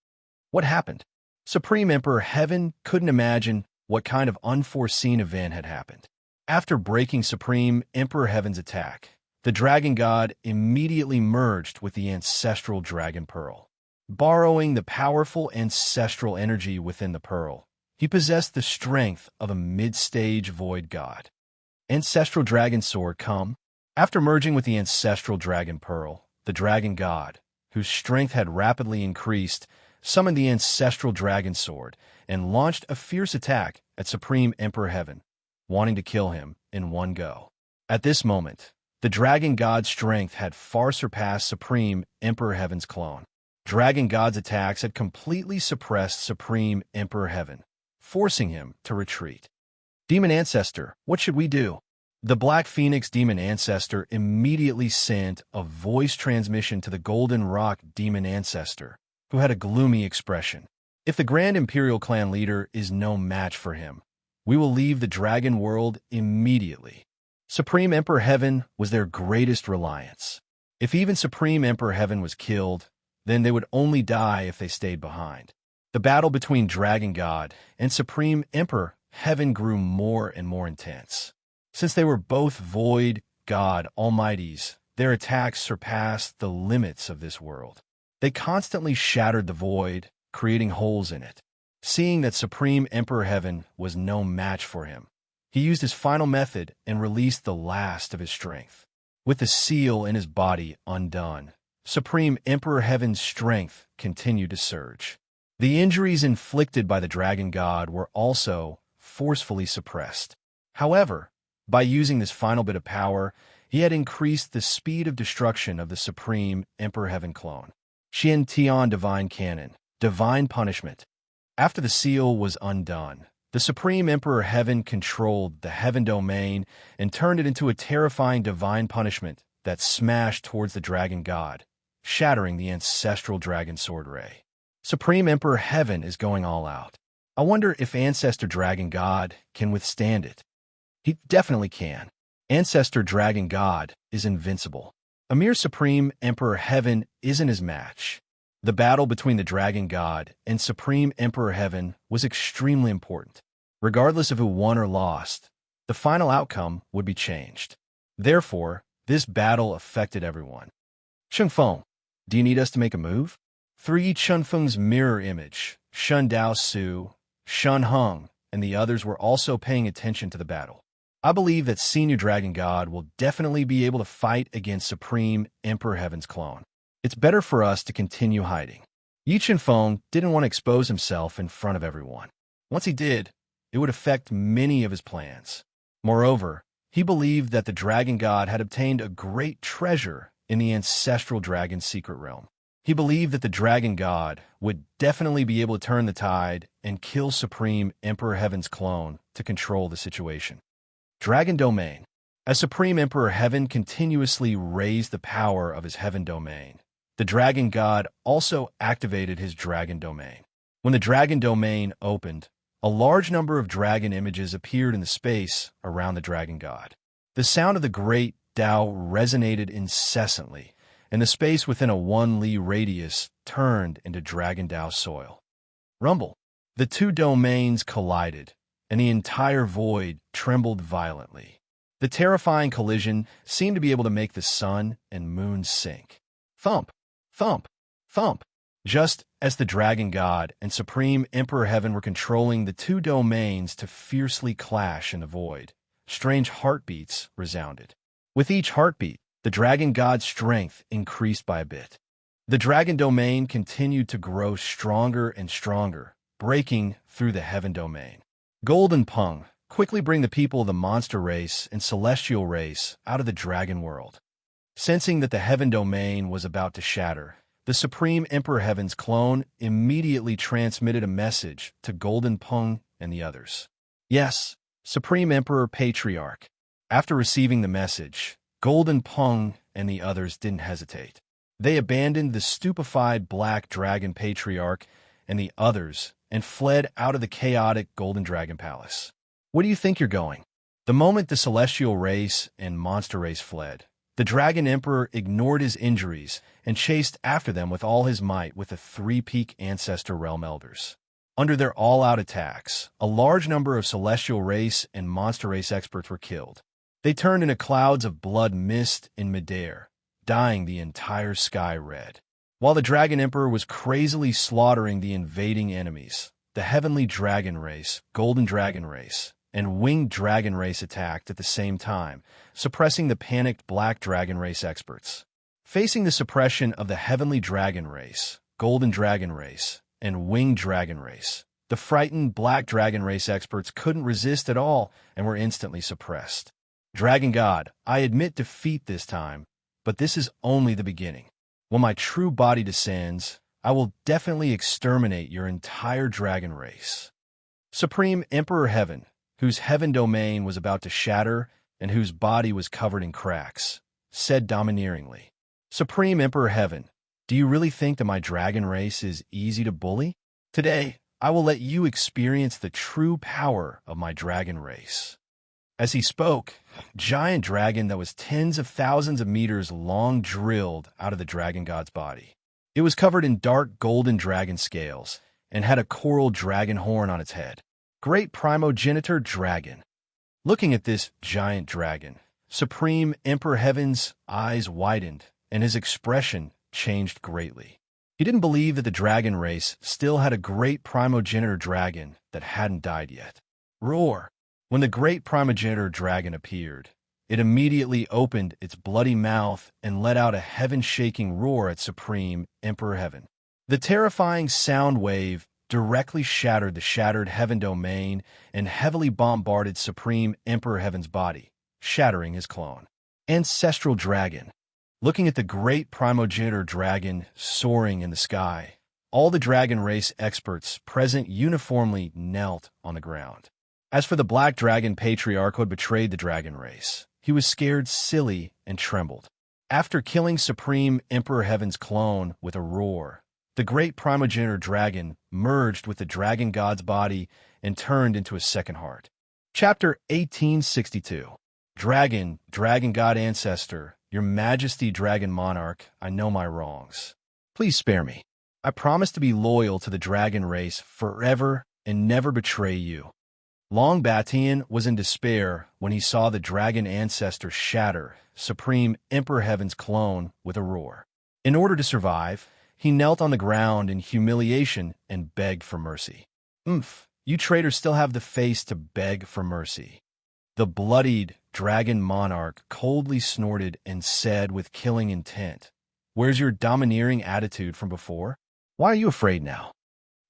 What happened? Supreme Emperor Heaven couldn't imagine what kind of unforeseen event had happened. After breaking Supreme Emperor Heaven's attack, the Dragon God immediately merged with the ancestral Dragon Pearl. Borrowing the powerful ancestral energy within the pearl, he possessed the strength of a mid-stage void god. Ancestral Dragon Sword come. After merging with the ancestral Dragon Pearl, the Dragon God, whose strength had rapidly increased, summoned the ancestral Dragon Sword and launched a fierce attack at Supreme Emperor Heaven, wanting to kill him in one go. At this moment, the Dragon God's strength had far surpassed Supreme Emperor Heaven's clone. Dragon God's attacks had completely suppressed Supreme Emperor Heaven, forcing him to retreat. Demon Ancestor, what should we do? The Black Phoenix Demon Ancestor immediately sent a voice transmission to the Golden Rock Demon Ancestor, who had a gloomy expression. If the Grand Imperial Clan leader is no match for him, we will leave the Dragon World immediately. Supreme Emperor Heaven was their greatest reliance. If even Supreme Emperor Heaven was killed, then they would only die if they stayed behind. The battle between Dragon God and Supreme Emperor Heaven grew more and more intense. Since they were both void God almighties, their attacks surpassed the limits of this world. They constantly shattered the void, creating holes in it. Seeing that Supreme Emperor Heaven was no match for him, he used his final method and released the last of his strength. With the seal in his body undone, Supreme Emperor Heaven's strength continued to surge. The injuries inflicted by the Dragon God were also forcefully suppressed. However, by using this final bit of power, he had increased the speed of destruction of the Supreme Emperor Heaven clone. Xian Tian Divine Cannon, Divine Punishment. After the seal was undone, the Supreme Emperor Heaven controlled the Heaven domain and turned it into a terrifying divine punishment that smashed towards the Dragon God, shattering the ancestral Dragon Sword Ray. Supreme Emperor Heaven is going all out. I wonder if Ancestor Dragon God can withstand it. He definitely can. Ancestor Dragon God is invincible. A mere Supreme Emperor Heaven isn't his match. The battle between the Dragon God and Supreme Emperor Heaven was extremely important. Regardless of who won or lost, the final outcome would be changed. Therefore, this battle affected everyone. Chunfeng, do you need us to make a move? 3 Chunfeng's mirror image, Shun Dao Su, Shun Hung, and the others were also paying attention to the battle. I believe that Senior Dragon God will definitely be able to fight against Supreme Emperor Heaven's clone. It's better for us to continue hiding. Yi Chunfeng didn't want to expose himself in front of everyone. Once he did, it would affect many of his plans. Moreover, he believed that the Dragon God had obtained a great treasure in the ancestral dragon's secret realm. He believed that the Dragon God would definitely be able to turn the tide and kill Supreme Emperor Heaven's clone to control the situation. Dragon Domain. As Supreme Emperor Heaven continuously raised the power of his Heaven Domain, the Dragon God also activated his Dragon Domain. When the Dragon Domain opened, a large number of dragon images appeared in the space around the Dragon God. The sound of the great Tao resonated incessantly, and the space within a 1 li radius turned into Dragon Tao soil. Rumble. The 2 domains collided, and the entire void trembled violently. The terrifying collision seemed to be able to make the sun and moon sink. Thump, thump, thump. Just as the Dragon God and Supreme Emperor Heaven were controlling the 2 domains to fiercely clash in the void, strange heartbeats resounded. With each heartbeat, the Dragon God's strength increased by a bit. The Dragon Domain continued to grow stronger and stronger, breaking through the Heaven Domain. Golden Pung, quickly bring the people of the monster race and celestial race out of the dragon world. Sensing that the Heaven Domain was about to shatter, the Supreme Emperor Heaven's clone immediately transmitted a message to Golden Pung and the others. Yes, Supreme Emperor Patriarch. After receiving the message, Golden Pung and the others didn't hesitate. They abandoned the stupefied Black Dragon Patriarch and the others and fled out of the chaotic Golden Dragon Palace. Where do you think you're going? The moment the celestial race and monster race fled, the Dragon Emperor ignored his injuries and chased after them with all his might with the 3 peak ancestor realm elders. Under their all-out attacks, a large number of celestial race and monster race experts were killed. They turned into clouds of blood mist in midair, dyeing the entire sky red. While the Dragon Emperor was crazily slaughtering the invading enemies, the Heavenly Dragon Race, Golden Dragon Race, and Winged Dragon Race attacked at the same time, suppressing the panicked Black Dragon Race experts. Facing the suppression of the Heavenly Dragon Race, Golden Dragon Race, and Winged Dragon Race, the frightened Black Dragon Race experts couldn't resist at all and were instantly suppressed. Dragon God, I admit defeat this time, but this is only the beginning. When my true body descends, I will definitely exterminate your entire dragon race. Supreme Emperor Heaven, whose Heaven Domain was about to shatter and whose body was covered in cracks, said domineeringly, Supreme Emperor Heaven, do you really think that my dragon race is easy to bully? Today, I will let you experience the true power of my dragon race. As he spoke, a giant dragon that was tens of thousands of meters long drilled out of the dragon god's body. It was covered in dark golden dragon scales and had a coral dragon horn on its head. Great primogenitor dragon. Looking at this giant dragon, Supreme Emperor Heaven's eyes widened and his expression changed greatly. He didn't believe that the dragon race still had a great primogenitor dragon that hadn't died yet. Roar! When the great primogenitor dragon appeared, it immediately opened its bloody mouth and let out a heaven-shaking roar at Supreme Emperor Heaven. The terrifying sound wave directly shattered the shattered Heaven Domain and heavily bombarded Supreme Emperor Heaven's body, shattering his clone. Ancestral Dragon. Looking at the great primogenitor dragon soaring in the sky, all the dragon race experts present uniformly knelt on the ground. As for the Black Dragon Patriarch who had betrayed the dragon race, he was scared silly and trembled. After killing Supreme Emperor Heaven's clone with a roar, the great primogenitor dragon merged with the dragon god's body and turned into a second heart. Chapter 1862. Dragon God Ancestor, Your Majesty Dragon Monarch, I know my wrongs. Please spare me. I promise to be loyal to the dragon race forever and never betray you. Long Batian was in despair when he saw the dragon ancestor shatter Supreme Emperor Heaven's clone with a roar. In order to survive, he knelt on the ground in humiliation and begged for mercy. You traitors still have the face to beg for mercy. The bloodied dragon monarch coldly snorted and said with killing intent, "Where's your domineering attitude from before? Why are you afraid now?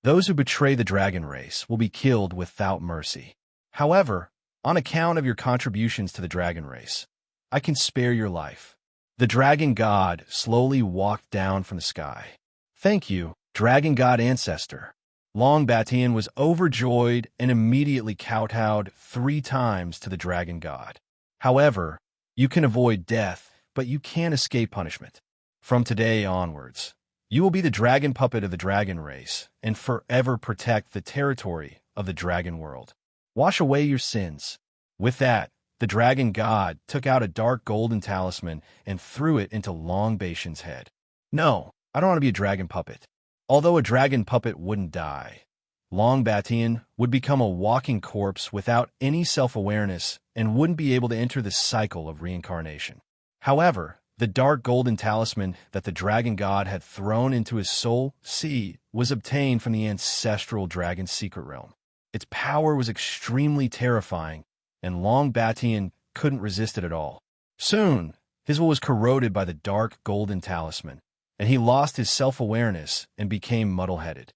Those who betray the dragon race will be killed without mercy. However, on account of your contributions to the dragon race, I can spare your life." The dragon god slowly walked down from the sky. "Thank you, dragon god ancestor." Long Batian was overjoyed and immediately kowtowed 3 times to the dragon god. However, you can avoid death, but you can't escape punishment. From today onwards, you will be the dragon puppet of the dragon race and forever protect the territory of the dragon world. Wash away your sins. With that, the dragon god took out a dark golden talisman and threw it into Long Batian's head. "No, I don't want to be a dragon puppet." Although a dragon puppet wouldn't die, Long Batian would become a walking corpse without any self-awareness and wouldn't be able to enter the cycle of reincarnation. However, the dark golden talisman that the dragon god had thrown into his soul sea was obtained from the ancestral dragon's secret realm. Its power was extremely terrifying, and Long Batian couldn't resist it at all. Soon, his will was corroded by the dark golden talisman, and he lost his self-awareness and became muddle-headed.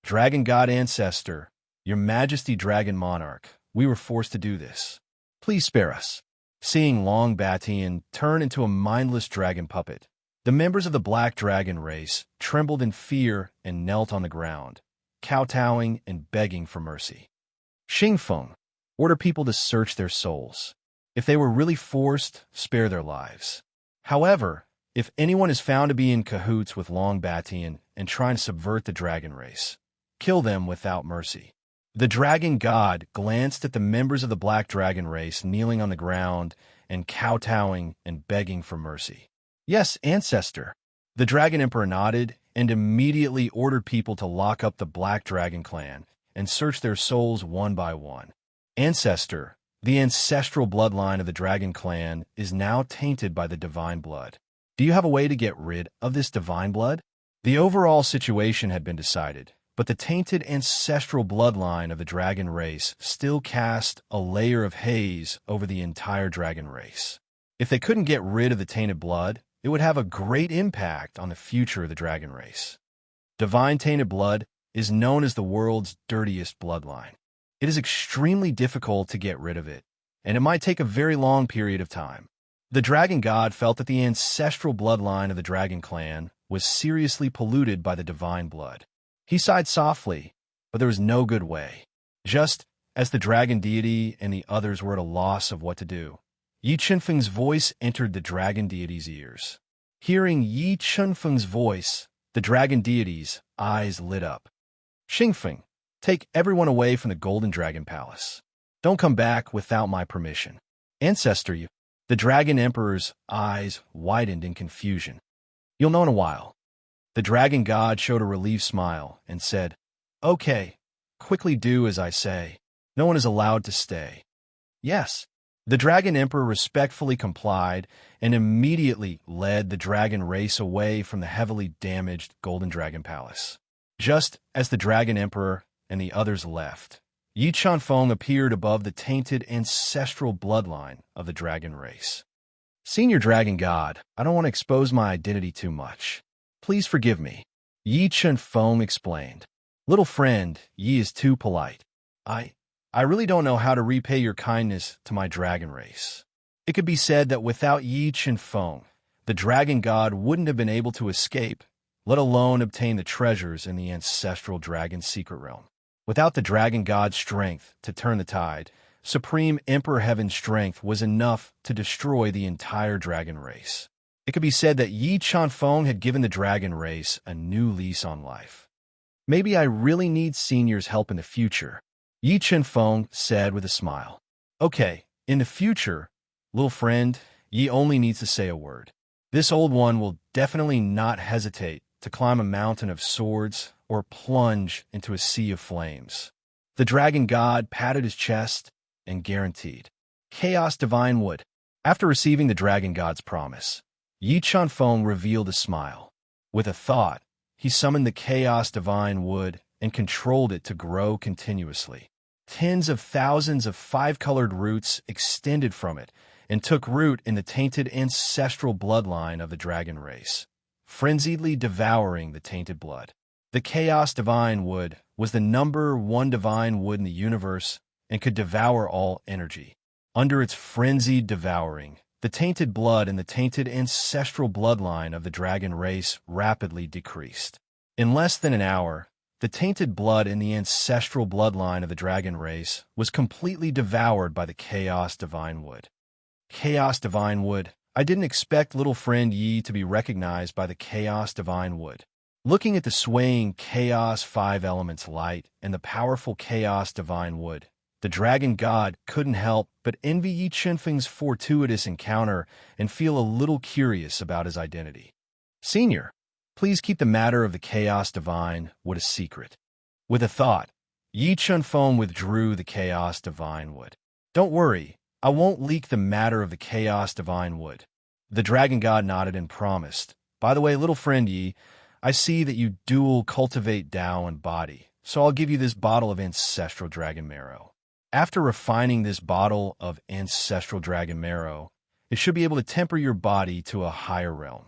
Dragon god ancestor, Your Majesty Dragon Monarch, we were forced to do this. Please spare us. Seeing Long Batian turn into a mindless dragon puppet, the members of the black dragon race trembled in fear and knelt on the ground, kowtowing and begging for mercy. Xingfeng, order people to search their souls. If they were really forced, spare their lives. However, if anyone is found to be in cahoots with Long Batian and trying to subvert the dragon race, kill them without mercy. The dragon god glanced at the members of the black dragon race kneeling on the ground and kowtowing and begging for mercy. "Yes, ancestor." The dragon emperor nodded and immediately ordered people to lock up the black dragon clan and search their souls one by one. "Ancestor, the ancestral bloodline of the dragon clan is now tainted by the divine blood. Do you have a way to get rid of this divine blood?" The overall situation had been decided, but the tainted ancestral bloodline of the dragon race still cast a layer of haze over the entire dragon race. If they couldn't get rid of the tainted blood, it would have a great impact on the future of the dragon race. Divine tainted blood is known as the world's dirtiest bloodline. It is extremely difficult to get rid of it, and it might take a very long period of time. The dragon god felt that the ancestral bloodline of the dragon clan was seriously polluted by the divine blood. He sighed softly, but there was no good way. Just as the dragon deity and the others were at a loss of what to do, Yi Chunfeng's voice entered the dragon deity's ears. Hearing Yi Chunfeng's voice, the dragon deity's eyes lit up. "Xingfeng, take everyone away from the Golden Dragon Palace. Don't come back without my permission." "Ancestor, you..." The dragon emperor's eyes widened in confusion. "You'll know in a while." The dragon god showed a relieved smile and said, "Okay, quickly do as I say. No one is allowed to stay." "Yes." The dragon emperor respectfully complied and immediately led the dragon race away from the heavily damaged Golden Dragon Palace. Just as the dragon emperor and the others left, Yi Chunfeng appeared above the tainted ancestral bloodline of the dragon race. "Senior dragon god, I don't want to expose my identity too much. Please forgive me," Yi Chunfeng explained. "Little friend, Yi is too polite. I really don't know how to repay your kindness to my dragon race." It could be said that without Yi Chunfeng, the dragon god wouldn't have been able to escape, let alone obtain the treasures in the ancestral dragon's secret realm. Without the dragon god's strength to turn the tide, Supreme Emperor Heaven's strength was enough to destroy the entire dragon race. It could be said that Yi Chunfeng had given the dragon race a new lease on life. "Maybe I really need Senior's help in the future," Yi Chunfeng said with a smile. Okay, in the future, little friend, ye only needs to say a word. This old one will definitely not hesitate to climb a mountain of swords or plunge into a sea of flames. The dragon god patted his chest and guaranteed. Chaos Divine would. After receiving the dragon god's promise, Yi Chunfeng revealed a smile. With a thought, he summoned the Chaos Divine Wood and controlled it to grow continuously. Tens of thousands of five-colored roots extended from it and took root in the tainted ancestral bloodline of the dragon race, frenziedly devouring the tainted blood. The Chaos Divine Wood was the #1 divine wood in the universe and could devour all energy. Under its frenzied devouring, the tainted blood in the tainted ancestral bloodline of the dragon race rapidly decreased. In less than an hour, the tainted blood in the ancestral bloodline of the dragon race was completely devoured by the Chaos Divine Wood. Chaos Divine Wood. I didn't expect little friend Yi to be recognized by the Chaos Divine Wood. Looking at the swaying Chaos 5 Elements light and the powerful Chaos Divine Wood, the dragon god couldn't help but envy Yi Chunfeng's fortuitous encounter and feel a little curious about his identity. Senior, please keep the matter of the Chaos Divine Wood a secret. With a thought, Yi Chunfeng withdrew the Chaos Divine Wood. Don't worry, I won't leak the matter of the Chaos Divine Wood. The dragon god nodded and promised. By the way, little friend Yi, I see that you dual cultivate Tao and body, so I'll give you this bottle of ancestral dragon marrow. After refining this bottle of ancestral dragon marrow, it should be able to temper your body to a higher realm.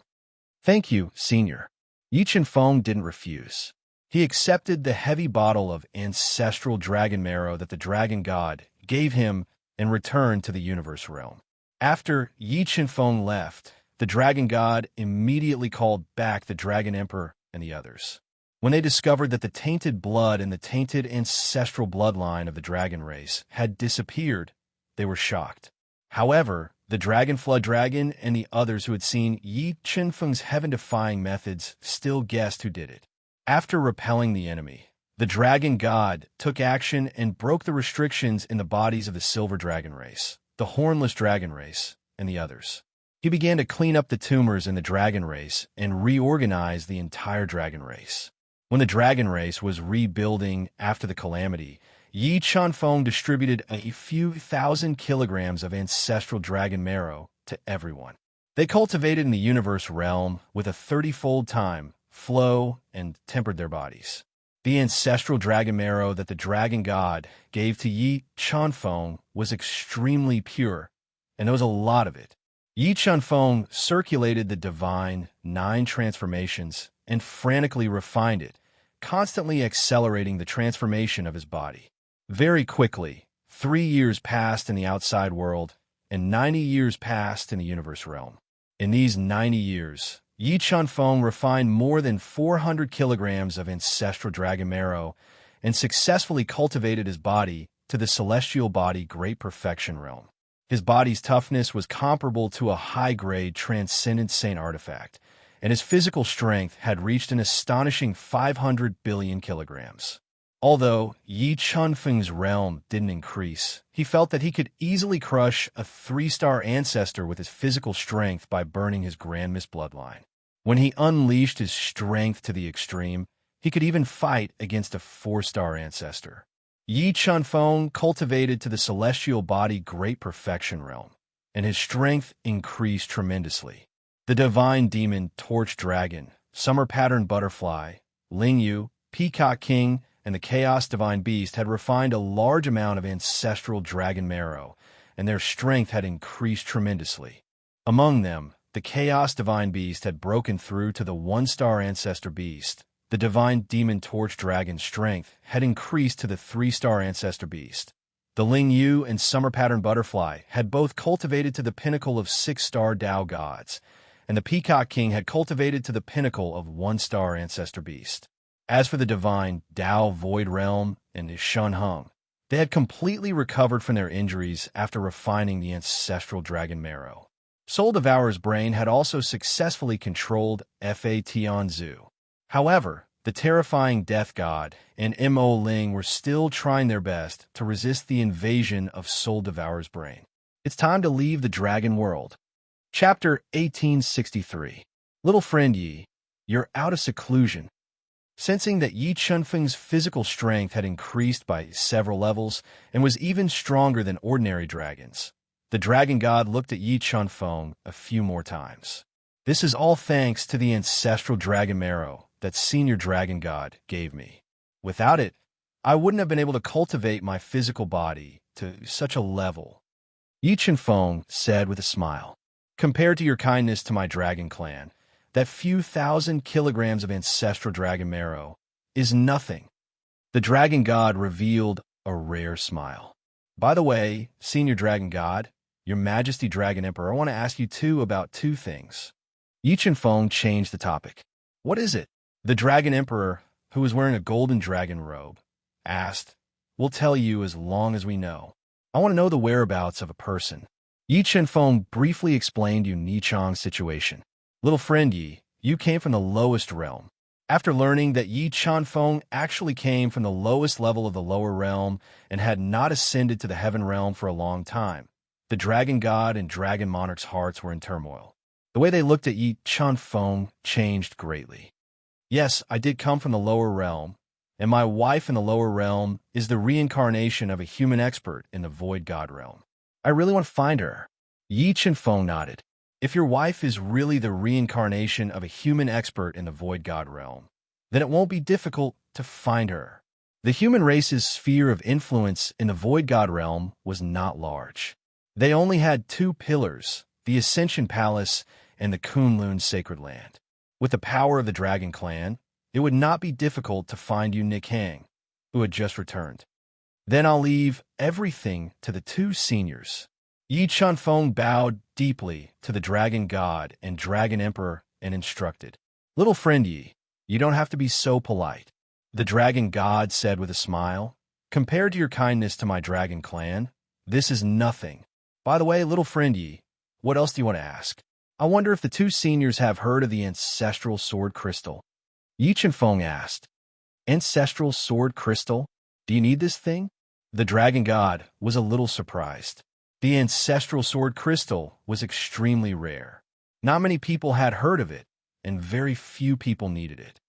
Thank you, Senior. Yi Chunfeng didn't refuse. He accepted the heavy bottle of ancestral dragon marrow that the dragon god gave him and returned to the universe realm. After Yi Chunfeng left, the dragon god immediately called back the dragon emperor and the others. When they discovered that the tainted blood in the tainted ancestral bloodline of the dragon race had disappeared, they were shocked. However, the Dragon Flood Dragon and the others who had seen Yi Chunfeng's heaven-defying methods still guessed who did it. After repelling the enemy, the dragon god took action and broke the restrictions in the bodies of the Silver Dragon race, the Hornless Dragon race, and the others. He began to clean up the tumors in the dragon race and reorganize the entire dragon race. When the dragon race was rebuilding after the calamity, Yi Chunfeng distributed a few thousand kilograms of ancestral dragon marrow to everyone. They cultivated in the universe realm with a 30-fold time, flow, and tempered their bodies. The ancestral dragon marrow that the dragon god gave to Yi Chunfeng was extremely pure, and there was a lot of it. Yi Chunfeng circulated the divine 9 transformations and frantically refined it, constantly accelerating the transformation of his body. Very quickly, 3 years passed in the outside world, and 90 years passed in the universe realm. In these 90 years, Yi Chunfeng refined more than 400 kilograms of ancestral dragon marrow and successfully cultivated his body to the celestial body great perfection realm. His body's toughness was comparable to a high-grade transcendent saint artifact, and his physical strength had reached an astonishing 500 billion kilograms. Although Yi Chunfeng's realm didn't increase, he felt that he could easily crush a 3-star ancestor with his physical strength by burning his Grand Mist bloodline. When he unleashed his strength to the extreme, he could even fight against a 4-star ancestor. Yi Chunfeng cultivated to the celestial body great perfection realm, and his strength increased tremendously. The divine demon Torch Dragon, Summer Pattern Butterfly, Ling Yu, Peacock King, and the Chaos Divine Beast had refined a large amount of ancestral dragon marrow, and their strength had increased tremendously. Among them, the Chaos Divine Beast had broken through to the 1-star ancestor beast. The divine demon Torch Dragon's strength had increased to the 3-star ancestor beast. The Ling Yu and Summer Pattern Butterfly had both cultivated to the pinnacle of 6-star Tao gods, and the Peacock King had cultivated to the pinnacle of 1-star ancestor beast. As for the divine Tao Void Realm and Shun Hung, they had completely recovered from their injuries after refining the ancestral dragon marrow. Soul Devourer's brain had also successfully controlled Fa Tianzu. However, the terrifying death god, and Mo Ling were still trying their best to resist the invasion of Soul Devourer's brain. It's time to leave the dragon world. Chapter 1863. Little friend Yi, you're out of seclusion. Sensing that Yi Chunfeng's physical strength had increased by several levels and was even stronger than ordinary dragons, the dragon god looked at Yi Chunfeng a few more times. This is all thanks to the ancestral dragon marrow that Senior Dragon God gave me. Without it, I wouldn't have been able to cultivate my physical body to such a level. Yi Chunfeng said with a smile, compared to your kindness to my dragon clan, that few thousand kilograms of ancestral dragon marrow is nothing. The dragon god revealed a rare smile. By the way, Senior Dragon God, Your Majesty Dragon Emperor, I want to ask you about two things. Yi Chunfeng changed the topic. What is it? The Dragon Emperor, who was wearing a golden dragon robe, asked. We'll tell you as long as we know. I want to know the whereabouts of a person. Yi Chunfeng briefly explained Yu Nichang's situation. Little friend Yi, you came from the lowest realm. After learning that Yi Chunfeng actually came from the lowest level of the lower realm and had not ascended to the heaven realm for a long time, the dragon god and dragon monarch's hearts were in turmoil. The way they looked at Yi Chunfeng changed greatly. Yes, I did come from the lower realm, and my wife in the lower realm is the reincarnation of a human expert in the void god realm. I really want to find her. Yi Chunfeng nodded. If your wife is really the reincarnation of a human expert in the void god realm, then it won't be difficult to find her. The human race's sphere of influence in the void god realm was not large. They only had two pillars, the Ascension Palace and the Kunlun Sacred Land. With the power of the Dragon Clan, it would not be difficult to find Yu Nikang, who had just returned. Then I'll leave everything to the two seniors. Yi Chunfeng bowed deeply to the Dragon God and Dragon Emperor and instructed, Little friend Yi, you don't have to be so polite. The Dragon God said with a smile, compared to your kindness to my Dragon Clan, this is nothing. By the way, little friend Yi, what else do you want to ask? I wonder if the two seniors have heard of the ancestral sword crystal. Yi Chunfeng asked, Ancestral sword crystal? Do you need this thing? The Dragon God was a little surprised. The ancestral sword crystal was extremely rare. Not many people had heard of it, and very few people needed it.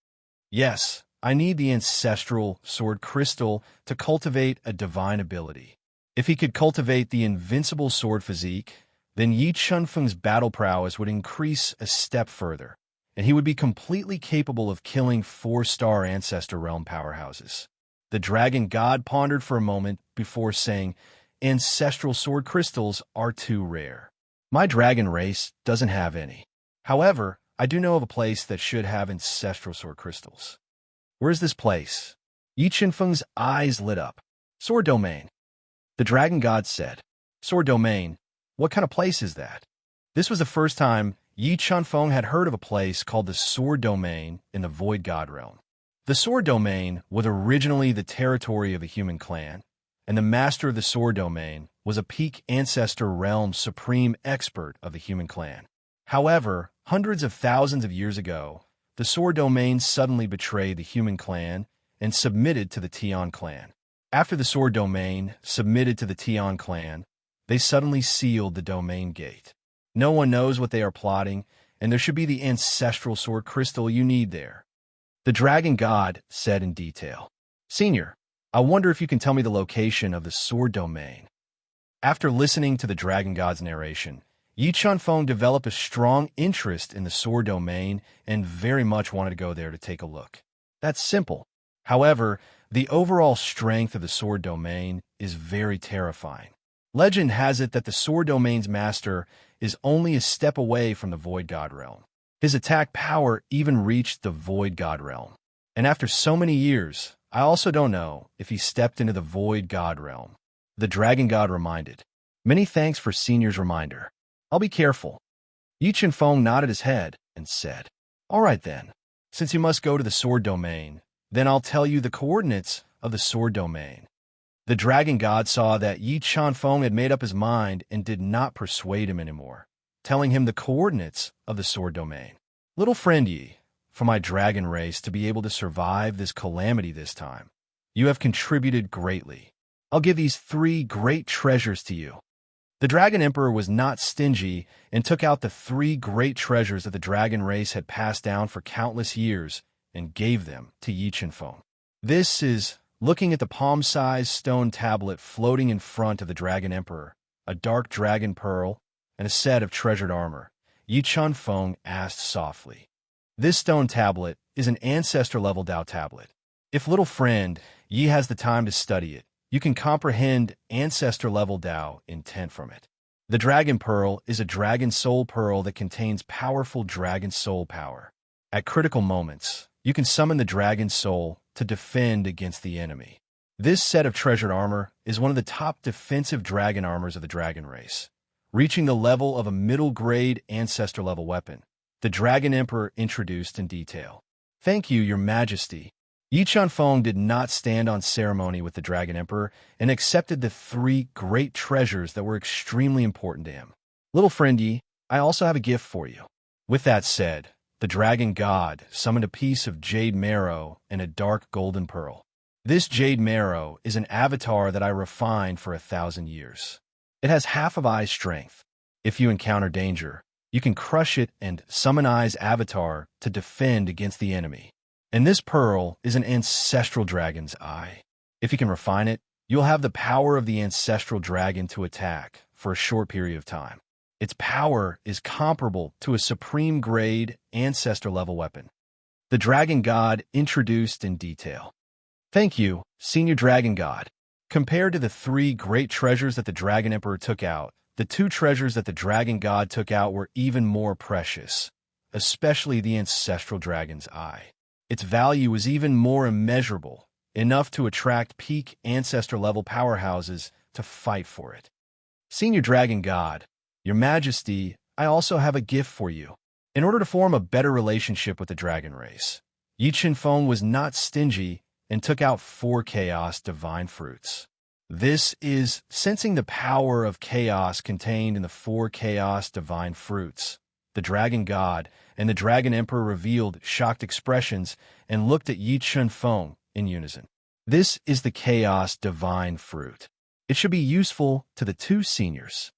Yes, I need the ancestral sword crystal to cultivate a divine ability. If he could cultivate the invincible sword physique, then Yi Chunfeng's battle prowess would increase a step further, and he would be completely capable of killing 4-star Ancestor Realm powerhouses. The Dragon God pondered for a moment before saying, Ancestral sword crystals are too rare. My dragon race doesn't have any. However, I do know of a place that should have ancestral sword crystals. Where is this place? Yi Chunfeng's eyes lit up. Sword Domain. The Dragon God said, Sword Domain? What kind of place is that? This was the first time Yi Chunfeng had heard of a place called the Sword Domain in the Void God realm. The Sword Domain was originally the territory of a human clan, and the master of the Sword Domain was a peak Ancestor Realm supreme expert of the human clan. However, hundreds of thousands of years ago, the Sword Domain suddenly betrayed the human clan and submitted to the Tian clan. After the Sword Domain submitted to the Tian clan, they suddenly sealed the domain gate. No one knows what they are plotting, and there should be the ancestral sword crystal you need there. The Dragon God said in detail, Senior, I wonder if you can tell me the location of the Sword Domain. After listening to the Dragon God's narration, Yi Chunfeng developed a strong interest in the Sword Domain and very much wanted to go there to take a look. That's simple. However, the overall strength of the Sword Domain is very terrifying. Legend has it that the Sword Domain's master is only a step away from the Void God realm. His attack power even reached the Void God realm. And after so many years, I also don't know if he stepped into the Void God realm. The Dragon God reminded, Many thanks for Senior's reminder. I'll be careful. Yi Chunfeng nodded his head and said, All right then. Since you must go to the Sword Domain, then I'll tell you the coordinates of the Sword Domain. The Dragon God saw that Yi Chunfeng had made up his mind and did not persuade him anymore, telling him the coordinates of the Sword Domain. Little friend Yi, for my dragon race to be able to survive this calamity this time. You have contributed greatly. I'll give these 3 great treasures to you." The Dragon Emperor was not stingy and took out the 3 great treasures that the dragon race had passed down for countless years and gave them to Yi Chenfeng. This is, looking at the palm-sized stone tablet floating in front of the Dragon Emperor, a dark dragon pearl, and a set of treasured armor, Yi Chenfeng asked softly. "This stone tablet is an ancestor-level Dao tablet. If little friend Yi has the time to study it, you can comprehend ancestor-level Dao intent from it. The Dragon Pearl is a dragon soul pearl that contains powerful dragon soul power. At critical moments, you can summon the dragon soul to defend against the enemy. This set of treasured armor is one of the top defensive dragon armors of the dragon race, reaching the level of a middle-grade ancestor-level weapon," the Dragon Emperor introduced in detail. "Thank you, Your Majesty." Yi Chenfeng did not stand on ceremony with the Dragon Emperor and accepted the 3 great treasures that were extremely important to him. "Little friend Yi, I also have a gift for you." With that said, the Dragon God summoned a piece of jade marrow and a dark golden pearl. "This jade marrow is an avatar that I refined for 1,000 years. It has half of Ai's strength. If you encounter danger, you can crush it and summon Ai's avatar to defend against the enemy. And this pearl is an ancestral dragon's eye. If you can refine it, you'll have the power of the ancestral dragon to attack for a short period of time. Its power is comparable to a supreme-grade, ancestor-level weapon," the Dragon God introduced in detail. "Thank you, Senior Dragon God." Compared to the 3 great treasures that the Dragon Emperor took out, the 2 treasures that the Dragon God took out were even more precious, especially the ancestral dragon's eye. Its value was even more immeasurable, enough to attract peak ancestor-level powerhouses to fight for it. "Senior Dragon God, Your Majesty, I also have a gift for you." In order to form a better relationship with the dragon race, Yi Chenfeng was not stingy and took out 4 chaos divine fruits. This is sensing the power of chaos contained in the 4 chaos divine fruits. The Dragon God and the Dragon Emperor revealed shocked expressions and looked at Yi Chenfeng in unison. "This is the Chaos Divine Fruit. It should be useful to the 2 seniors,"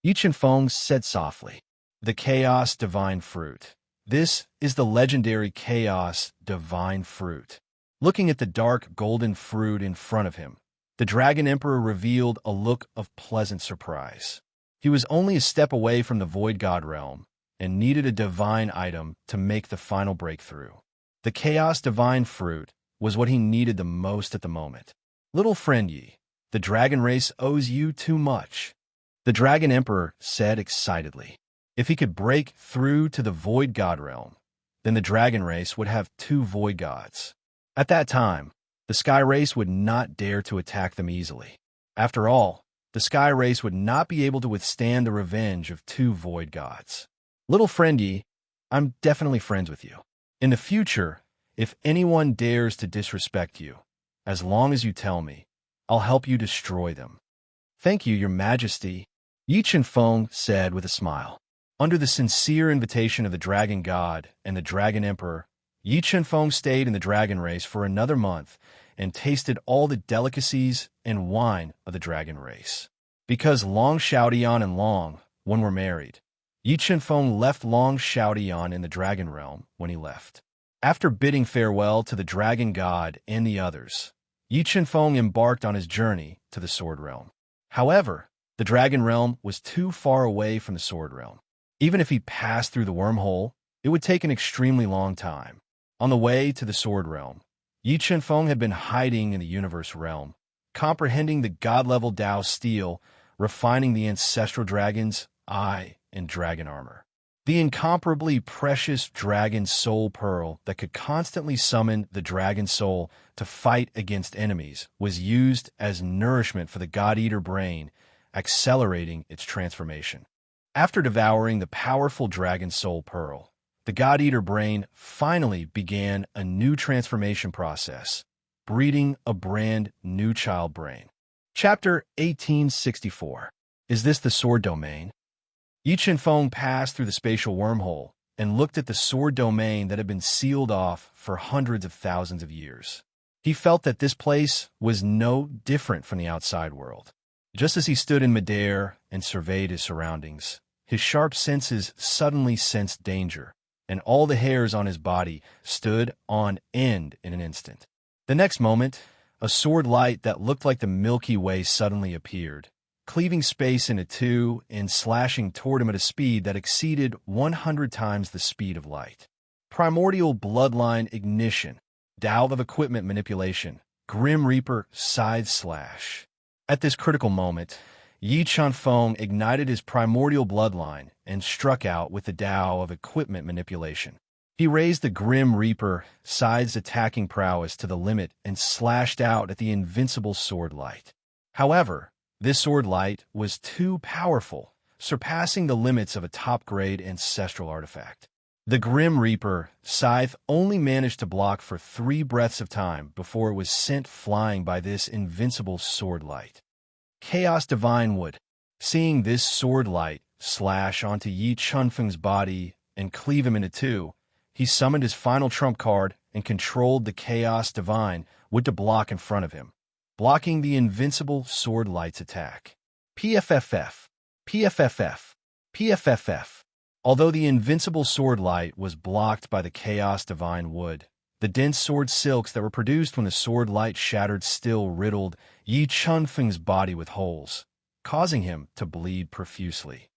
Yi Chenfeng said softly. "The Chaos Divine Fruit. This is the legendary Chaos Divine Fruit." Looking at the dark golden fruit in front of him, the Dragon Emperor revealed a look of pleasant surprise. He was only a step away from the Void God realm, and needed a divine item to make the final breakthrough. The Chaos Divine Fruit was what he needed the most at the moment. "Little friend Yi, the dragon race owes you too much," the Dragon Emperor said excitedly. If he could break through to the Void God realm, then the dragon race would have 2 Void Gods. At that time, the Sky Race would not dare to attack them easily. After all, the Sky Race would not be able to withstand the revenge of 2 Void Gods. "Little friend Yi, I'm definitely friends with you. In the future, if anyone dares to disrespect you, as long as you tell me, I'll help you destroy them." "Thank you, Your Majesty," Yi Chenfeng said with a smile. Under the sincere invitation of the Dragon God and the Dragon Emperor, Yi Chenfeng stayed in the dragon race for another month and tasted all the delicacies and wine of the dragon race. Because Long Xiaodian and Long, when were married, Yi Chenfeng left Long Xiaodian in the dragon realm when he left. After bidding farewell to the Dragon God and the others, Yi Chenfeng embarked on his journey to the Sword Realm. However, the Dragon Realm was too far away from the Sword Realm. Even if he passed through the wormhole, it would take an extremely long time. On the way to the Sword Realm, Yi Chenfeng had been hiding in the Universe Realm, comprehending the God-level Dao steel, refining the ancestral dragon's eye and dragon armor. The incomparably precious dragon soul pearl that could constantly summon the dragon soul to fight against enemies was used as nourishment for the God-Eater brain, accelerating its transformation. After devouring the powerful dragon soul pearl, the God-Eater brain finally began a new transformation process, breeding a brand new child brain. Chapter 1864. Is this the sword domain? Yi Chenfeng passed through the spatial wormhole and looked at the sword domain that had been sealed off for hundreds of thousands of years. He felt that this place was no different from the outside world. Just as he stood in midair and surveyed his surroundings, his sharp senses suddenly sensed danger, and all the hairs on his body stood on end in an instant. The next moment, a sword light that looked like the Milky Way suddenly appeared, cleaving space into two and slashing toward him at a speed that exceeded 100 times the speed of light. Primordial bloodline ignition, Tao of equipment manipulation, Grim Reaper side slash. At this critical moment, Yi Chunfeng ignited his primordial bloodline and struck out with the Tao of equipment manipulation. He raised the Grim Reaper side's attacking prowess to the limit and slashed out at the invincible sword light. However, this sword light was too powerful, surpassing the limits of a top-grade ancestral artifact. The Grim Reaper scythe only managed to block for 3 breaths of time before it was sent flying by this invincible sword light. Chaos Divine Wood. Seeing this sword light slash onto Yi Chunfeng's body and cleave him into two, he summoned his final trump card and controlled the Chaos Divine Wood to block in front of him, blocking the invincible sword light's attack. PFFF. PFFF. PFFF. Although the invincible sword light was blocked by the Chaos Divine Wood, the dense sword silks that were produced when the sword light shattered still riddled Yi Chunfeng's body with holes, causing him to bleed profusely.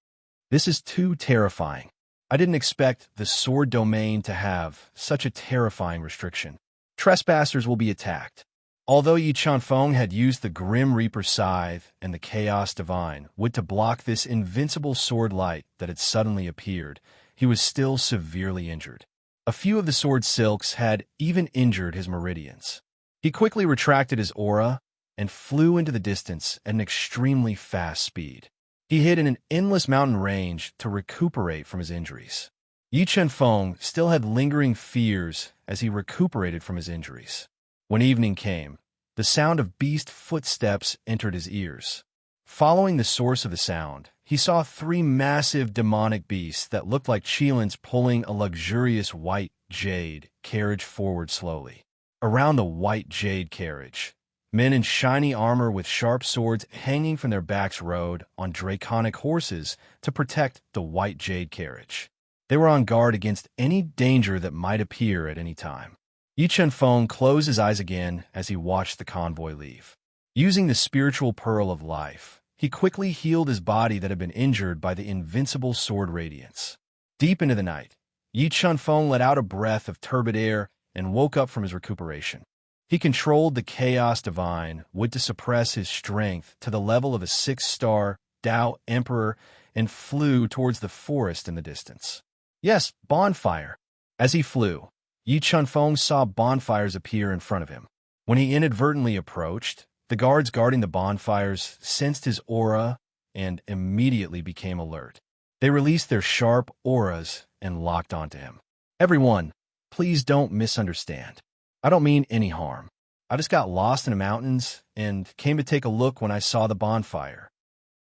This is too terrifying. I didn't expect the sword domain to have such a terrifying restriction. Trespassers will be attacked. Although Yi Chunfeng had used the Grim Reaper scythe and the Chaos Divine Wood to block this invincible sword light that had suddenly appeared, he was still severely injured. A few of the sword silks had even injured his meridians. He quickly retracted his aura and flew into the distance at an extremely fast speed. He hid in an endless mountain range to recuperate from his injuries. Yi Chunfeng still had lingering fears as he recuperated from his injuries. When evening came, the sound of beast footsteps entered his ears. Following the source of the sound, he saw 3 massive demonic beasts that looked like Qilins pulling a luxurious white jade carriage forward slowly. Around the white jade carriage, men in shiny armor with sharp swords hanging from their backs rode on draconic horses to protect the white jade carriage. They were on guard against any danger that might appear at any time. Yi Chunfeng closed his eyes again as he watched the convoy leave. Using the spiritual pearl of life, he quickly healed his body that had been injured by the invincible sword radiance. Deep into the night, Yi Chunfeng let out a breath of turbid air and woke up from his recuperation. He controlled the Chaos Divine Wood to suppress his strength to the level of a 6-star Tao Emperor and flew towards the forest in the distance. Yes, bonfire. As he flew, Yi Chunfeng saw bonfires appear in front of him. When he inadvertently approached, the guards guarding the bonfires sensed his aura and immediately became alert. They released their sharp auras and locked onto him. Everyone, please don't misunderstand. I don't mean any harm. I just got lost in the mountains and came to take a look when I saw the bonfire.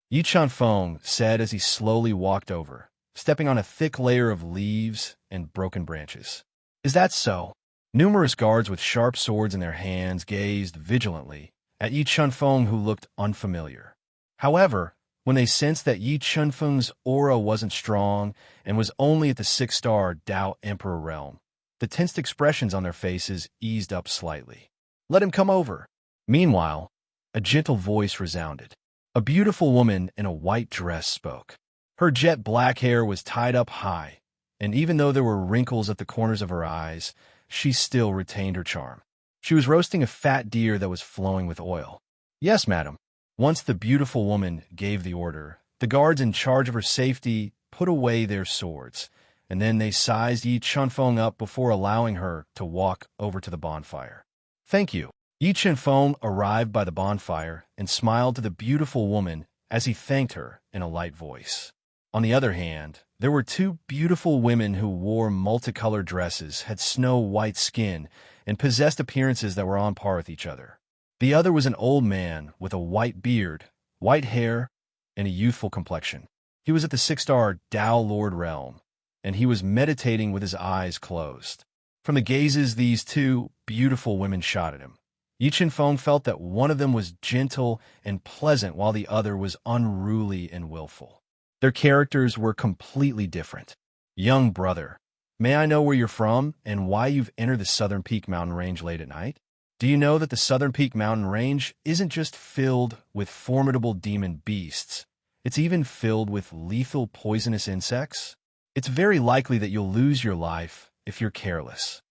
Yi Chunfeng said as he slowly walked over, stepping on a thick layer of leaves and broken branches. Is that so? Numerous guards with sharp swords in their hands gazed vigilantly at Yi Chunfeng, who looked unfamiliar. However, when they sensed that Yi Chunfeng's aura wasn't strong and was only at the 6-star Tao Emperor realm, the tensed expressions on their faces eased up slightly. Let him come over. Meanwhile, a gentle voice resounded. A beautiful woman in a white dress spoke. Her jet black hair was tied up high, and even though there were wrinkles at the corners of her eyes, she still retained her charm. She was roasting a fat deer that was flowing with oil. Yes, madam. Once the beautiful woman gave the order, the guards in charge of her safety put away their swords, and then they sized Yi Chunfeng up before allowing her to walk over to the bonfire. Thank you. Yi Chunfeng arrived by the bonfire and smiled to the beautiful woman as he thanked her in a light voice. On the other hand, there were 2 beautiful women who wore multicolored dresses, had snow-white skin, and possessed appearances that were on par with each other. The other was an old man with a white beard, white hair, and a youthful complexion. He was at the 6-star Tao Lord realm, and he was meditating with his eyes closed. From the gazes these two beautiful women shot at him, Yi Chen-feng felt that one of them was gentle and pleasant while the other was unruly and willful. Their characters were completely different. Young brother, may I know where you're from and why you've entered the Southern Peak Mountain Range late at night? Do you know that the Southern Peak Mountain Range isn't just filled with formidable demon beasts, it's even filled with lethal poisonous insects? It's very likely that you'll lose your life if you're careless.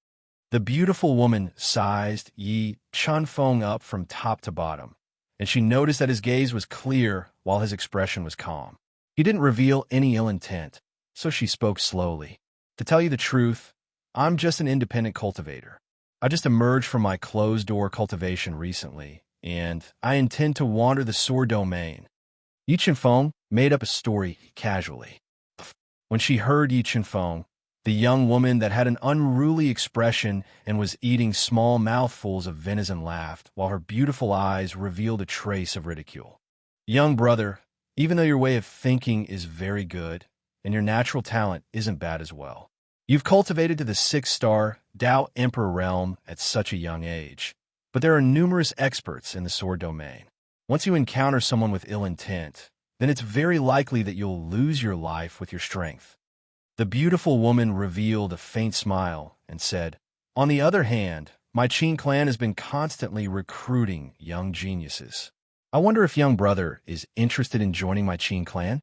The beautiful woman sized Yi Chen-feng up from top to bottom, and she noticed that his gaze was clear while his expression was calm. He didn't reveal any ill intent, so she spoke slowly. To tell you the truth, I'm just an independent cultivator. I just emerged from my closed-door cultivation recently, and I intend to wander the Sword Domain. Yi Chen-feng made up a story casually. When she heard Yi Chen-feng, the young woman that had an unruly expression and was eating small mouthfuls of venison laughed, while her beautiful eyes revealed a trace of ridicule. Young brother, even though your way of thinking is very good, and your natural talent isn't bad as well, you've cultivated to the 6-star Dao Emperor realm at such a young age. But there are numerous experts in the sword domain. Once you encounter someone with ill intent, then it's very likely that you'll lose your life with your strength. The beautiful woman revealed a faint smile and said, on the other hand, my Qin clan has been constantly recruiting young geniuses. I wonder if young brother is interested in joining my Qin clan?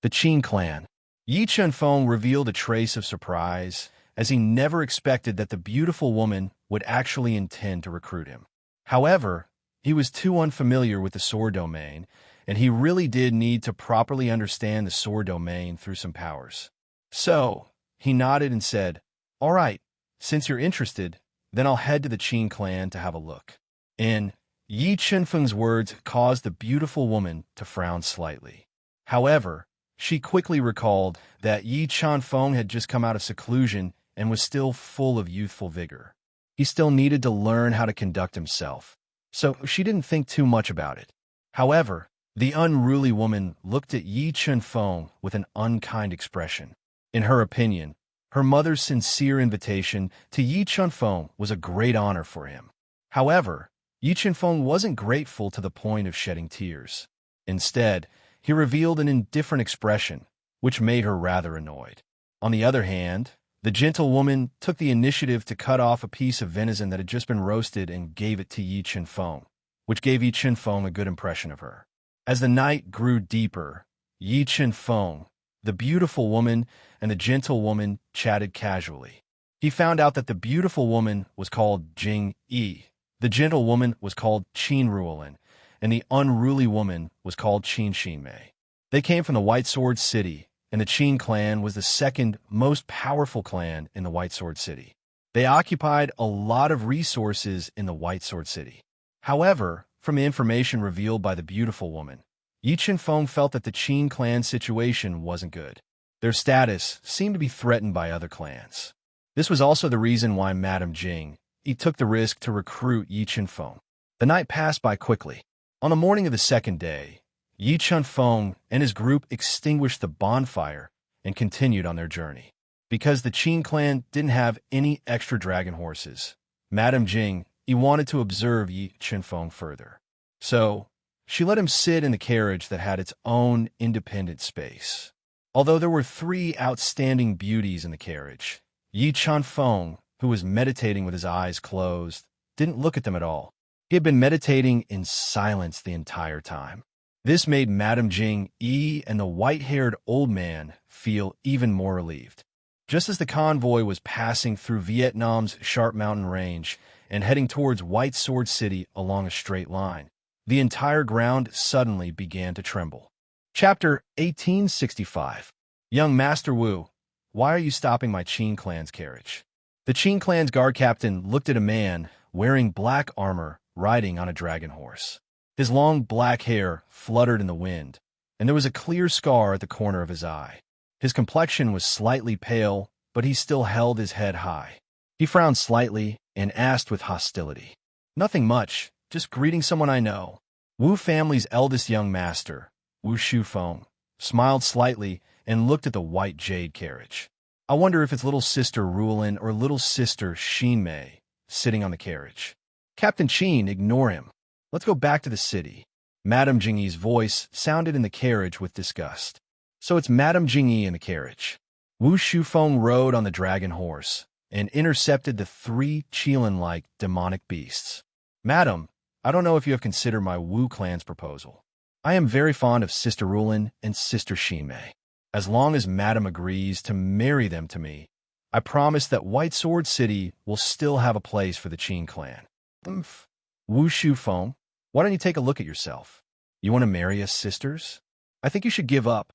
The Qin clan. Yi Chen-feng revealed a trace of surprise, as he never expected that the beautiful woman would actually intend to recruit him. However, he was too unfamiliar with the sword domain, and he really did need to properly understand the sword domain through some powers. So, he nodded and said, all right, since you're interested, then I'll head to the Qin clan to have a look. And Yi Chen-feng's words caused the beautiful woman to frown slightly. However, she quickly recalled that Yi Chen-feng had just come out of seclusion and was still full of youthful vigor. He still needed to learn how to conduct himself, so she didn't think too much about it. However, the unruly woman looked at Yi Chen-feng with an unkind expression. In her opinion, her mother's sincere invitation to Yi Chen-feng was a great honor for him. However, Yi Chen-feng wasn't grateful to the point of shedding tears. Instead, he revealed an indifferent expression, which made her rather annoyed. On the other hand, the gentle woman took the initiative to cut off a piece of venison that had just been roasted and gave it to Yi Chen-feng, which gave Yi Chen-feng a good impression of her. As the night grew deeper, Yi Chen-feng, the beautiful woman, and the gentle woman chatted casually. He found out that the beautiful woman was called Jing Yi, the gentle woman was called Qin Ruolin, and the unruly woman was called Qin Xinmei. They came from the White Sword City, and the Qin clan was the second most powerful clan in the White Sword City. They occupied a lot of resources in the White Sword City. However, from the information revealed by the beautiful woman, Yi Chen-feng felt that the Qin clan situation wasn't good. Their status seemed to be threatened by other clans. This was also the reason why Madame Jing took the risk to recruit Yi Chen-feng. The night passed by quickly. On the morning of the second day, Yi Chen-feng and his group extinguished the bonfire and continued on their journey. Because the Qin clan didn't have any extra dragon horses, Madame Jing wanted to observe Yi Chen-feng further. So, she let him sit in the carriage that had its own independent space. Although there were 3 outstanding beauties in the carriage, Yi Chen-feng, who was meditating with his eyes closed, didn't look at them at all. He had been meditating in silence the entire time. This made Madame Jing and the white-haired old man feel even more relieved. Just as the convoy was passing through Vietnam's Sharp Mountain Range and heading towards White Sword City along a straight line, the entire ground suddenly began to tremble. Chapter 1865. Young Master Wu, why are you stopping my Qin clan's carriage? The Qin clan's guard captain looked at a man wearing black armor riding on a dragon horse. His long black hair fluttered in the wind, and there was a clear scar at the corner of his eye. His complexion was slightly pale, but he still held his head high. He frowned slightly and asked with hostility, nothing much, just greeting someone I know. Wu family's eldest young master, Wu Shufeng, smiled slightly and looked at the white jade carriage. I wonder if it's little sister Ruolin or little sister Shinmei sitting on the carriage. Captain Qin, ignore him. Let's go back to the city. Madame Jingyi's voice sounded in the carriage with disgust. So it's Madame Jingyi in the carriage. Wu Shufeng rode on the dragon horse and intercepted the three Qilin-like demonic beasts. Madam, I don't know if you have considered my Wu clan's proposal. I am very fond of Sister Ruolin and Sister Shinmei. As long as Madam agrees to marry them to me, I promise that White Sword City will still have a place for the Qin clan. Wu Shufeng, why don't you take a look at yourself? You want to marry us sisters? I think you should give up.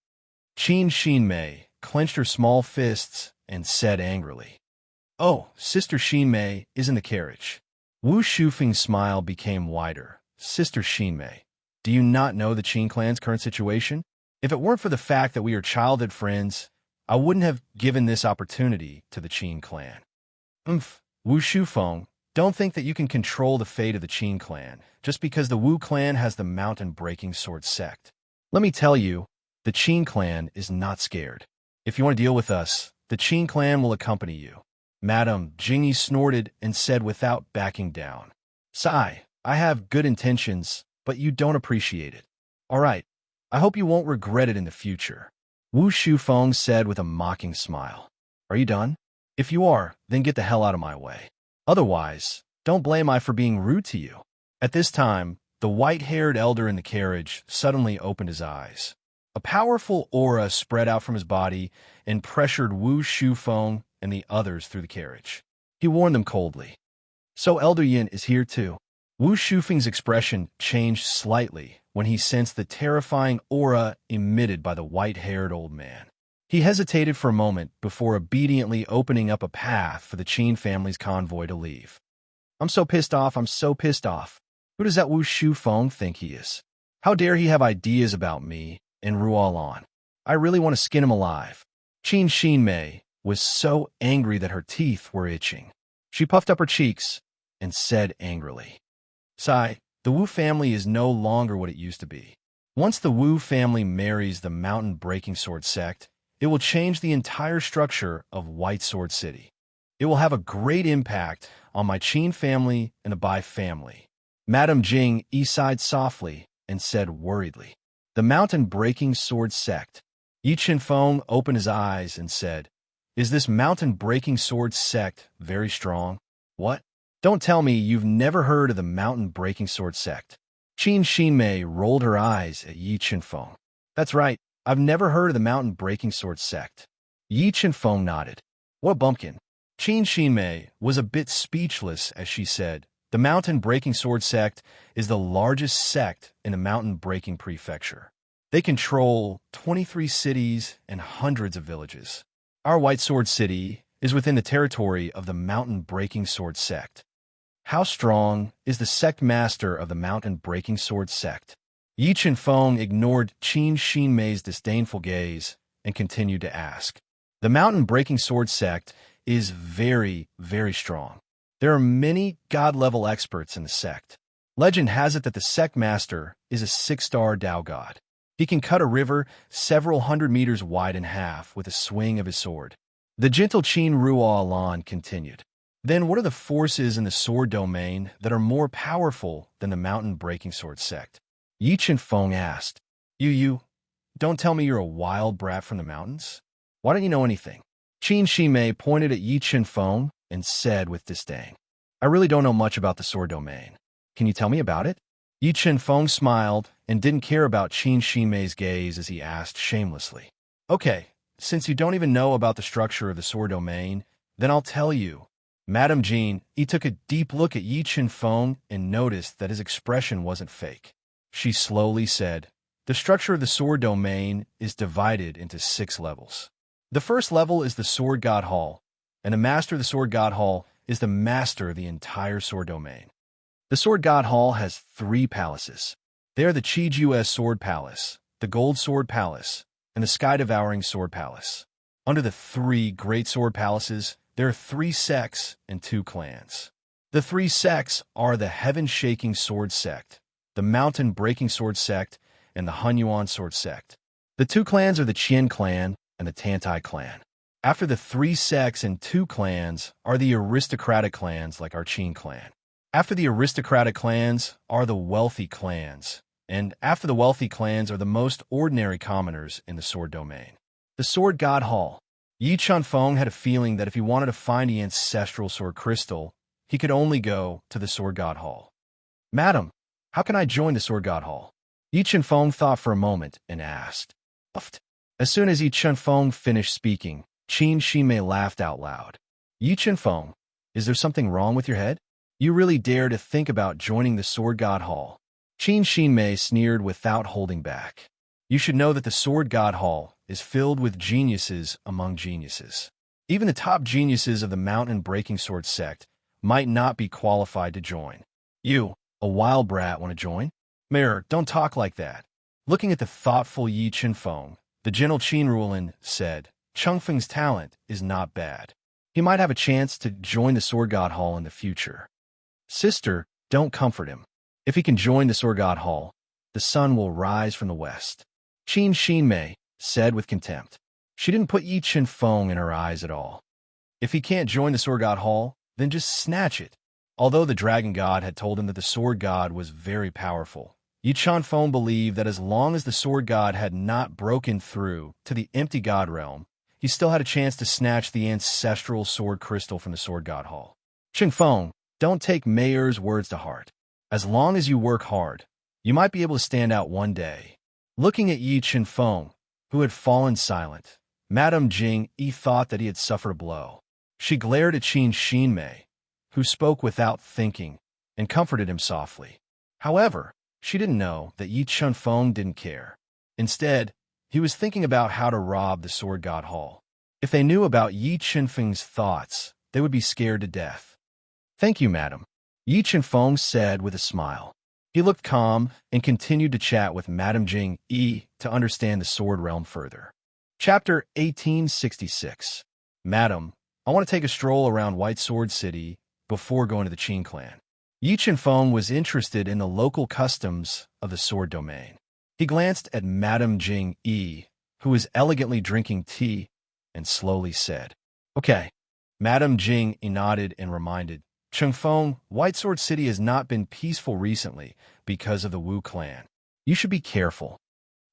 Qin Shinmei clenched her small fists and said angrily. Oh, Sister Shinmei is in the carriage. Wu Shufeng's smile became wider. Sister Shinmei, do you not know the Qin clan's current situation? If it weren't for the fact that we are childhood friends, I wouldn't have given this opportunity to the Qin clan. Wu Shufeng, don't think that you can control the fate of the Qin clan just because the Wu clan has the mountain-breaking sword sect. Let me tell you, the Qin clan is not scared. If you want to deal with us, the Qin clan will accompany you. Madame Jingyi snorted and said without backing down. Sigh, I have good intentions, but you don't appreciate it. All right, I hope you won't regret it in the future. Wu Shufeng said with a mocking smile. Are you done? If you are, then get the hell out of my way. Otherwise, don't blame I for being rude to you. At this time, the white-haired elder in the carriage suddenly opened his eyes. A powerful aura spread out from his body and pressured Wu Shufeng and the others through the carriage. He warned them coldly. So Elder Yin is here too. Wu Shufeng's expression changed slightly when he sensed the terrifying aura emitted by the white-haired old man. He hesitated for a moment before obediently opening up a path for the Qin family's convoy to leave. I'm so pissed off. Who does that Wu Shufeng think he is? How dare he have ideas about me and Ruolan? I really want to skin him alive. Qin Shinmei was so angry that her teeth were itching. She puffed up her cheeks and said angrily, Sigh, the Wu family is no longer what it used to be. Once the Wu family marries the mountain-breaking sword sect, it will change the entire structure of White Sword City. It will have a great impact on my Qin family and the Bai family. Madame Jing sighed softly and said worriedly, The mountain-breaking sword sect. Yi Qinfeng opened his eyes and said, Is this mountain-breaking sword sect very strong? What? Don't tell me you've never heard of the mountain-breaking sword sect. Qin Shinmei rolled her eyes at Yi Qinfeng. That's right, I've never heard of the mountain-breaking sword sect. Yi Qinfeng nodded. What a bumpkin. Qin Shinmei was a bit speechless as she said, The mountain-breaking sword sect is the largest sect in the mountain-breaking prefecture. They control 23 cities and hundreds of villages. Our White Sword City is within the territory of the mountain-breaking sword sect. How strong is the sect master of the mountain-breaking sword sect? Yi Qinfeng ignored Qin Shinmei's disdainful gaze and continued to ask. The mountain-breaking sword sect is very, very strong. There are many god-level experts in the sect. Legend has it that the sect master is a 6-star Dao god. He can cut a river several hundred meters wide in half with a swing of his sword. The gentle Qin Ruolan continued. Then what are the forces in the sword domain that are more powerful than the mountain-breaking sword sect? Yi Qinfeng asked. You, don't tell me you're a wild brat from the mountains? Why don't you know anything? Qin Shinmei pointed at Yi Qinfeng and said with disdain, I really don't know much about the sword domain. Can you tell me about it? Yi Qinfeng smiled and didn't care about Qin Shinmei's gaze as he asked shamelessly. Okay, since you don't even know about the structure of the sword domain, then I'll tell you. Madame Jean, he took a deep look at Yi Qinfeng and noticed that his expression wasn't fake. She slowly said, The structure of the sword domain is divided into 6 levels. The first level is the Sword God Hall, and the master of the Sword God Hall is the master of the entire sword domain. The Sword God Hall has 3 palaces. They are the Qiju Sword Palace, the Gold Sword Palace, and the Sky-Devouring Sword Palace. Under the 3 Great Sword Palaces, there are 3 sects and 2 clans. The 3 sects are the Heaven-Shaking Sword Sect, the Mountain-Breaking Sword Sect, and the Hunyuan Sword Sect. The 2 clans are the Qian clan and the Tantai clan. After the 3 sects and 2 clans are the aristocratic clans like our Qin clan. After the aristocratic clans are the wealthy clans. And after the wealthy clans are the most ordinary commoners in the sword domain. The Sword God Hall. Yi Chunfeng had a feeling that if he wanted to find the ancestral sword crystal, he could only go to the Sword God Hall. Madam, how can I join the Sword God Hall? Yi Chunfeng thought for a moment and asked. Uft. As soon as Yi Chunfeng finished speaking, Qin Shimei laughed out loud. Yi Chunfeng, is there something wrong with your head? You really dare to think about joining the Sword God Hall? Qin Shimei sneered without holding back. You should know that the Sword God Hall is filled with geniuses among geniuses. Even the top geniuses of the Mountain Breaking Sword sect might not be qualified to join. You, a wild brat, want to join? Mayor, don't talk like that. Looking at the thoughtful Yi Chunfeng, the gentle Qin Ruolin said, Chunfeng's talent is not bad. He might have a chance to join the Sword God Hall in the future. Sister, don't comfort him. If he can join the Sword God Hall, the sun will rise from the west. Qin Shimei said with contempt. She didn't put Yi Chunfeng in her eyes at all. If he can't join the Sword God Hall, then just snatch it. Although the Dragon God had told him that the Sword God was very powerful, Yi Chunfeng believed that as long as the Sword God had not broken through to the empty God realm, he still had a chance to snatch the ancestral sword crystal from the Sword God Hall. Chunfeng, don't take Mayor's words to heart. As long as you work hard, you might be able to stand out one day. Looking at Yi Chunfeng, who had fallen silent, Madame Jing Yi thought that he had suffered a blow. She glared at Qin Shimei, who spoke without thinking, and comforted him softly. However, she didn't know that Yi Chunfeng didn't care. Instead, he was thinking about how to rob the Sword God Hall. If they knew about Yi Chunfeng's thoughts, they would be scared to death. Thank you, madam, Yi Chunfeng said with a smile. He looked calm and continued to chat with Madame Jing Yi to understand the sword realm further. Chapter 1866. Madam, I want to take a stroll around White Sword City before going to the Qin clan. Yi Chunfeng was interested in the local customs of the sword domain. He glanced at Madame Jing Yi, who was elegantly drinking tea, and slowly said, Okay. Madame Jing Yi nodded and reminded, Chunfeng, White Sword City has not been peaceful recently because of the Wu clan. You should be careful.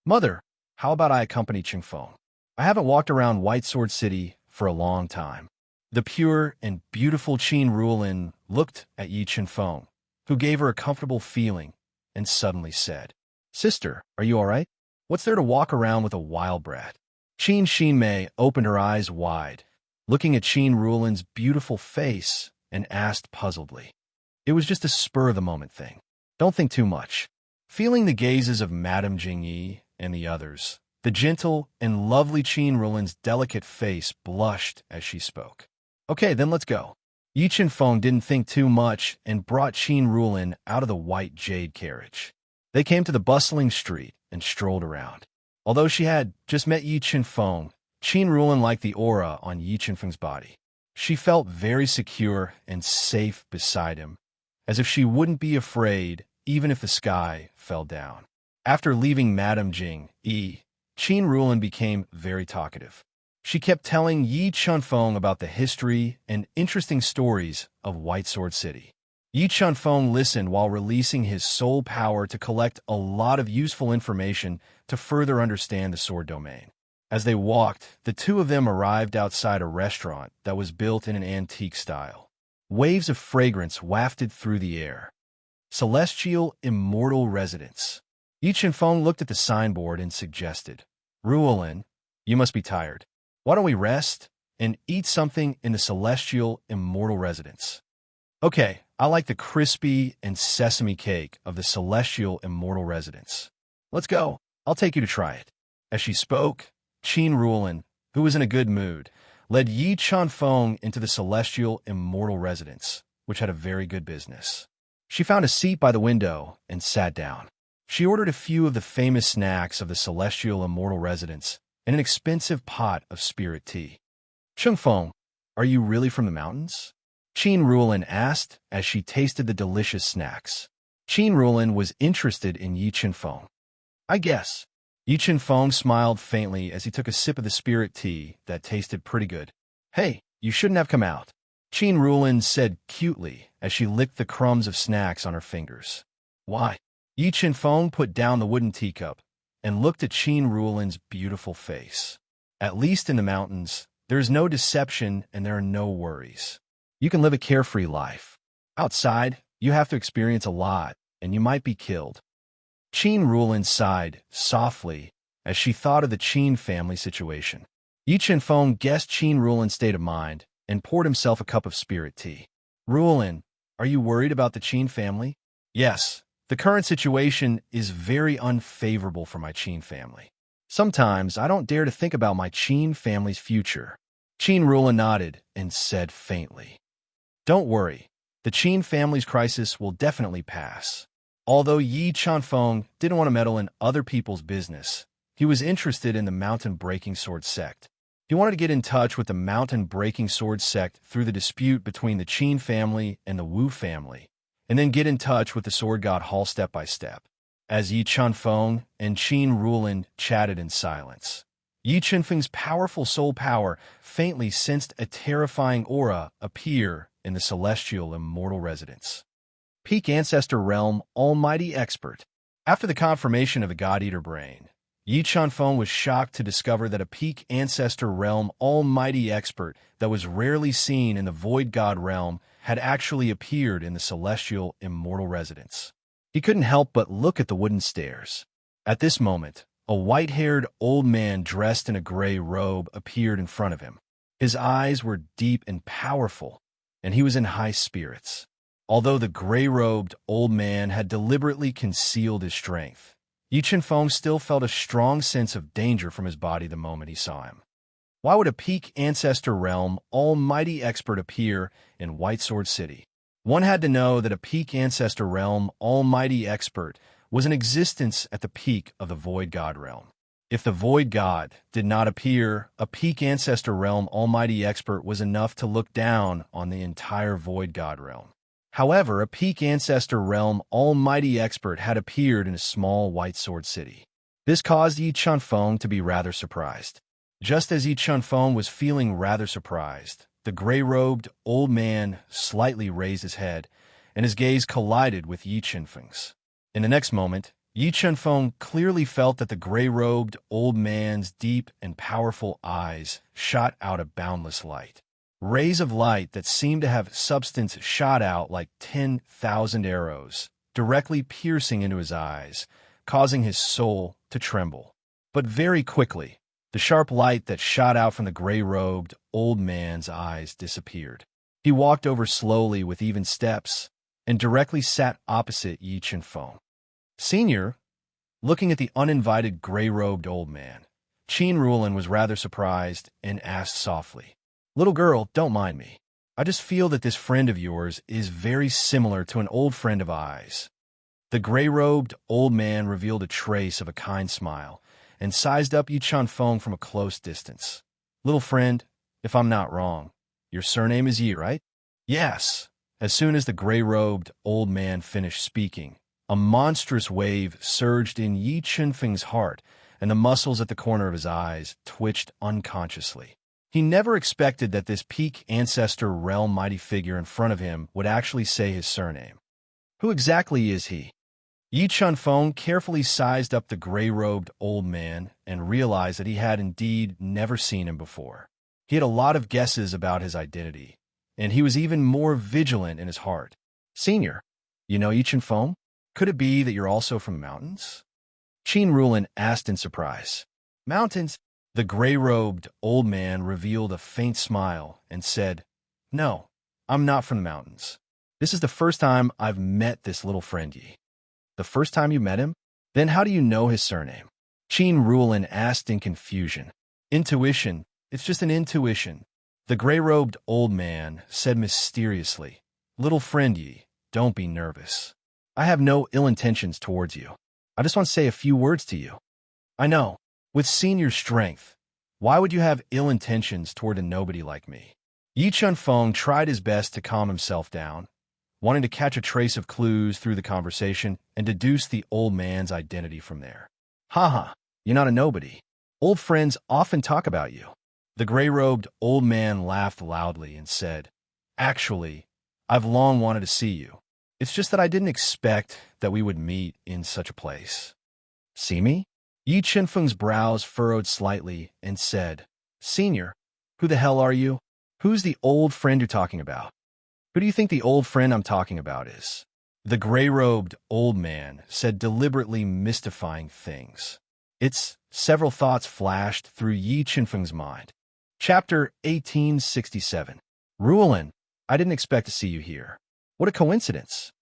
Mother, how about I accompany Chunfeng? I haven't walked around White Sword City for a long time. The pure and beautiful Qin Ruolin looked at Yi Chunfeng, who gave her a comfortable feeling, and suddenly said, Sister, are you all right? What's there to walk around with a wild brat? Qin Shimei opened her eyes wide, looking at Qin Ruolin's beautiful face, and asked puzzledly. It was just a spur-of-the-moment thing. Don't think too much. Feeling the gazes of Madame Jingyi and the others, the gentle and lovely Qin Ruolin's delicate face blushed as she spoke. Okay, then let's go. Yi Chunfeng didn't think too much and brought Qin Ruolin out of the white jade carriage. They came to the bustling street and strolled around. Although she had just met Yi Chunfeng, Qin Ruolin liked the aura on Yi Chunfeng's body. She felt very secure and safe beside him, as if she wouldn't be afraid even if the sky fell down. After leaving Madame Jing Yi, Qin Ruolin became very talkative. She kept telling Yi Chunfeng about the history and interesting stories of White Sword City. Yi Chunfeng listened while releasing his soul power to collect a lot of useful information to further understand the sword domain. As they walked, the two of them arrived outside a restaurant that was built in an antique style. Waves of fragrance wafted through the air. Celestial Immortal Residence. Yi Chunfeng looked at the signboard and suggested, Ruolin, you must be tired. Why don't we rest and eat something in the Celestial Immortal Residence? Okay, I like the crispy and sesame cake of the Celestial Immortal Residence. Let's go. I'll take you to try it. As she spoke, Qin Ruolin, who was in a good mood, led Yi Chunfeng into the Celestial Immortal Residence, which had a very good business. She found a seat by the window and sat down. She ordered a few of the famous snacks of the Celestial Immortal Residence and an expensive pot of spirit tea. Chunfeng, are you really from the mountains? Qin Ruolin asked as she tasted the delicious snacks. Qin Ruolin was interested in Yi Chunfeng. I guess. Yi Chen Feng smiled faintly as he took a sip of the spirit tea that tasted pretty good. Hey, you shouldn't have come out, Qin Rulin said cutely as she licked the crumbs of snacks on her fingers. Why? Yi Chen Feng put down the wooden teacup and looked at Qin Rulin's beautiful face. At least in the mountains, there is no deception and there are no worries. You can live a carefree life. Outside, you have to experience a lot, and you might be killed. Qin Rulin sighed softly as she thought of the Qin family situation. Yi Chen Feng guessed Qin Rulin's state of mind and poured himself a cup of spirit tea. Rulin, are you worried about the Qin family? Yes, the current situation is very unfavorable for my Qin family. Sometimes I don't dare to think about my Qin family's future. Qin Rulin nodded and said faintly, Don't worry, the Qin family's crisis will definitely pass. Although Yi Chanfeng didn't want to meddle in other people's business, he was interested in the Mountain Breaking Sword sect. He wanted to get in touch with the Mountain Breaking Sword sect through the dispute between the Qin family and the Wu family, and then get in touch with the Sword God Hall step by step. As Yi Chanfeng and Qin Rulin chatted in silence, Yi Chanfeng's powerful soul power faintly sensed a terrifying aura appear in the celestial immortal residence. Peak Ancestor Realm Almighty Expert. After the confirmation of the God-Eater brain, Yi Chanfeng was shocked to discover that a Peak Ancestor Realm Almighty Expert that was rarely seen in the Void God realm had actually appeared in the celestial immortal residence. He couldn't help but look at the wooden stairs. At this moment, a white-haired old man dressed in a gray robe appeared in front of him. His eyes were deep and powerful, and he was in high spirits. Although the gray-robed old man had deliberately concealed his strength, Yi Chen-Feng still felt a strong sense of danger from his body the moment he saw him. Why would a Peak Ancestor Realm Almighty Expert appear in White Sword City? One had to know that a Peak Ancestor Realm Almighty Expert was in existence at the peak of the Void God realm. If the Void God did not appear, a Peak Ancestor Realm Almighty Expert was enough to look down on the entire Void God realm. However, a Peak Ancestor Realm Almighty Expert had appeared in a small White Sword City. This caused Yi Chanfeng to be rather surprised. Just as Yi Chanfeng was feeling rather surprised, the gray-robed old man slightly raised his head, and his gaze collided with Yi Chanfeng's. In the next moment, Yi Chanfeng clearly felt that the gray-robed old man's deep and powerful eyes shot out a boundless light. Rays of light that seemed to have substance shot out like 10,000 arrows, directly piercing into his eyes, causing his soul to tremble. But very quickly, the sharp light that shot out from the gray-robed old man's eyes disappeared. He walked over slowly with even steps and directly sat opposite Yi Chen-Feng. Senior, looking at the uninvited gray-robed old man, Qin Rulin was rather surprised and asked softly, Little girl, don't mind me. I just feel that this friend of yours is very similar to an old friend of ours. The gray-robed old man revealed a trace of a kind smile and sized up Yi Chanfeng from a close distance. Little friend, if I'm not wrong, your surname is Yi, right? Yes. As soon as the gray-robed old man finished speaking, a monstrous wave surged in Yi Chanfeng's heart, and the muscles at the corner of his eyes twitched unconsciously. He never expected that this Peak Ancestor Realm mighty figure in front of him would actually say his surname. Who exactly is he? Yi Chanfeng carefully sized up the gray-robed old man and realized that he had indeed never seen him before. He had a lot of guesses about his identity, and he was even more vigilant in his heart. Senior, you know Yi Chanfeng? Could it be that you're also from the mountains? Qin Rulin asked in surprise. Mountains? The gray-robed old man revealed a faint smile and said, No, I'm not from the mountains. This is the first time I've met this little friend Yi. The first time you met him? Then how do you know his surname? Qin Rulin asked in confusion. Intuition. It's just an intuition. The gray-robed old man said mysteriously, Little friend Yi, don't be nervous. I have no ill intentions towards you. I just want to say a few words to you. I know. With senior strength, why would you have ill intentions toward a nobody like me? Yi Chen-Feng tried his best to calm himself down, wanting to catch a trace of clues through the conversation and deduce the old man's identity from there. Haha, You're not a nobody. Old friends often talk about you. The gray-robed old man laughed loudly and said, Actually, I've long wanted to see you. It's just that I didn't expect that we would meet in such a place. See me? Yi Chenfeng's brows furrowed slightly and said, Senior, who the hell are you? Who's the old friend you're talking about? Who do you think the old friend I'm talking about is? The gray-robed old man said, deliberately mystifying things. Several thoughts flashed through Yi Chenfeng's mind. Chapter 1867. Ruolin, I didn't expect to see you here. What a coincidence.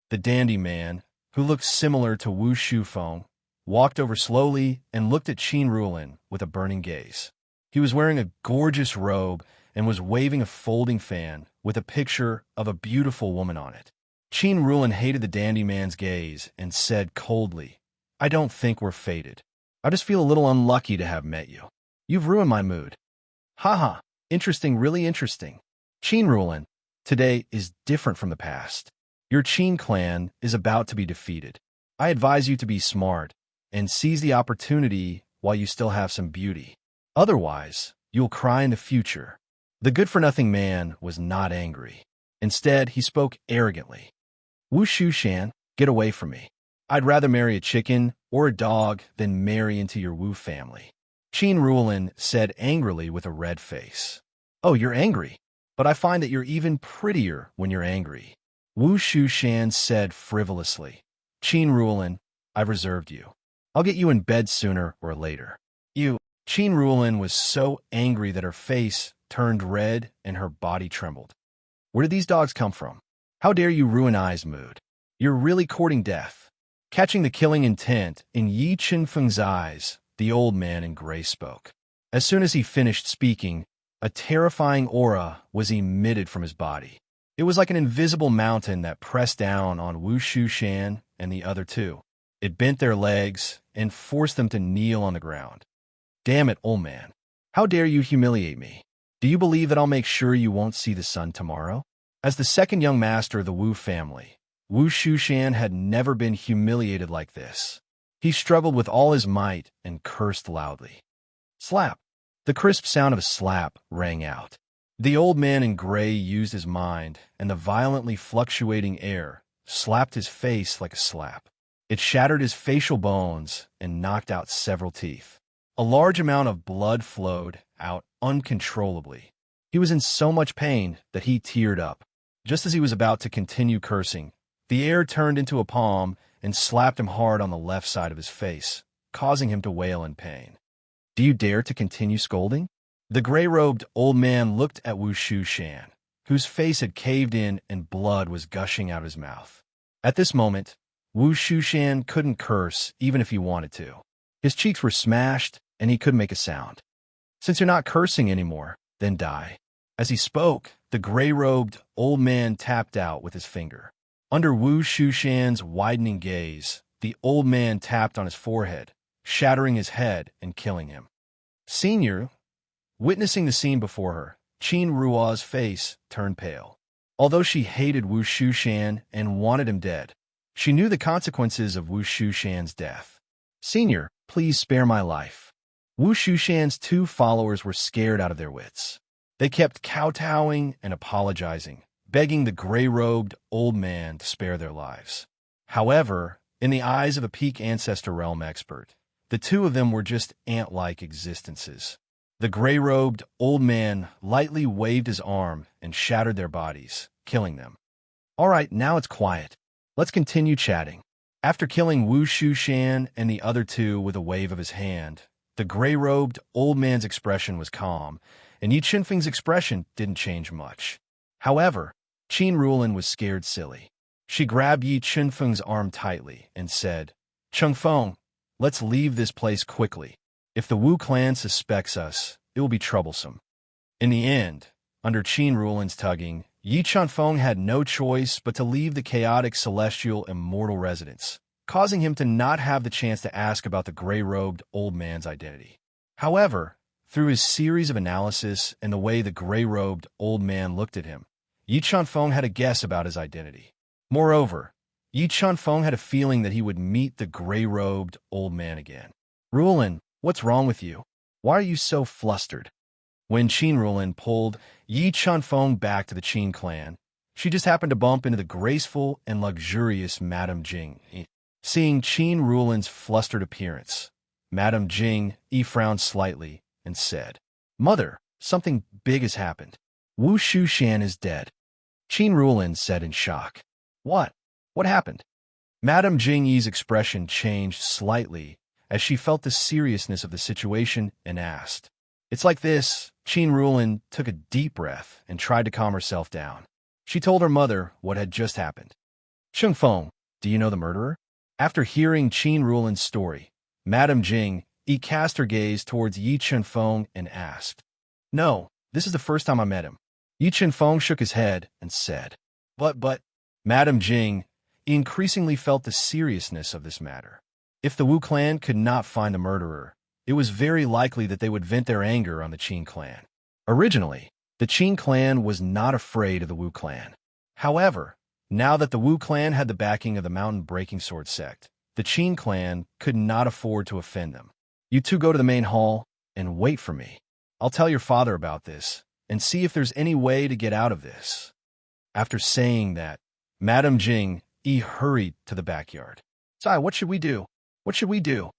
The dandy man, who looked similar to Wu Shufeng, walked over slowly and looked at Qin Ruolin with a burning gaze. He was wearing a gorgeous robe and was waving a folding fan with a picture of a beautiful woman on it. Qin Ruolin hated the dandy man's gaze and said coldly, I don't think we're fated. I just feel a little unlucky to have met you. You've ruined my mood. Haha, interesting, really interesting. Qin Ruolin, today is different from the past. Your Qin clan is about to be defeated. I advise you to be smart and seize the opportunity while you still have some beauty. Otherwise, you'll cry in the future. The good-for-nothing man was not angry. Instead, he spoke arrogantly. Wu Shushan, get away from me. I'd rather marry a chicken or a dog than marry into your Wu family. Qin Ruolin said angrily with a red face. Oh, you're angry, but I find that you're even prettier when you're angry. Wu Shushan said frivolously. Qin Ruolin, I've reserved you. I'll get you in bed sooner or later. Qin Ruolin was so angry that her face turned red and her body trembled. Where did these dogs come from? How dare you ruin Ai's mood? You're really courting death. Catching the killing intent in Yi Chenfeng's eyes, the old man in gray spoke. As soon as he finished speaking, a terrifying aura was emitted from his body. It was like an invisible mountain that pressed down on Wu Shushan and the other two. It bent their legs and forced them to kneel on the ground. Damn it, old man. How dare you humiliate me? Do you believe that I'll make sure you won't see the sun tomorrow? As the second young master of the Wu family, Wu Shushan had never been humiliated like this. He struggled with all his might and cursed loudly. Slap! The crisp sound of a slap rang out. The old man in gray used his mind, and the violently fluctuating air slapped his face like a slap. It shattered his facial bones and knocked out several teeth. A large amount of blood flowed out uncontrollably. He was in so much pain that he teared up. Just as he was about to continue cursing, the air turned into a palm and slapped him hard on the left side of his face, causing him to wail in pain. Do you dare to continue scolding? The gray-robed old man looked at Wu Shushan, whose face had caved in and blood was gushing out of his mouth. At this moment, Wu Shushan couldn't curse even if he wanted to. His cheeks were smashed, and he couldn't make a sound. Since you're not cursing anymore, then die. As he spoke, the gray-robed old man tapped out with his finger. Under Wu Shushan's widening gaze, the old man tapped on his forehead, shattering his head and killing him. Senior, witnessing the scene before her, Qin Ruo's face turned pale. Although she hated Wu Shushan and wanted him dead, she knew the consequences of Wu Shushan's death. Senior, please spare my life. Wu Shushan's two followers were scared out of their wits. They kept kowtowing and apologizing, begging the gray-robed old man to spare their lives. However, in the eyes of a peak ancestor realm expert, the two of them were just ant-like existences. The gray-robed old man lightly waved his arm and shattered their bodies, killing them. All right, now it's quiet. Let's continue chatting. After killing Wu Shushan and the other two with a wave of his hand, the gray-robed old man's expression was calm, and Yi Chenfeng's expression didn't change much. However, Qin Ruolin was scared silly. She grabbed Yi Chenfeng's arm tightly and said, Chengfeng, let's leave this place quickly. If the Wu clan suspects us, it will be troublesome. In the end, under Qin Ruolin's tugging, Yi Chenfeng had no choice but to leave the chaotic celestial immortal residence, causing him to not have the chance to ask about the gray-robed old man's identity. However, through his series of analysis and the way the gray-robed old man looked at him, Yi Chenfeng had a guess about his identity. Moreover, Yi Chenfeng had a feeling that he would meet the gray-robed old man again. Rulin, what's wrong with you? Why are you so flustered? When Qin Rulin pulled Yi Chunfeng back to the Qin clan, she just happened to bump into the graceful and luxurious Madame Jing. Seeing Qin Rulin's flustered appearance, Madame Jing frowned slightly and said, "Mother, something big has happened. Wu Shushan is dead." Qin Rulin said in shock. What? What happened? Madame Jingyi's expression changed slightly as she felt the seriousness of the situation and asked. It's like this. Qin Rulin took a deep breath and tried to calm herself down. She told her mother what had just happened. Chengfeng, do you know the murderer? After hearing Qin Rulin's story, Madame Jing cast her gaze towards Yi Chunfeng and asked. No, this is the first time I met him. Yi Chunfeng shook his head and said. But, Madame Jing increasingly felt the seriousness of this matter. If the Wu clan could not find the murderer, it was very likely that they would vent their anger on the Qin clan. Originally, the Qin clan was not afraid of the Wu clan. However, now that the Wu clan had the backing of the Mountain Breaking Sword sect, the Qin clan could not afford to offend them. You two go to the main hall and wait for me. I'll tell your father about this and see if there's any way to get out of this. After saying that, Madame Jing hurried to the backyard. Sai, what should we do? What should we do?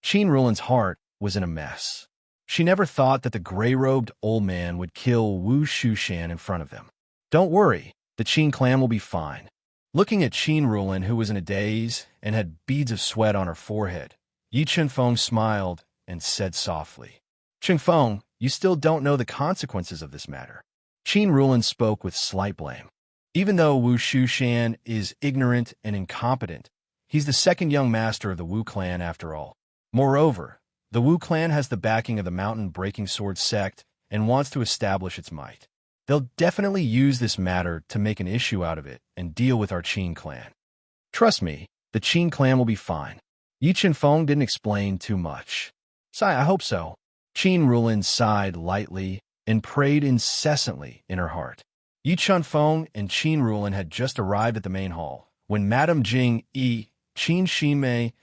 Qin Rulin's heart was in a mess. She never thought that the gray-robed old man would kill Wu Shushan in front of them. Don't worry, the Qin clan will be fine. Looking at Qin Rulin, who was in a daze and had beads of sweat on her forehead, Yi Chunfeng smiled and said softly, Chunfeng, you still don't know the consequences of this matter. Qin Rulin spoke with slight blame. Even though Wu Shushan is ignorant and incompetent, he's the second young master of the Wu clan after all. Moreover, the Wu clan has the backing of the Mountain Breaking Sword sect and wants to establish its might. They'll definitely use this matter to make an issue out of it and deal with our Qin clan. Trust me, the Qin clan will be fine. Yi Chunfeng didn't explain too much. Sigh, I hope so. Qin Rulin sighed lightly and prayed incessantly in her heart. Yi Chunfeng and Qin Rulin had just arrived at the main hall when Madame Jing Qin Ximei,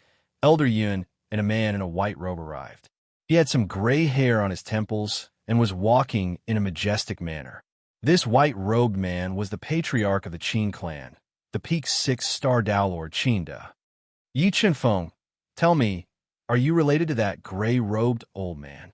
Elder Yun, and a man in a white robe arrived. He had some gray hair on his temples and was walking in a majestic manner. This white-robed man was the patriarch of the Qin clan, the peak 6-star Dao Lord Qinda. Yi Chunfeng, tell me, are you related to that gray-robed old man?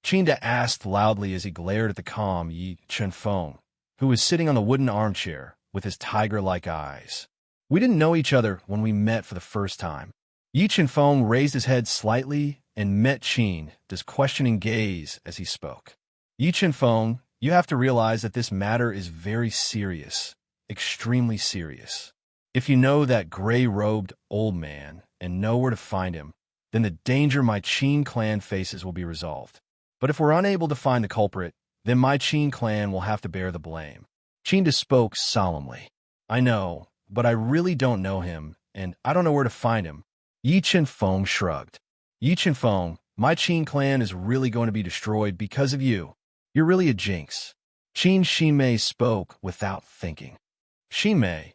Qinda asked loudly as he glared at the calm Yi Chunfeng, who was sitting on the wooden armchair with his tiger-like eyes. We didn't know each other when we met for the first time. Yi Chunfeng raised his head slightly and met Qinda's questioning gaze as he spoke. Yi Chunfeng, you have to realize that this matter is very serious, extremely serious. If you know that gray-robed old man and know where to find him, then the danger my Qin clan faces will be resolved. But if we're unable to find the culprit, then my Qin clan will have to bear the blame. Qinda spoke solemnly. I know, but I really don't know him, and I don't know where to find him. Yi Chunfeng shrugged. Yi Chunfeng, my Qin clan is really going to be destroyed because of you. You're really a jinx. Qin Ximei spoke without thinking. Ximei,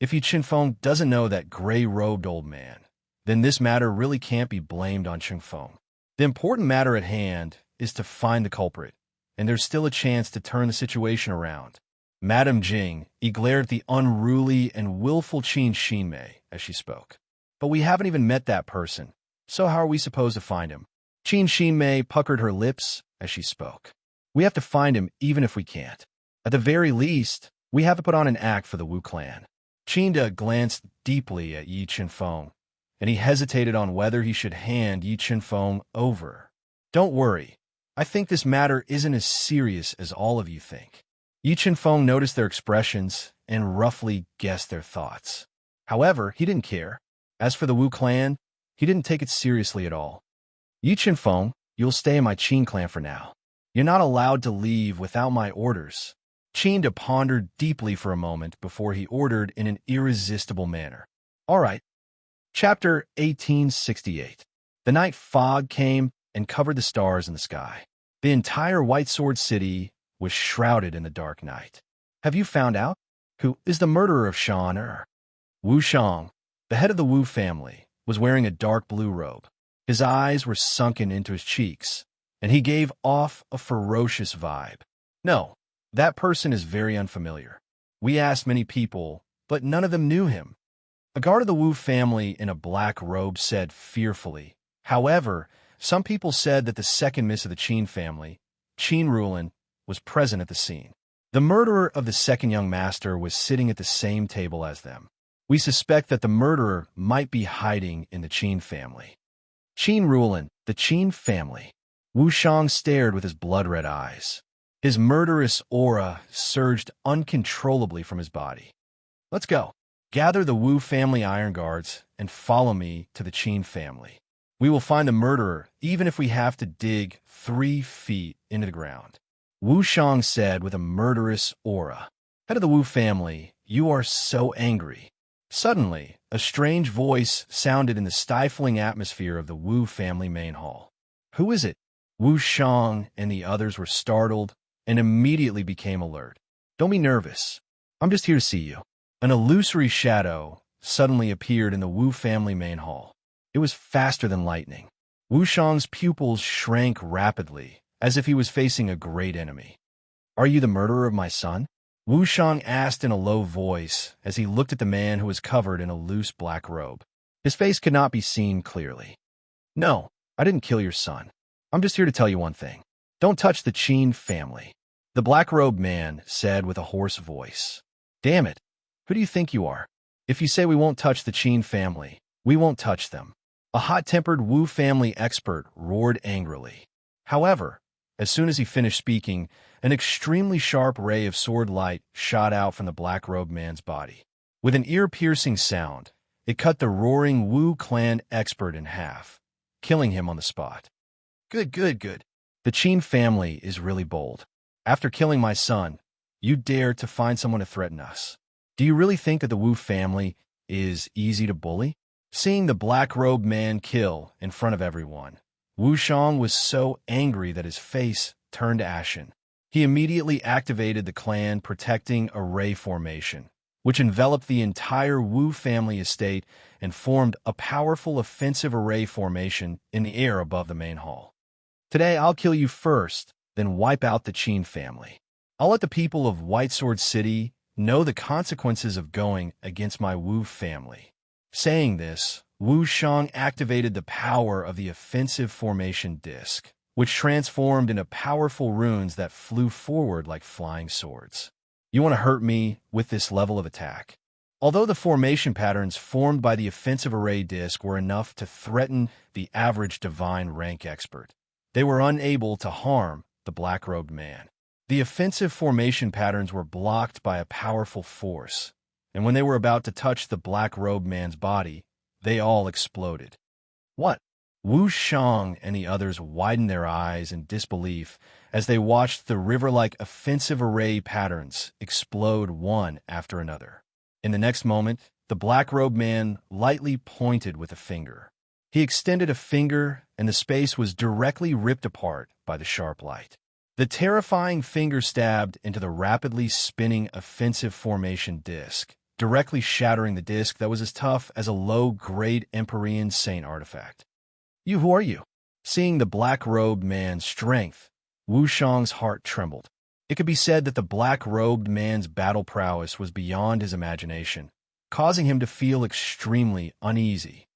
if Yi Chunfeng doesn't know that gray-robed old man, then this matter really can't be blamed on Chunfeng. The important matter at hand is to find the culprit, and there's still a chance to turn the situation around. Madame Jing glared at the unruly and willful Qin Ximei as she spoke. But we haven't even met that person, so how are we supposed to find him? Qin Ximei puckered her lips as she spoke. We have to find him even if we can't. At the very least, we have to put on an act for the Wu clan. Qinda glanced deeply at Yi Chunfeng, and he hesitated on whether he should hand Yi Chunfeng over. Don't worry, I think this matter isn't as serious as all of you think. Yi Chunfeng noticed their expressions and roughly guessed their thoughts. However, he didn't care. As for the Wu clan, he didn't take it seriously at all. Yi Chunfeng, you'll stay in my Qin clan for now. You're not allowed to leave without my orders. Qinda pondered deeply for a moment before he ordered in an irresistible manner. All right. Chapter 1868. The night fog came and covered the stars in the sky. The entire White Sword City was shrouded in the dark night. Have you found out who is the murderer of Shan Er? Wu Shang, the head of the Wu family, was wearing a dark blue robe. His eyes were sunken into his cheeks, and he gave off a ferocious vibe. No, that person is very unfamiliar. We asked many people, but none of them knew him. A guard of the Wu family in a black robe said fearfully. However, some people said that the second miss of the Qin family, Qin Rulin, was present at the scene. The murderer of the second young master was sitting at the same table as them. We suspect that the murderer might be hiding in the Qin family. Qin Rulin, the Qin family. Wu Shang stared with his blood-red eyes. His murderous aura surged uncontrollably from his body. Let's go. Gather the Wu family iron guards and follow me to the Qin family. We will find the murderer, even if we have to dig 3 feet into the ground. Wu Shang said with a murderous aura. Head of the Wu family, you are so angry. Suddenly, a strange voice sounded in the stifling atmosphere of the Wu family main hall. Who is it? Wu Shang and the others were startled and immediately became alert. Don't be nervous. I'm just here to see you. An illusory shadow suddenly appeared in the Wu family main hall. It was faster than lightning. Wu Shang's pupils shrank rapidly, as if he was facing a great enemy. Are you the murderer of my son? Wu Shang asked in a low voice as he looked at the man who was covered in a loose black robe. His face could not be seen clearly. No, I didn't kill your son. I'm just here to tell you one thing. Don't touch the Qin family. The black-robed man said with a hoarse voice. Damn it. Who do you think you are? If you say we won't touch the Qin family, we won't touch them. A hot-tempered Wu family expert roared angrily. However, as soon as he finished speaking, an extremely sharp ray of sword light shot out from the black-robed man's body. With an ear-piercing sound, it cut the roaring Wu clan expert in half, killing him on the spot. Good. The Qin family is really bold. After killing my son, you dare to find someone to threaten us. Do you really think that the Wu family is easy to bully? Seeing the black-robed man kill in front of everyone, Wu Shang was so angry that his face turned ashen. He immediately activated the clan protecting array formation, which enveloped the entire Wu family estate and formed a powerful offensive array formation in the air above the main hall. Today I'll kill you first, then wipe out the Qin family. I'll let the people of White Sword City know the consequences of going against my Wu family. Saying this, Wu Shang activated the power of the offensive formation disc, which transformed into powerful runes that flew forward like flying swords. You want to hurt me with this level of attack? Although the formation patterns formed by the offensive array disc were enough to threaten the average divine rank expert, they were unable to harm the black-robed man. The offensive formation patterns were blocked by a powerful force, and when they were about to touch the black-robed man's body, they all exploded. What? Wu Shang and the others widened their eyes in disbelief as they watched the river-like offensive array patterns explode one after another. In the next moment, the black-robed man lightly pointed with a finger. He extended a finger, and the space was directly ripped apart by the sharp light. The terrifying finger stabbed into the rapidly spinning offensive formation disc, directly shattering the disc that was as tough as a low-grade Empyrean Saint artifact. Who are you? Seeing the black-robed man's strength, Wu Shang's heart trembled. It could be said that the black-robed man's battle prowess was beyond his imagination, causing him to feel extremely uneasy.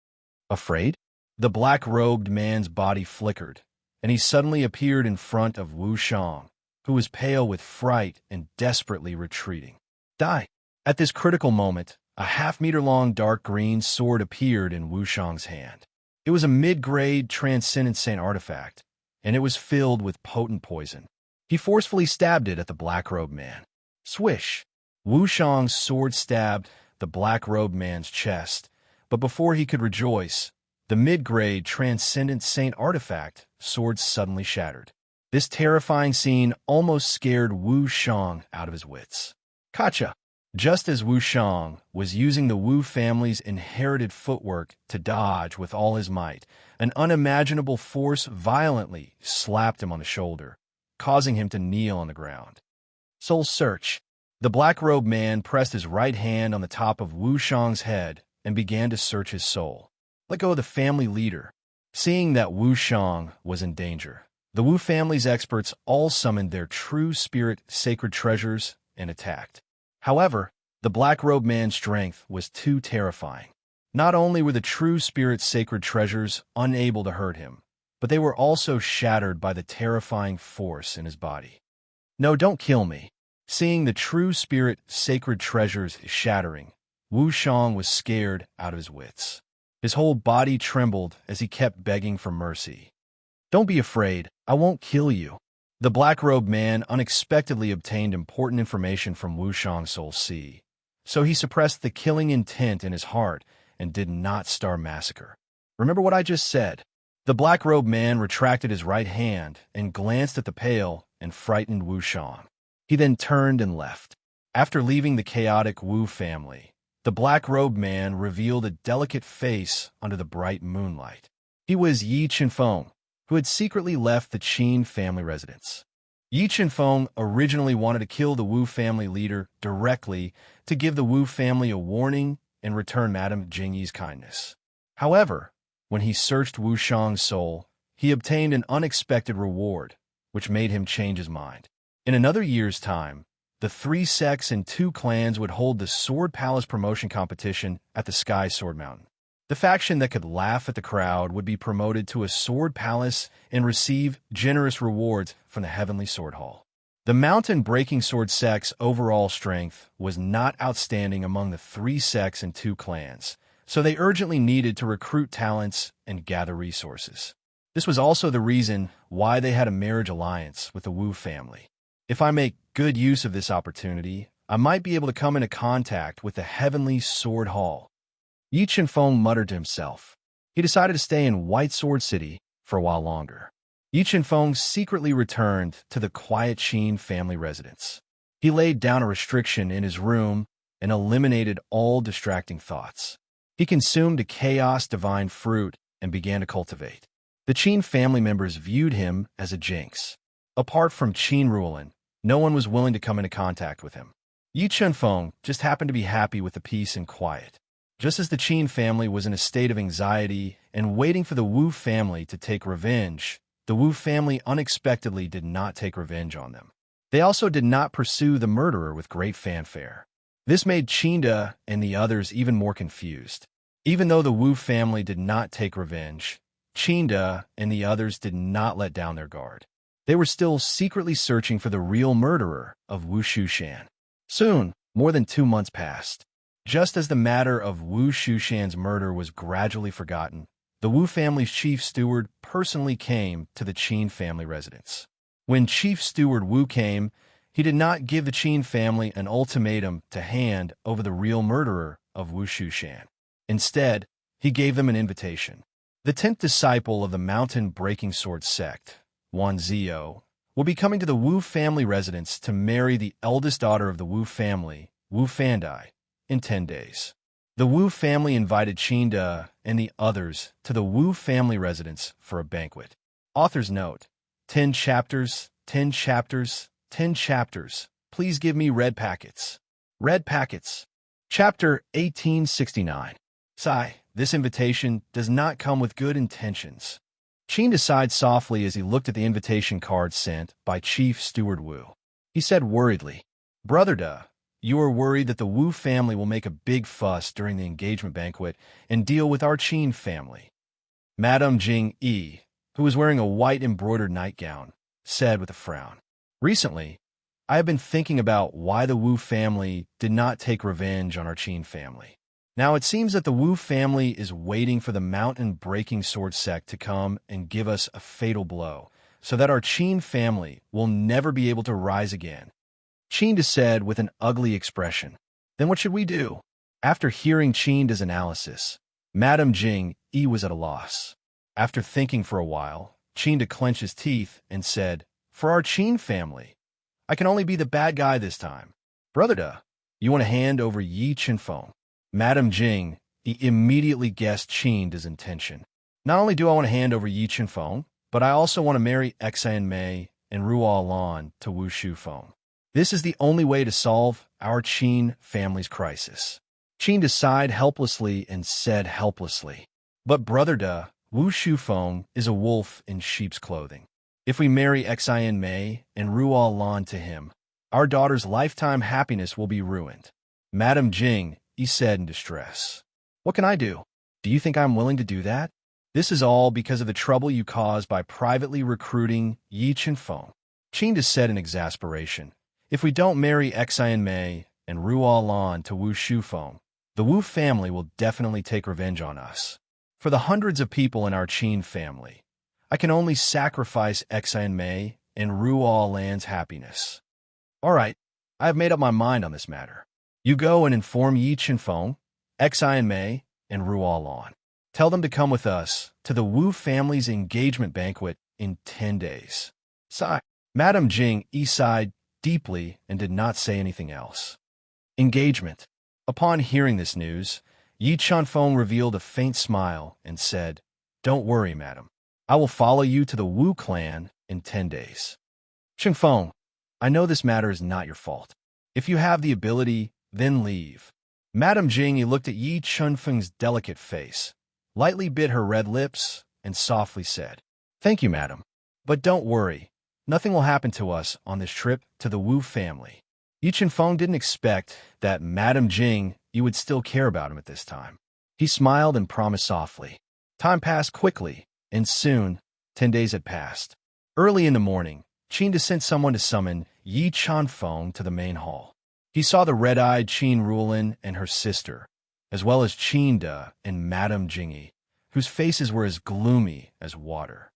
Afraid? The black-robed man's body flickered, and he suddenly appeared in front of Wu Shang, who was pale with fright and desperately retreating. Die! At this critical moment, a half-meter-long dark green sword appeared in Wu Shang's hand. It was a mid-grade Transcendent Saint artifact, and it was filled with potent poison. He forcefully stabbed it at the black-robed man. Swish! Wu Shang's sword stabbed the black-robed man's chest, but before he could rejoice, the mid-grade Transcendent Saint artifact sword suddenly shattered. This terrifying scene almost scared Wu Shang out of his wits. Kacha! Just as Wu Shang was using the Wu family's inherited footwork to dodge with all his might, an unimaginable force violently slapped him on the shoulder, causing him to kneel on the ground. Soul Search. The black-robed man pressed his right hand on the top of Wu Shang's head and began to search his soul. Let go of the family leader. Seeing that Wu Shang was in danger, the Wu family's experts all summoned their true spirit sacred treasures and attacked. However, the black-robed man's strength was too terrifying. Not only were the true spirit sacred treasures unable to hurt him, but they were also shattered by the terrifying force in his body. No, don't kill me. Seeing the true spirit sacred treasures shattering, Wu Shang was scared out of his wits. His whole body trembled as he kept begging for mercy. Don't be afraid, I won't kill you. The black-robed man unexpectedly obtained important information from Wu Shang's soul sea, so he suppressed the killing intent in his heart and did not start massacre. Remember what I just said? The black-robed man retracted his right hand and glanced at the pale and frightened Wu Shang. He then turned and left. After leaving the chaotic Wu family, the black-robed man revealed a delicate face under the bright moonlight. He was Yi Chenfeng, who had secretly left the Qin family residence. Yi Chenfeng originally wanted to kill the Wu family leader directly to give the Wu family a warning and return Madame Jingyi's kindness. However, when he searched Wu Shang's soul, he obtained an unexpected reward, which made him change his mind. In another year's time, the 3 sects and 2 clans would hold the Sword Palace promotion competition at the Sky Sword Mountain. The faction that could laugh at the crowd would be promoted to a Sword Palace and receive generous rewards from the Heavenly Sword Hall. The mountain-breaking sword sect's overall strength was not outstanding among the 3 sects and 2 clans, so they urgently needed to recruit talents and gather resources. This was also the reason why they had a marriage alliance with the Wu family. If I make good use of this opportunity, I might be able to come into contact with the Heavenly Sword Hall. Yi Chenfeng muttered to himself. He decided to stay in White Sword City for a while longer. Yi Chenfeng secretly returned to the quiet Qin family residence. He laid down a restriction in his room and eliminated all distracting thoughts. He consumed a chaos divine fruit and began to cultivate. The Qin family members viewed him as a jinx. Apart from Qin Ruolin, no one was willing to come into contact with him. Yi Chenfeng just happened to be happy with the peace and quiet. Just as the Qin family was in a state of anxiety and waiting for the Wu family to take revenge, the Wu family unexpectedly did not take revenge on them. They also did not pursue the murderer with great fanfare. This made Qinda and the others even more confused. Even though the Wu family did not take revenge, Qinda and the others did not let down their guard. They were still secretly searching for the real murderer of Wu Shushan. Soon, more than 2 months passed. Just as the matter of Wu Shushan's murder was gradually forgotten, the Wu family's chief steward personally came to the Qin family residence. When Chief Steward Wu came, he did not give the Qin family an ultimatum to hand over the real murderer of Wu Shushan. Instead, he gave them an invitation. The 10th disciple of the mountain-breaking sword sect, Wan Zio, will be coming to the Wu family residence to marry the eldest daughter of the Wu family, Wu Fandai, in 10 days. The Wu family invited Qinda and the others to the Wu family residence for a banquet. Author's note: 10 chapters, 10 chapters, 10 chapters. Please give me red packets. Red packets. Chapter 1869. Sigh, this invitation does not come with good intentions. Qinda sighed softly as he looked at the invitation card sent by Chief Steward Wu. He said worriedly, "Brother Da, you are worried that the Wu family will make a big fuss during the engagement banquet and deal with our Qin family." Madame Jingyi, who was wearing a white embroidered nightgown, said with a frown, "Recently, I have been thinking about why the Wu family did not take revenge on our Qin family. Now it seems that the Wu family is waiting for the mountain-breaking sword sect to come and give us a fatal blow, so that our Qin family will never be able to rise again." Qinda said with an ugly expression. "Then what should we do?" After hearing Qinda's analysis, Madame Jingyi was at a loss. After thinking for a while, Qinda clenched his teeth and said, "For our Qin family, I can only be the bad guy this time. Brother Da, you want to hand over Yi Chenfeng?" Madame Jingyi immediately guessed Qinda's intention. "Not only do I want to hand over Yi Chenfeng, but I also want to marry Exan Mei and Ruo Lan to Wu Shufeng. This is the only way to solve our Qin family's crisis." Qinda sighed helplessly and said helplessly, "But Brother Da, Wu Shufeng is a wolf in sheep's clothing. If we marry Xin Mei and Ruo Lan to him, our daughter's lifetime happiness will be ruined. Madame Jing, he said in distress. What can I do? Do you think I'm willing to do that? This is all because of the trouble you caused by privately recruiting Yi Chenfeng. Qinda said in exasperation. If we don't marry Xin Mei and Ruo Lan to Wu Shufeng, the Wu family will definitely take revenge on us. For the hundreds of people in our Qin family, I can only sacrifice Xin Mei and Ruo Lan's happiness. All right, I have made up my mind on this matter. You go and inform Yi Chenfeng, Xin Mei, and Ruo Lan. Tell them to come with us to the Wu family's engagement banquet in 10 days. Sigh. Madame Jing sighed deeply and did not say anything else. Engagement. Upon hearing this news, Yi Chenfeng revealed a faint smile and said, Don't worry, madam. I will follow you to the Wu clan in 10 days. Chenfeng, I know this matter is not your fault. If you have the ability, then leave. Madame Jing looked at Yi Chenfeng's delicate face, lightly bit her red lips, and softly said, Thank you, madam. But don't worry. Nothing will happen to us on this trip to the Wu family. Yi Chenfeng didn't expect that Madame Jing would still care about him at this time. He smiled and promised softly. Time passed quickly, and soon 10 days had passed. Early in the morning, Qinda sent someone to summon Yi Chenfeng to the main hall. He saw the red-eyed Qin Rulin and her sister, as well as Qinda and Madame Jing, whose faces were as gloomy as water.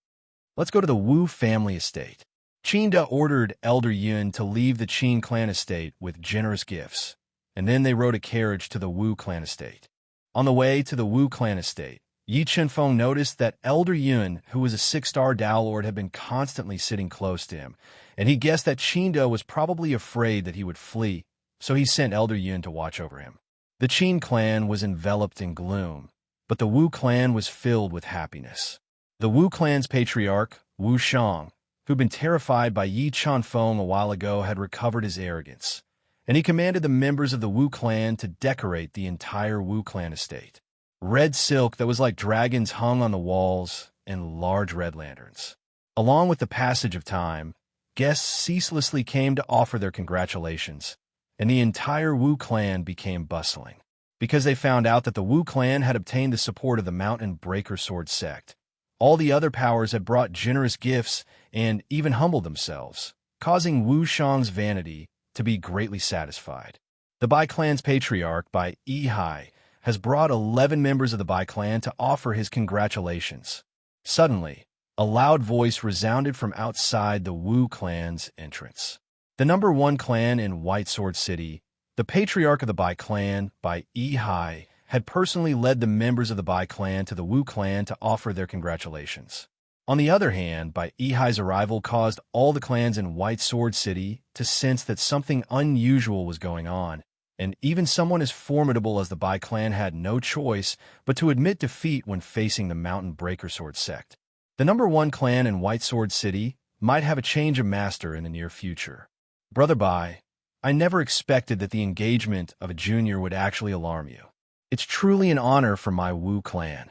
Let's go to the Wu family estate. Qinda ordered Elder Yun to leave the Qin clan estate with generous gifts, and then they rode a carriage to the Wu clan estate. On the way to the Wu clan estate, Yi Chenfeng noticed that Elder Yun, who was a 6-star Dao Lord, had been constantly sitting close to him, and he guessed that Qinda was probably afraid that he would flee, so he sent Elder Yun to watch over him. The Qin clan was enveloped in gloom, but the Wu clan was filled with happiness. The Wu clan's patriarch, Wu Shang, who'd been terrified by Yi Chenfeng a while ago, had recovered his arrogance, and he commanded the members of the Wu clan to decorate the entire Wu clan estate. Red silk that was like dragons hung on the walls and large red lanterns. Along with the passage of time, guests ceaselessly came to offer their congratulations, and the entire Wu clan became bustling, because they found out that the Wu clan had obtained the support of the Mountain Breaker Sword sect. All the other powers had brought generous gifts and even humbled themselves, causing Wu Shang's vanity to be greatly satisfied. The Bai clan's patriarch, Bai Yihai, has brought 11 members of the Bai clan to offer his congratulations. Suddenly, a loud voice resounded from outside the Wu clan's entrance. The number 1 clan in White Sword City, the patriarch of the Bai clan, Bai Yihai, had personally led the members of the Bai clan to the Wu clan to offer their congratulations. On the other hand, Bai Yihai's arrival caused all the clans in White Sword City to sense that something unusual was going on, and even someone as formidable as the Bai clan had no choice but to admit defeat when facing the Mountain Breaker Sword sect. The number 1 clan in White Sword City might have a change of master in the near future. Brother Bai, I never expected that the engagement of a junior would actually alarm you. It's truly an honor for my Wu clan.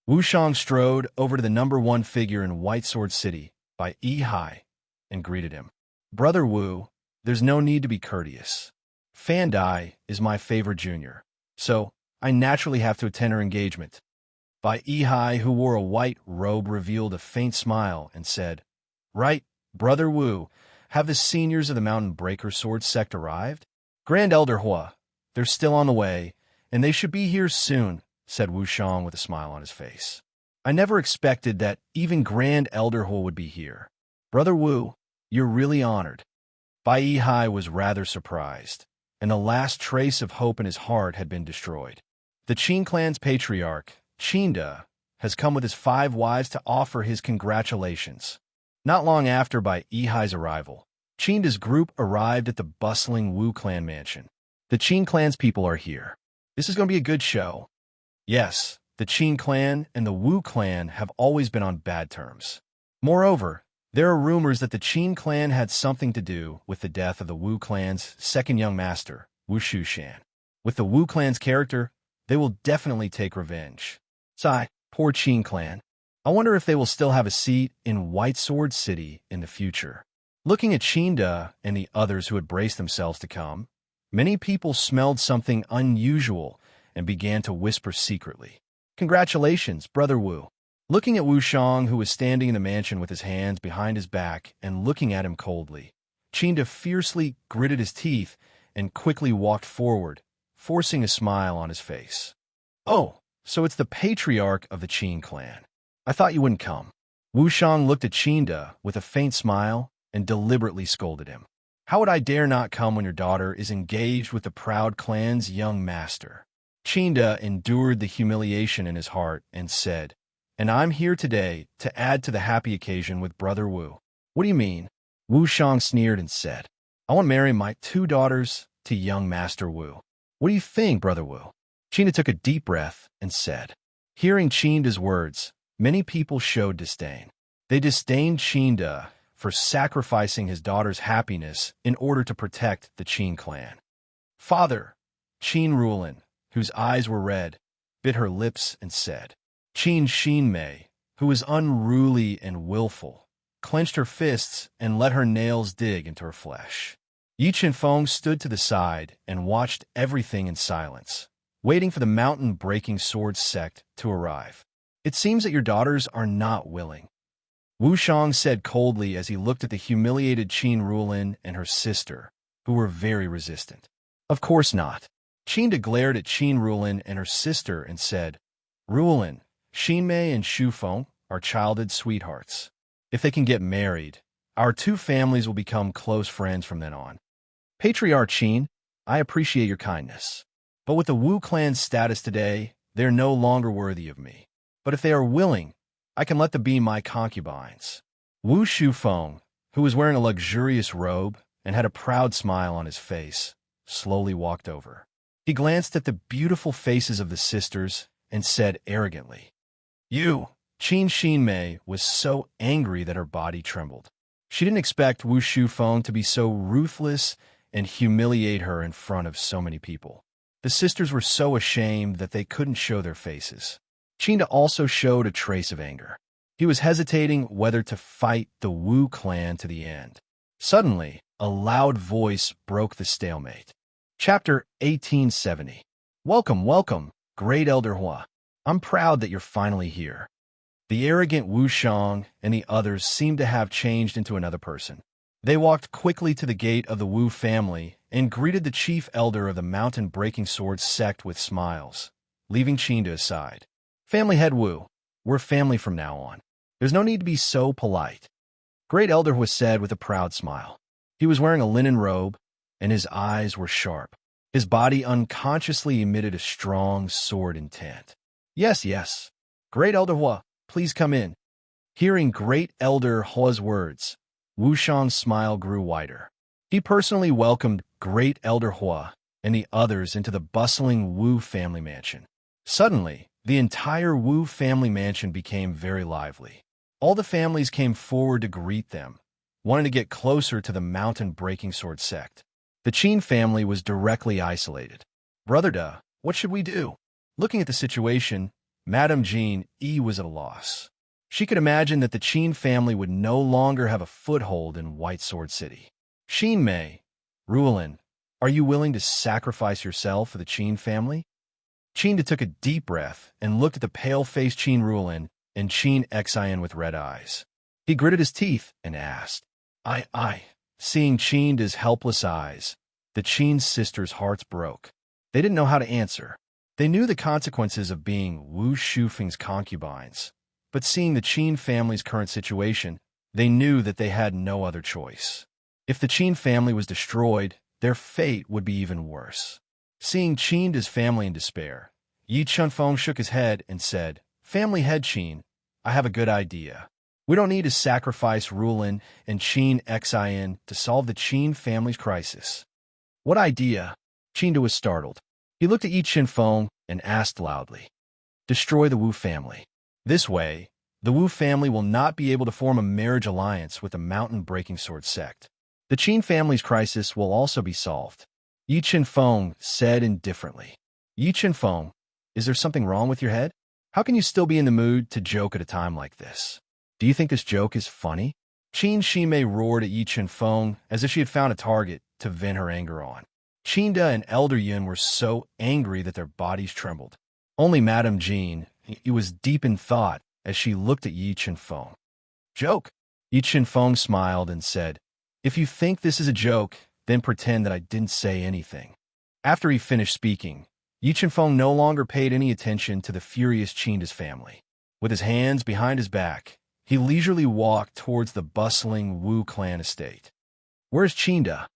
Wu Shang strode over to the number 1 figure in White Sword City, Bai Yihai, and greeted him. Brother Wu, there's no need to be courteous. Fan Dai is my favorite junior, so I naturally have to attend her engagement. Bai Yihai, who wore a white robe, revealed a faint smile and said, Right, Brother Wu, have the seniors of the Mountain Breaker Sword sect arrived? Grand Elder Hua, they're still on the way, and they should be here soon, said Wu Shang with a smile on his face. I never expected that even Grand Elder Hua would be here. Brother Wu, you're really honored. Bai Yihai was rather surprised, and the last trace of hope in his heart had been destroyed. The Qin clan's patriarch, Qinda, has come with his 5 wives to offer his congratulations. Not long after Bai Yihai's arrival, Qinda's group arrived at the bustling Wu clan mansion. The Qin clan's people are here. This is going to be a good show. Yes, the Qin clan and the Wu clan have always been on bad terms. Moreover, there are rumors that the Qin clan had something to do with the death of the Wu clan's second young master, Wu Shushan. With the Wu clan's character, they will definitely take revenge. Sigh, poor Qin clan. I wonder if they will still have a seat in White Sword City in the future. Looking at Chinda and the others who had braced themselves to come, many people smelled something unusual and began to whisper secretly. Congratulations, Brother Wu. Looking at Wu Shang, who was standing in the mansion with his hands behind his back and looking at him coldly, Chinda fiercely gritted his teeth and quickly walked forward, forcing a smile on his face. Oh, so it's the patriarch of the Qin clan. I thought you wouldn't come. Wu Shang looked at Chinda with a faint smile and deliberately scolded him. How would I dare not come when your daughter is engaged with the proud clan's young master? Chinda endured the humiliation in his heart and said, and I'm here today to add to the happy occasion with Brother Wu. What do you mean? Wu Shang sneered and said, I want to marry my 2 daughters to young Master Wu. What do you think, Brother Wu? Chinda took a deep breath and said. Hearing Chinda's words, many people showed disdain. They disdained Chinda for sacrificing his daughter's happiness in order to protect the Qin clan. Father, Qin Rulin, whose eyes were red, bit her lips and said. Qin Xinmei, who was unruly and willful, clenched her fists and let her nails dig into her flesh. Yi Qinfeng stood to the side and watched everything in silence, waiting for the mountain-breaking sword sect to arrive. It seems that your daughters are not willing. Wu Shang said coldly as he looked at the humiliated Qin Rulin and her sister, who were very resistant. Of course not. Qinda glared at Qin Rulin and her sister and said, Rulin, Xinmei and Shufeng are childhood sweethearts. If they can get married, our 2 families will become close friends from then on. Patriarch Qin, I appreciate your kindness. But with the Wu clan's status today, they're no longer worthy of me. But if they are willing, I can let them be my concubines. Wu Shufeng, who was wearing a luxurious robe and had a proud smile on his face, slowly walked over. He glanced at the beautiful faces of the sisters and said arrogantly, You, Qin Xinmei was so angry that her body trembled. She didn't expect Wu Shufeng to be so ruthless and humiliate her in front of so many people. The sisters were so ashamed that they couldn't show their faces. Chinda also showed a trace of anger. He was hesitating whether to fight the Wu clan to the end. Suddenly, a loud voice broke the stalemate. Chapter 1870. Welcome, welcome, Great Elder Hua. I'm proud that you're finally here. The arrogant Wu Shang and the others seemed to have changed into another person. They walked quickly to the gate of the Wu family and greeted the chief elder of the mountain-breaking sword sect with smiles, leaving Chinda aside. Family head Wu, we're family from now on. There's no need to be so polite. Great Elder was said with a proud smile. He was wearing a linen robe, and his eyes were sharp. His body unconsciously emitted a strong sword intent. Yes, yes. Great Elder Hua, please come in. Hearing Great Elder Hua's words, Wu Shang's smile grew wider. He personally welcomed Great Elder Hua and the others into the bustling Wu family mansion. Suddenly, the entire Wu family mansion became very lively. All the families came forward to greet them, wanting to get closer to the mountain-breaking sword sect. The Qin family was directly isolated. Brother Da, what should we do? Looking at the situation, Madame Jean E was at a loss. She could imagine that the Qin family would no longer have a foothold in White Sword City. Xinmei, Rulin, are you willing to sacrifice yourself for the Qin family? Chinda took a deep breath and looked at the pale-faced Qin Rulin and Qin Xian with red eyes. He gritted his teeth and asked, I. Seeing Chinda's helpless eyes, the Qin sisters' hearts broke. They didn't know how to answer. They knew the consequences of being Wu Shufeng's concubines, but seeing the Qin family's current situation, they knew that they had no other choice. If the Qin family was destroyed, their fate would be even worse. Seeing Chinda's family in despair, Yi Chunfeng shook his head and said, Family head Qin, I have a good idea. We don't need to sacrifice Rulin and Qin Xian to solve the Qin family's crisis. What idea? Chinda was startled. He looked at Yi Chunfeng and asked loudly, Destroy the Wu family. This way, the Wu family will not be able to form a marriage alliance with the mountain-breaking sword sect. The Qin family's crisis will also be solved. Yi Chunfeng said indifferently. Yi Chunfeng, is there something wrong with your head? How can you still be in the mood to joke at a time like this? Do you think this joke is funny? Qin Shimei roared at Yi Feng as if she had found a target to vent her anger on. Qinda and Elder Yin were so angry that their bodies trembled. Only Madame Jean, was deep in thought as she looked at Yi Feng. Joke? Yi Feng smiled and said, "If you think this is a joke, then pretend that I didn't say anything." After he finished speaking, Yi Feng no longer paid any attention to the furious Qinda's family. With his hands behind his back, he leisurely walked towards the bustling Wu clan estate. "Where's Qinda?"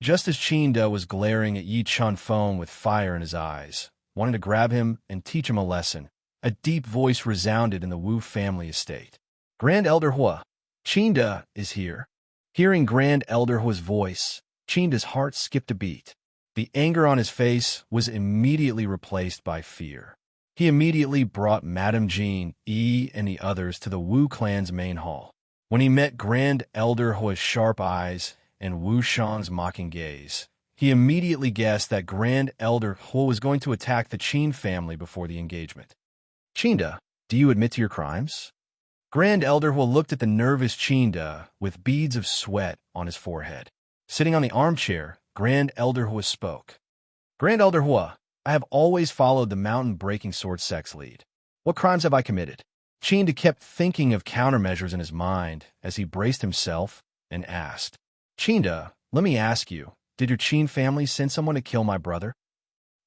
Just as Qinda was glaring at Yi Feng with fire in his eyes, wanting to grab him and teach him a lesson, a deep voice resounded in the Wu family estate. "Grand Elder Hua, Qinda is here." Hearing Grand Elder Hua's voice, Qinda's heart skipped a beat. The anger on his face was immediately replaced by fear. He immediately brought Madame Jean, Yi, and the others to the Wu clan's main hall. When he met Grand Elder Hua's sharp eyes and Wu Shan's mocking gaze, he immediately guessed that Grand Elder Hua was going to attack the Qin family before the engagement. "Qinda, do you admit to your crimes?" Grand Elder Hua looked at the nervous Qinda with beads of sweat on his forehead. Sitting on the armchair, Grand Elder Hua spoke. "Grand Elder Hua, I have always followed the mountain-breaking sword sect's lead. What crimes have I committed?" Qinda kept thinking of countermeasures in his mind as he braced himself and asked, "Qinda, let me ask you, did your Qin family send someone to kill my brother?"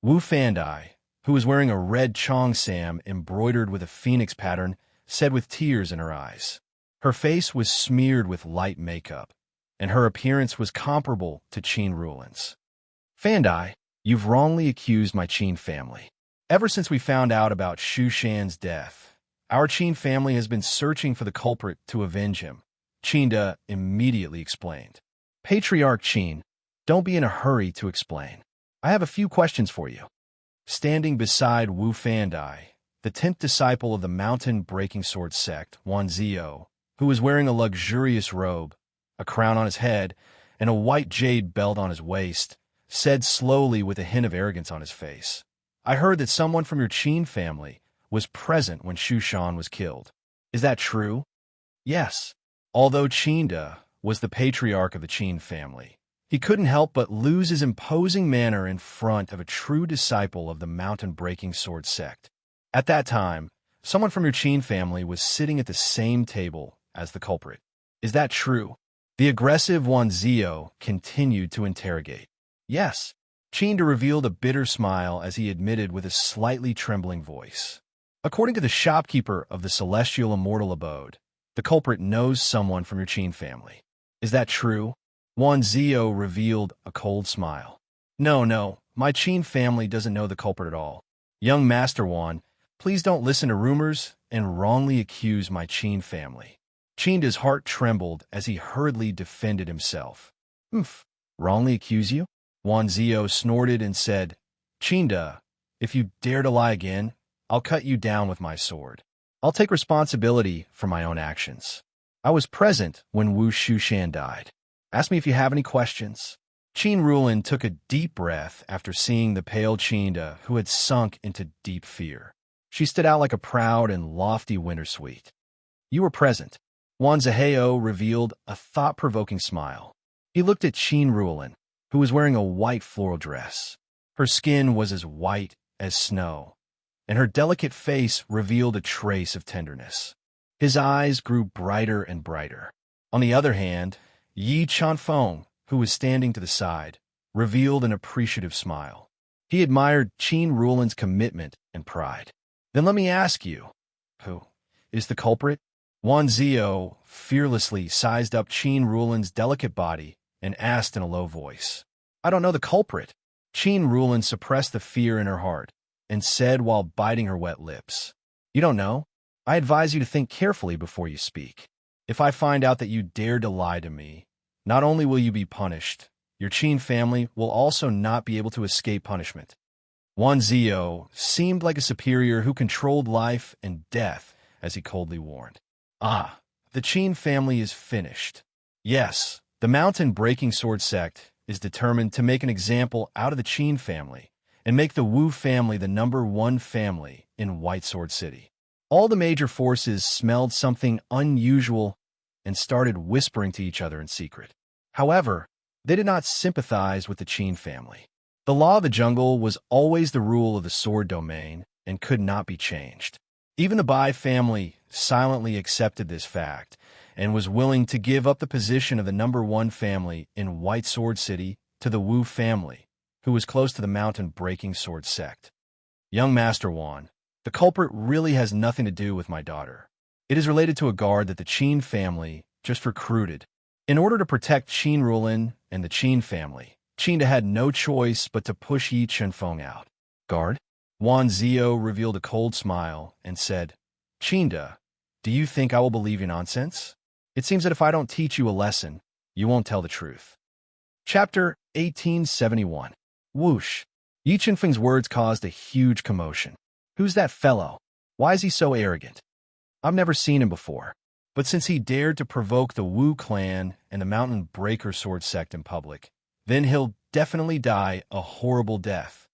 Wu Fandai, who was wearing a red cheongsam embroidered with a phoenix pattern, said with tears in her eyes. Her face was smeared with light makeup, and her appearance was comparable to Qin Rulin's. "Fandai, you've wrongly accused my Qin family. Ever since we found out about Shu Shan's death, our Qin family has been searching for the culprit to avenge him," Qinda immediately explained. "Patriarch Qin, don't be in a hurry to explain. I have a few questions for you." Standing beside Wu Fandai, the 10th disciple of the mountain-breaking sword sect, Wan Zio, who was wearing a luxurious robe, a crown on his head, and a white jade belt on his waist, said slowly with a hint of arrogance on his face, "I heard that someone from your Qin family was present when Shu Shan was killed. Is that true?" "Yes." Although Qinda was the patriarch of the Qin family, he couldn't help but lose his imposing manner in front of a true disciple of the mountain-breaking sword sect. At that time, someone from your Qin family was sitting at the same table as the culprit. "Is that true?" The aggressive Wan Zio continued to interrogate. "Yes." Qinda revealed a bitter smile as he admitted with a slightly trembling voice. "According to the shopkeeper of the celestial immortal abode, the culprit knows someone from your Qin family. Is that true?" Wan Zio revealed a cold smile. No, my Qin family doesn't know the culprit at all. Young Master Wan, please don't listen to rumors and wrongly accuse my Qin family." Qinda's heart trembled as he hurriedly defended himself. Wrongly accuse you?" Wan Zio snorted and said, "Qinda, if you dare to lie again, I'll cut you down with my sword. I'll take responsibility for my own actions. I was present when Wu Shushan died. Ask me if you have any questions." Qin Rulin took a deep breath after seeing the pale Qinda, who had sunk into deep fear. She stood out like a proud and lofty winter sweet. "You were present." Wan Zihao revealed a thought-provoking smile. He looked at Qin Rulin, who was wearing a white floral dress. Her skin was as white as snow, and her delicate face revealed a trace of tenderness. His eyes grew brighter and brighter. On the other hand, Yi Feng, who was standing to the side, revealed an appreciative smile. He admired Qin Rulin's commitment and pride. "Then let me ask you, who is the culprit?" Wan Zio fearlessly sized up Qin Rulin's delicate body and asked in a low voice. "I don't know the culprit." Qin Rulin suppressed the fear in her heart and said while biting her wet lips, "You don't know? I advise you to think carefully before you speak. If I find out that you dared to lie to me, not only will you be punished, your Qin family will also not be able to escape punishment." Wan Zio seemed like a superior who controlled life and death as he coldly warned. The Qin family is finished. Yes, the mountain-breaking sword sect is determined to make an example out of the Qin family and make the Wu family the #1 family in White Sword City. All the major forces smelled something unusual and started whispering to each other in secret. However, they did not sympathize with the Qin family. The law of the jungle was always the rule of the sword domain and could not be changed. Even the Bai family silently accepted this fact and was willing to give up the position of the #1 family in White Sword City to the Wu family, who was close to the mountain-breaking sword sect. Young Master Wan, the culprit really has nothing to do with my daughter. It is related to a guard that the Qin family just recruited. In order to protect Qin Rulin and the Qin family, Qinda had no choice but to push Yi Chunfeng out. Guard? Wan Zio revealed a cold smile and said, Qinda, do you think I will believe your nonsense? It seems that if I don't teach you a lesson, you won't tell the truth. Chapter 1871. Whoosh. Yi Chunfeng's words caused a huge commotion. Who's that fellow? Why is he so arrogant? I've never seen him before. But since he dared to provoke the Wu clan and the Mountain Breaker Sword sect in public, then he'll definitely die a horrible death.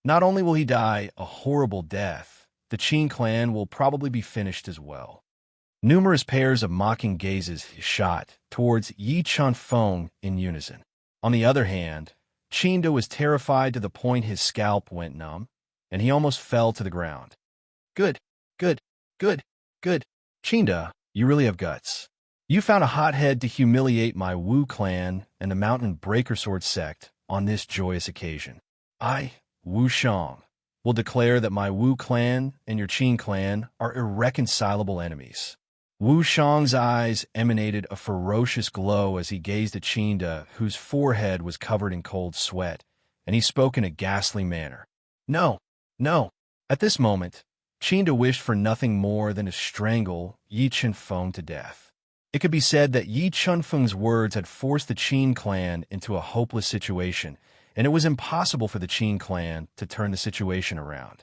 Not only will he die a horrible death, the Qin clan will probably be finished as well. Numerous pairs of mocking gazes shot towards Yi Chunfeng in unison. On the other hand, Qinda was terrified to the point his scalp went numb, and he almost fell to the ground. Good. Qinda, you really have guts. You found a hothead to humiliate my Wu clan and the Mountain Breaker Sword sect on this joyous occasion. I, Wu Shang, will declare that my Wu clan and your Qin clan are irreconcilable enemies. Wu Shang's eyes emanated a ferocious glow as he gazed at Qinda, whose forehead was covered in cold sweat, and he spoke in a ghastly manner. No. At this moment, Qinda wished for nothing more than to strangle Yi Chunfeng to death. It could be said that Yi Chunfeng's words had forced the Qin clan into a hopeless situation, and it was impossible for the Qin clan to turn the situation around.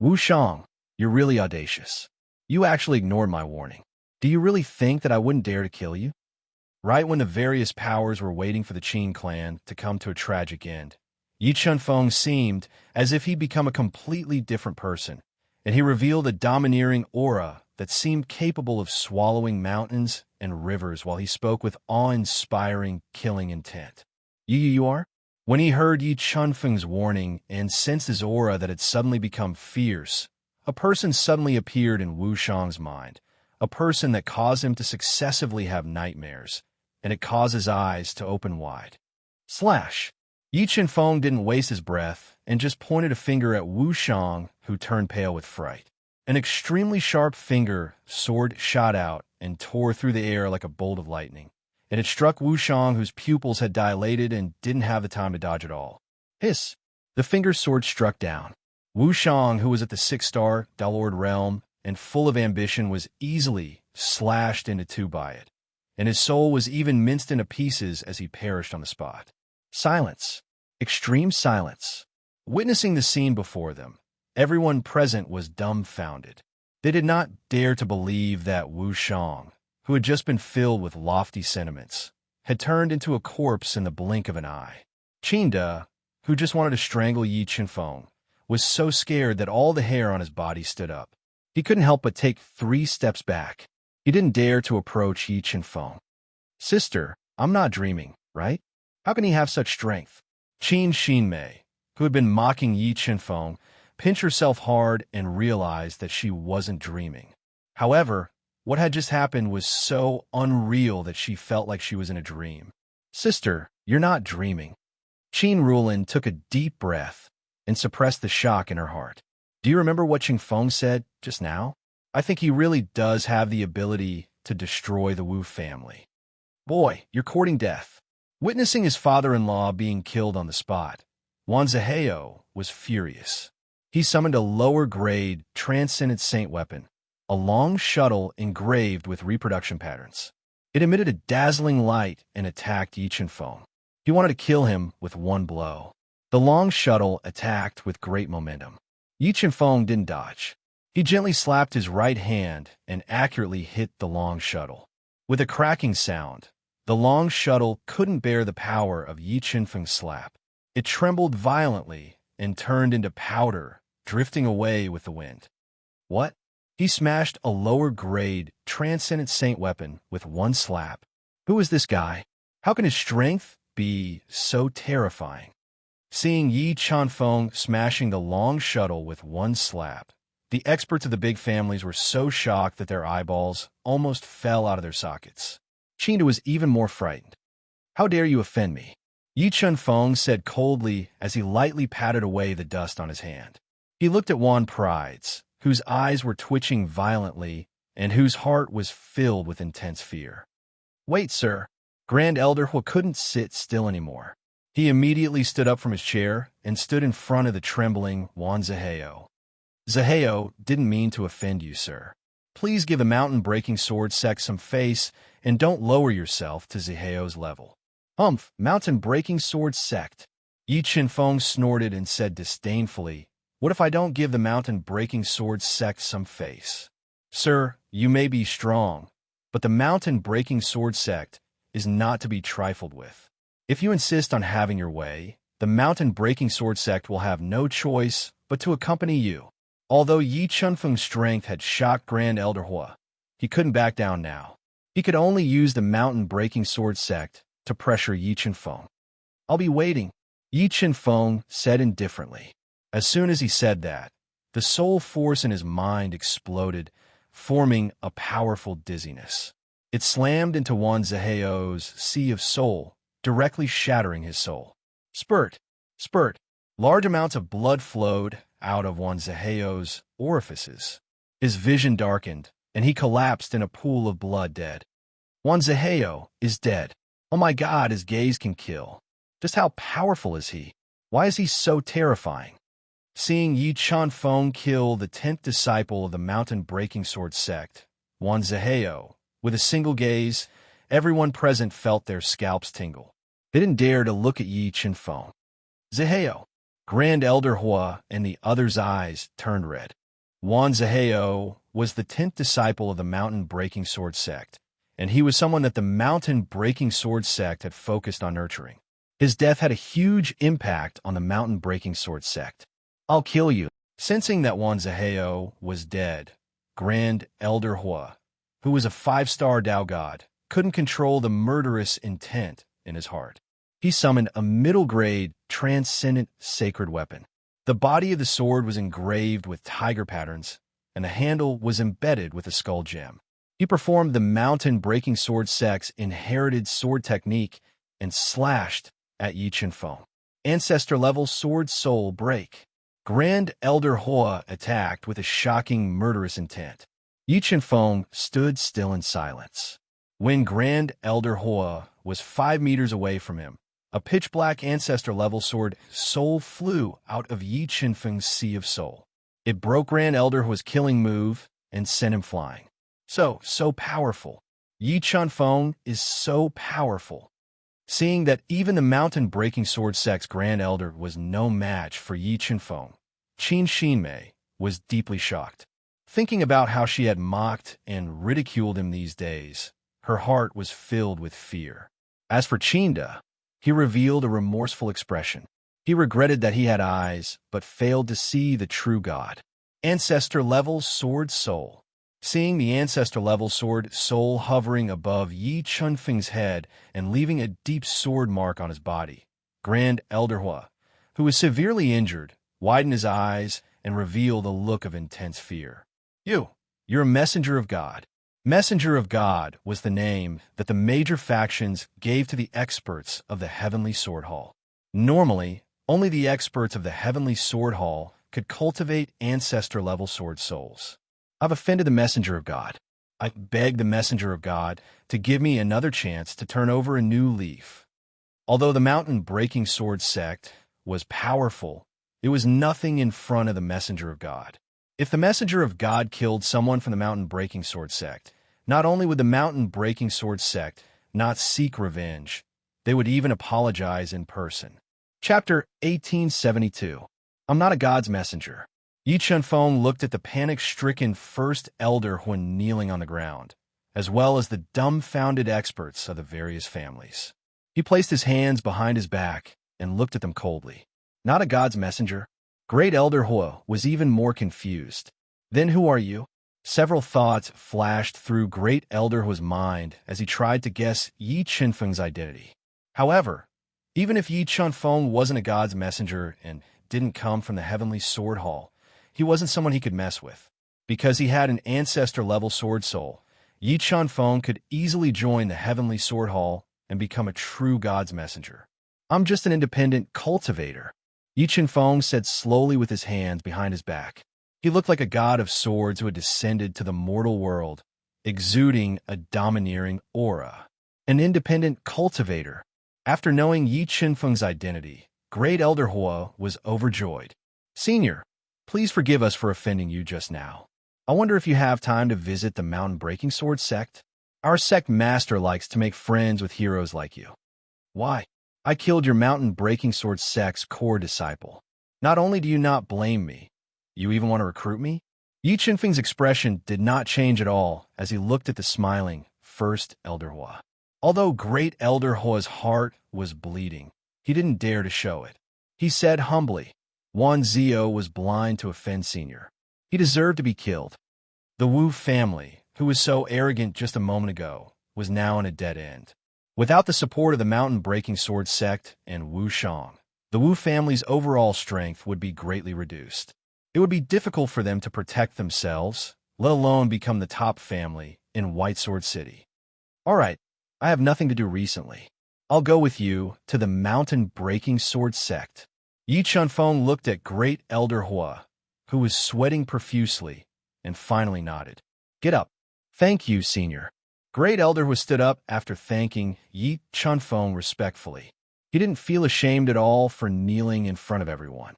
Wu Shang, you're really audacious. You actually ignored my warning. Do you really think that I wouldn't dare to kill you? Right when the various powers were waiting for the Qin clan to come to a tragic end, Yi Chunfeng seemed as if he'd become a completely different person, and he revealed a domineering aura that seemed capable of swallowing mountains and rivers while he spoke with awe-inspiring, killing intent. You are? When he heard Yi Chunfeng's warning and sensed his aura that had suddenly become fierce, a person suddenly appeared in Wu Shang's mind, a person that caused him to successively have nightmares, and it caused his eyes to open wide. Slash! Yi Chunfeng didn't waste his breath and just pointed a finger at Wu Shang, who turned pale with fright. An extremely sharp sword shot out and tore through the air like a bolt of lightning, and it struck Wu Shang, whose pupils had dilated and didn't have the time to dodge at all. Hiss! The sword struck down. Wu Shang, who was at the 6-star Dalord realm and full of ambition, was easily slashed into two by it, and his soul was even minced into pieces as he perished on the spot. Silence. Extreme silence. Witnessing the scene before them, everyone present was dumbfounded. They did not dare to believe that Wu Shang, who had just been filled with lofty sentiments, had turned into a corpse in the blink of an eye. Qinda, who just wanted to strangle Yi Chunfeng, was so scared that all the hair on his body stood up. He couldn't help but take 3 steps back. He didn't dare to approach Yi Chunfeng. Sister, I'm not dreaming, right? How can he have such strength? Qin Xinmei, who had been mocking Yi Chunfeng, pinched herself hard and realized that she wasn't dreaming. However, what had just happened was so unreal that she felt like she was in a dream. Sister, you're not dreaming. Qin Rulin took a deep breath and suppressed the shock in her heart. Do you remember what Chunfeng said just now? I think he really does have the ability to destroy the Wu family. Boy, you're courting death. Witnessing his father-in-law being killed on the spot, Wan Zihao was furious. He summoned a lower-grade, transcendent saint weapon, a long shuttle engraved with reproduction patterns. It emitted a dazzling light and attacked Yi Chunfeng. He wanted to kill him with one blow. The long shuttle attacked with great momentum. Yi Chunfeng didn't dodge. He gently slapped his right hand and accurately hit the long shuttle. With a cracking sound, the long shuttle couldn't bear the power of Yi Chunfeng's slap. It trembled violently and turned into powder, drifting away with the wind. What? He smashed a lower-grade, transcendent saint weapon with one slap. Who is this guy? How can his strength be so terrifying? Seeing Yi Chanfeng smashing the long shuttle with one slap, the experts of the big families were so shocked that their eyeballs almost fell out of their sockets. Qinda was even more frightened. How dare you offend me? Yi Chanfeng said coldly as he lightly patted away the dust on his hand. He looked at Wan Prides, whose eyes were twitching violently and whose heart was filled with intense fear. Wait, sir. Grand Elder Hua couldn't sit still anymore. He immediately stood up from his chair and stood in front of the trembling Wan Zaheo. Zaheo didn't mean to offend you, sir. Please give the mountain-breaking sword sect some face and don't lower yourself to Zaheo's level. Humph, mountain-breaking sword sect. Yi Chinfeng snorted and said disdainfully, what if I don't give the mountain-breaking sword sect some face? Sir, you may be strong, but the mountain-breaking sword sect is not to be trifled with. If you insist on having your way, the mountain-breaking sword sect will have no choice but to accompany you. Although Yi Chunfeng's strength had shocked Grand Elder Hua, he couldn't back down now. He could only use the mountain-breaking sword sect to pressure Yi Chinfeng. I'll be waiting, Yi Chinfeng said indifferently. As soon as he said that, the soul force in his mind exploded, forming a powerful dizziness. It slammed into Wan Zaheo's sea of soul, directly shattering his soul. Spurt! Spurt! Large amounts of blood flowed out of Wan Zaheo's orifices. His vision darkened, and he collapsed in a pool of blood dead. Wan Zaheo is dead. Oh my God, his gaze can kill. Just how powerful is he? Why is he so terrifying? Seeing Yi Chanfeng kill the 10th disciple of the mountain-breaking sword sect, Wan Zaheo, with a single gaze, everyone present felt their scalps tingle. They didn't dare to look at Yi Chinfeng. Zaheo, Grand Elder Hua, and the others' eyes turned red. Wan Zaheo was the 10th disciple of the mountain-breaking sword sect, and he was someone that the mountain-breaking sword sect had focused on nurturing. His death had a huge impact on the mountain-breaking sword sect. I'll kill you. Sensing that Wan Zaheo was dead, Grand Elder Hua, who was a 5-star Dao god, couldn't control the murderous intent in his heart. He summoned a middle-grade, transcendent sacred weapon. The body of the sword was engraved with tiger patterns, and the handle was embedded with a skull gem. He performed the mountain-breaking sword sect's inherited sword technique and slashed at Yi Chinfeng. Ancestor-level sword soul break. Grand Elder Hua attacked with a shocking, murderous intent. Yi Chinfeng stood still in silence. When Grand Elder Hua was 5 meters away from him, a pitch-black ancestor-level sword soul flew out of Yi Chinfeng's sea of soul. It broke Grand Elder Hua's killing move and sent him flying. So powerful. Yi Chinfeng is so powerful. Seeing that even the mountain-breaking sword sect's Grand Elder was no match for Yi Chinfeng, Qin Xinmei was deeply shocked. Thinking about how she had mocked and ridiculed him these days, her heart was filled with fear. As for Qinda, he revealed a remorseful expression. He regretted that he had eyes, but failed to see the true God. Ancestor-level sword soul. Seeing the ancestor-level sword soul hovering above Yi Chunfeng's head and leaving a deep sword mark on his body, Grand Elder Hua, who was severely injured, widened his eyes and revealed a look of intense fear. You're a messenger of God. Messenger of God was the name that the major factions gave to the experts of the Heavenly Sword Hall. Normally, only the experts of the Heavenly Sword Hall could cultivate ancestor-level sword souls. I've offended the messenger of God. I beg the messenger of God to give me another chance to turn over a new leaf. Although the mountain-breaking sword sect was powerful, it was nothing in front of the messenger of God. If the messenger of God killed someone from the mountain-breaking sword sect, not only would the mountain-breaking sword sect not seek revenge, they would even apologize in person. Chapter 1872. I'm not a God's messenger. Yi Chenfeng looked at the panic-stricken first elder when kneeling on the ground, as well as the dumbfounded experts of the various families. He placed his hands behind his back and looked at them coldly. Not a God's messenger? Great Elder Hua was even more confused. Then who are you? Several thoughts flashed through Great Elder Hua's mind as he tried to guess Yi Qinfeng's identity. However, even if Yi Qinfeng wasn't a god's messenger and didn't come from the heavenly sword hall, he wasn't someone he could mess with. Because he had an ancestor-level sword soul, Yi Qinfeng could easily join the heavenly sword hall and become a true god's messenger. I'm just an independent cultivator, Yi Qinfeng said slowly with his hands behind his back. He looked like a god of swords who had descended to the mortal world, exuding a domineering aura. An independent cultivator. After knowing Yi Qinfeng's identity, Great Elder Hua was overjoyed. Senior, please forgive us for offending you just now. I wonder if you have time to visit the Mountain Breaking Sword sect? Our sect master likes to make friends with heroes like you. Why? I killed your Mountain Breaking Sword sect's core disciple. Not only do you not blame me, you even want to recruit me? Yi Qinfeng's expression did not change at all as he looked at the smiling First Elder Hua. Although Great Elder Hua's heart was bleeding, he didn't dare to show it. He said humbly, Wan Zio was blind to offend Senior. He deserved to be killed. The Wu family, who was so arrogant just a moment ago, was now in a dead end. Without the support of the Mountain Breaking Sword sect and Wu Shang, the Wu family's overall strength would be greatly reduced. It would be difficult for them to protect themselves, let alone become the top family in White Sword City. All right, I have nothing to do recently. I'll go with you to the Mountain Breaking Sword sect. Yi Qinfeng looked at Great Elder Hua, who was sweating profusely, and finally nodded. Get up. Thank you, Senior. Great Elder Hua stood up after thanking Yi Qinfeng respectfully. He didn't feel ashamed at all for kneeling in front of everyone.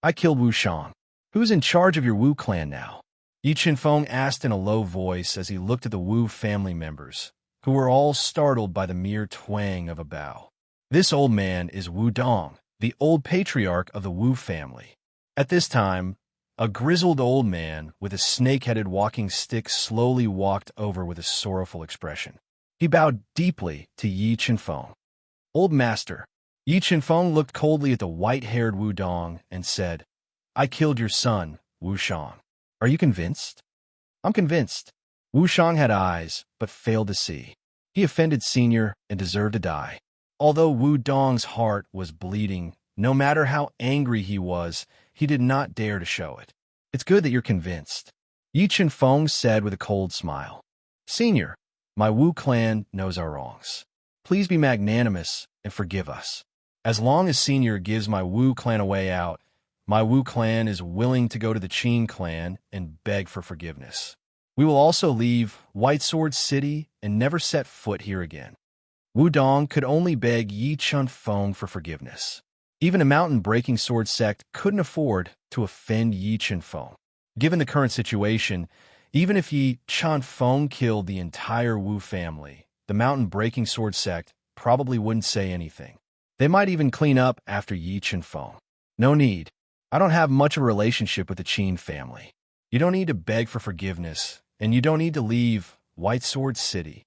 I killed Wu Shang. Who's in charge of your Wu clan now? Yi Qinfeng asked in a low voice as he looked at the Wu family members, who were all startled by the mere twang of a bow. This old man is Wu Dong, the old patriarch of the Wu family. At this time, a grizzled old man with a snake-headed walking stick slowly walked over with a sorrowful expression. He bowed deeply to Yi Qinfeng. Old master, Yi Qinfeng looked coldly at the white-haired Wu Dong and said, I killed your son, Wu Shang. Are you convinced? I'm convinced. Wu Shang had eyes, but failed to see. He offended Senior and deserved to die. Although Wu Dong's heart was bleeding, no matter how angry he was, he did not dare to show it. It's good that you're convinced, Yi Qinfeng said with a cold smile. Senior, my Wu clan knows our wrongs. Please be magnanimous and forgive us. As long as Senior gives my Wu clan a way out, my Wu clan is willing to go to the Qin clan and beg for forgiveness. We will also leave White Sword City and never set foot here again. Wu Dong could only beg Yi Qinfeng for forgiveness. Even a Mountain Breaking Sword sect couldn't afford to offend Yi Qinfeng. Given the current situation, even if Yi Qinfeng killed the entire Wu family, the Mountain Breaking Sword sect probably wouldn't say anything. They might even clean up after Yi Qinfeng. No need. I don't have much of a relationship with the Qin family. You don't need to beg for forgiveness, and you don't need to leave White Sword City.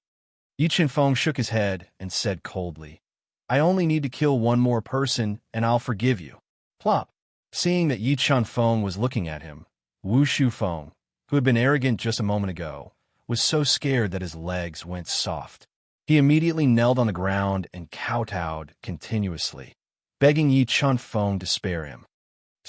Yi Qinfeng shook his head and said coldly, I only need to kill one more person, and I'll forgive you. Plop. Seeing that Yi Qinfeng was looking at him, Wu Shufeng, who had been arrogant just a moment ago, was so scared that his legs went soft. He immediately knelt on the ground and kowtowed continuously, begging Yi Qinfeng to spare him.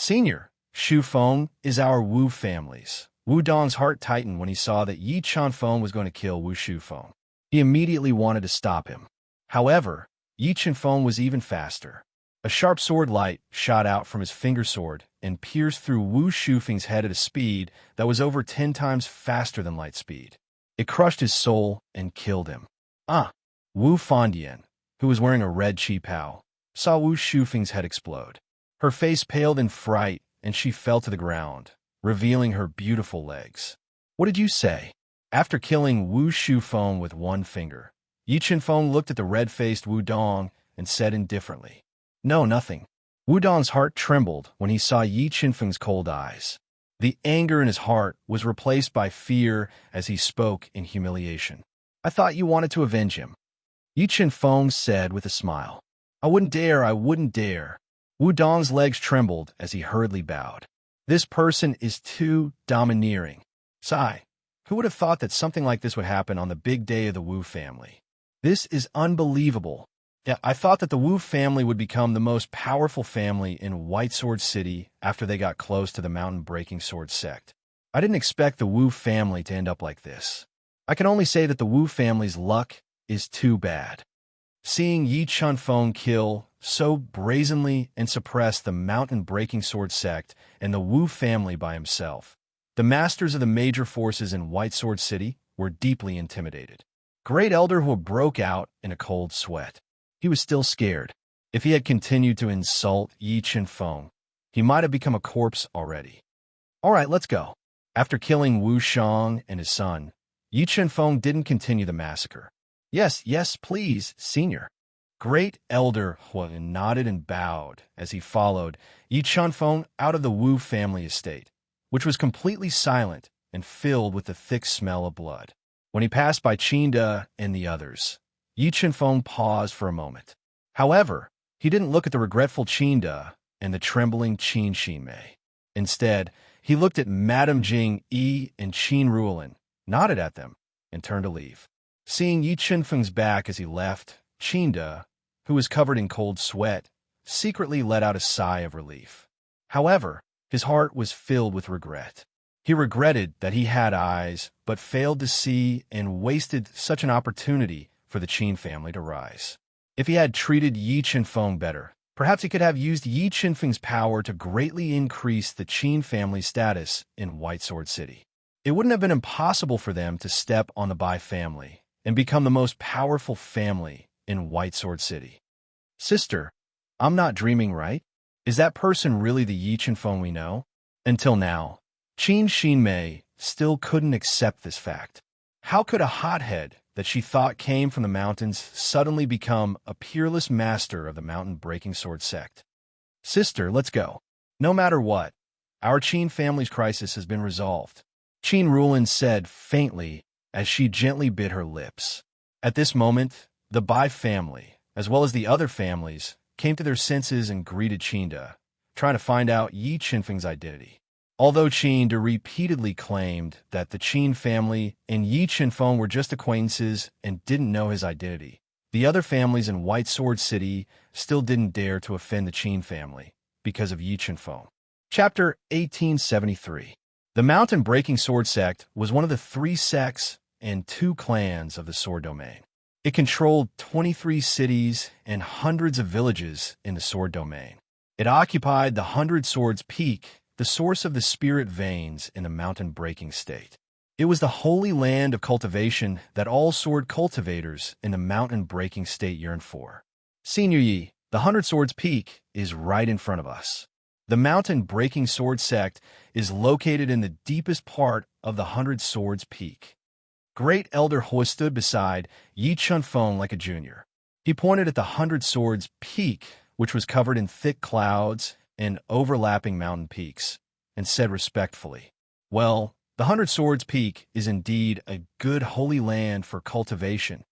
Senior, Shufeng is our Wu family's. Wu Dong's heart tightened when he saw that Yi Qinfeng was going to kill Wu Shufeng. He immediately wanted to stop him. However, Yi Qinfeng was even faster. A sharp sword light shot out from his finger sword and pierced through Wu Shufeng's head at a speed that was over 10 times faster than light speed. It crushed his soul and killed him. Wu Fandian, who was wearing a red chi pao, saw Wu Shufeng's head explode. Her face paled in fright and she fell to the ground, revealing her beautiful legs. What did you say? After killing Wu Shufeng with one finger, Yi Qinfeng looked at the red-faced Wu Dong and said indifferently, No, nothing. Wu Dong's heart trembled when he saw Yi Qinfeng's cold eyes. The anger in his heart was replaced by fear as he spoke in humiliation. I thought you wanted to avenge him. Yi Qinfeng said with a smile. I wouldn't dare. Wu Dong's legs trembled as he hurriedly bowed. This person is too domineering. Sigh. Who would have thought that something like this would happen on the big day of the Wu family? This is unbelievable. Yeah, I thought that the Wu family would become the most powerful family in White Sword City after they got close to the mountain breaking sword sect. I didn't expect the Wu family to end up like this. I can only say that the Wu family's luck is too bad. Seeing Yi Chunfeng kill so brazenly and suppress the mountain breaking sword sect and the Wu family by himself, the masters of the major forces in White Sword City were deeply intimidated. Great Elder Hu broke out in a cold sweat. He was still scared. If he had continued to insult Yi Chunfeng, he might have become a corpse already. All right, let's go. After killing Wu Shang and his son, Yi Chunfeng didn't continue the massacre. Yes, yes, please, senior. Great Elder Hu nodded and bowed as he followed Yi Chunfeng out of the Wu family estate, which was completely silent and filled with the thick smell of blood. When he passed by Qinda and the others, Yi Chunfeng paused for a moment. However, he didn't look at the regretful Qinda and the trembling Qin Ximei. Instead, he looked at Madame Jing Yi and Qin Ruolin, nodded at them, and turned to leave. Seeing Yi Chunfeng's back as he left, Qinda, who was covered in cold sweat, secretly let out a sigh of relief. However, his heart was filled with regret. He regretted that he had eyes, but failed to see and wasted such an opportunity for the Qin family to rise. If he had treated Yi Chunfeng better, perhaps he could have used Yi Chunfeng's power to greatly increase the Qin family's status in White Sword City. It wouldn't have been impossible for them to step on the Bai family and become the most powerful family in White Sword City. Sister, I'm not dreaming, right? Is that person really the Yi Chunfeng we know? Until now, Qin Xinmei still couldn't accept this fact. How could a hothead that she thought came from the mountains suddenly become a peerless master of the mountain-breaking sword sect? Sister, let's go. No matter what, our Qin family's crisis has been resolved, Qin Ruolin said faintly as she gently bit her lips. At this moment, the Bai family, as well as the other families, came to their senses and greeted Qinda, trying to find out Yi Chunfeng's identity. Although Qinda repeatedly claimed that the Qin family and Yi Chunfeng were just acquaintances and didn't know his identity, the other families in White Sword City still didn't dare to offend the Qin family because of Yi Chunfeng. Chapter 1873. The mountain-breaking sword sect was one of the 3 sects and 2 clans of the sword domain. It controlled 23 cities and hundreds of villages in the sword domain. It occupied the 100 Swords Peak, the source of the spirit veins in the mountain-breaking state. It was the holy land of cultivation that all sword cultivators in the mountain-breaking state yearned for. Senior Yi, the 100 Swords Peak is right in front of us. The mountain-breaking sword sect is located in the deepest part of the 100 Swords Peak. Great Elder Hu stood beside Yi Chunfeng like a junior. He pointed at the 100 Swords Peak, which was covered in thick clouds and overlapping mountain peaks, and said respectfully, "Well, the 100 Swords Peak is indeed a good holy land for cultivation."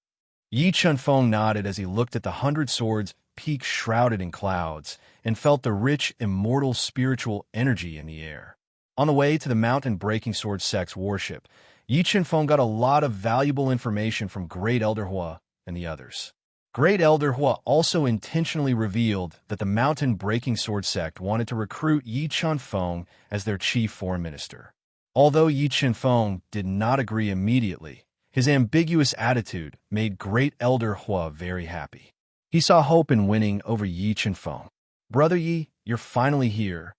Yi Chunfeng nodded as he looked at the 100 Swords Peak shrouded in clouds and felt the rich, immortal spiritual energy in the air. On the way to the mountain-breaking sword sect's worship, Yi Chunfeng got a lot of valuable information from Great Elder Hu and the others. Great Elder Hu also intentionally revealed that the mountain-breaking sword sect wanted to recruit Yi Chunfeng as their chief foreign minister. Although Yi Chunfeng did not agree immediately, his ambiguous attitude made Great Elder Hu very happy. He saw hope in winning over Yi Chunfeng. "Brother Yi, you're finally here."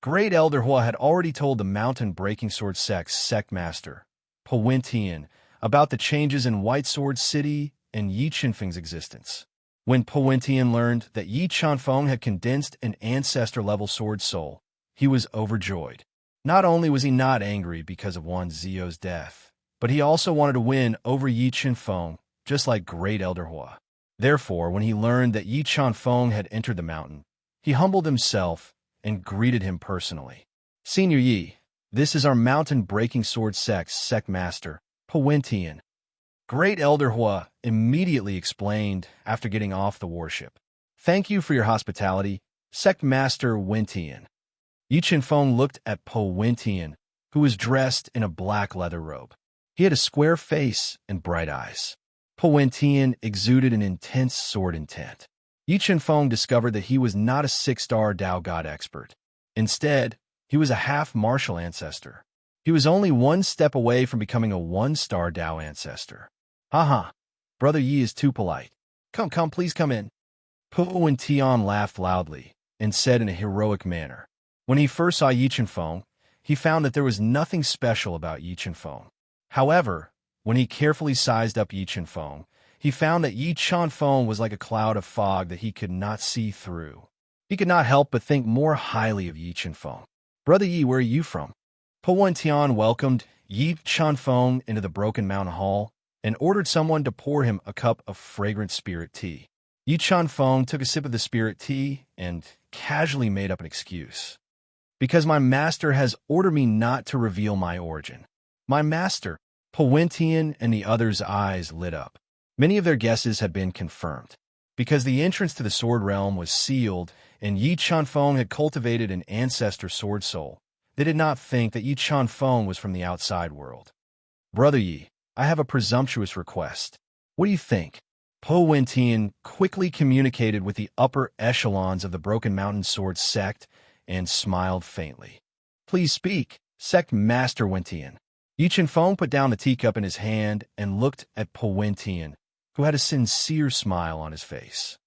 Great Elder Hu had already told the mountain-breaking sword sect's sect master, Powentian, about the changes in White Sword City and Yi Chunfeng's existence. When Powentian learned that Yi Chunfeng had condensed an ancestor-level sword soul, he was overjoyed. Not only was he not angry because of Wan Zio's death, but he also wanted to win over Yi Chunfeng, just like Great Elder Hu. Therefore, when he learned that Yi Chunfeng had entered the mountain, he humbled himself and greeted him personally. "Senior Yi, this is our mountain-breaking sword sect's sect master, Powentian." Great Elder Hu immediately explained after getting off the warship. "Thank you for your hospitality, Sect Master Wentian." Yi Chunfeng looked at Powentian, who was dressed in a black leather robe. He had a square face and bright eyes. Po Wentian exuded an intense sword intent. Yi Chen-feng discovered that he was not a 6-star Dao God expert. Instead, he was a half-martial ancestor. He was only one step away from becoming a 1-star Dao ancestor. Haha, Brother Yi is too polite. Come, please come in. Po Wentian laughed loudly and said in a heroic manner. When he first saw Yi Chen-feng, he found that there was nothing special about Yi Chen-feng. However, when he carefully sized up Yi Chen-feng, he found that Yi Chen-feng was like a cloud of fog that he could not see through. He could not help but think more highly of Yi Chen-feng. Brother Yi, where are you from? Po Wentian welcomed Yi Chen-feng into the Broken Mountain Hall and ordered someone to pour him a cup of fragrant spirit tea. Yi Chen-feng took a sip of the spirit tea and casually made up an excuse. Because my master has ordered me not to reveal my origin. My master? Po Wentian and the others' eyes lit up. Many of their guesses had been confirmed. Because the entrance to the sword realm was sealed and Yi Chen-feng had cultivated an ancestor sword soul, they did not think that Yi Chen-feng was from the outside world. Brother Yi, I have a presumptuous request. What do you think? Po Wentian quickly communicated with the upper echelons of the Broken Mountain Sword sect and smiled faintly. Please speak, Sect Master Wentian. Yi Chen-feng put down the teacup in his hand and looked at Po Wentian, who had a sincere smile on his face.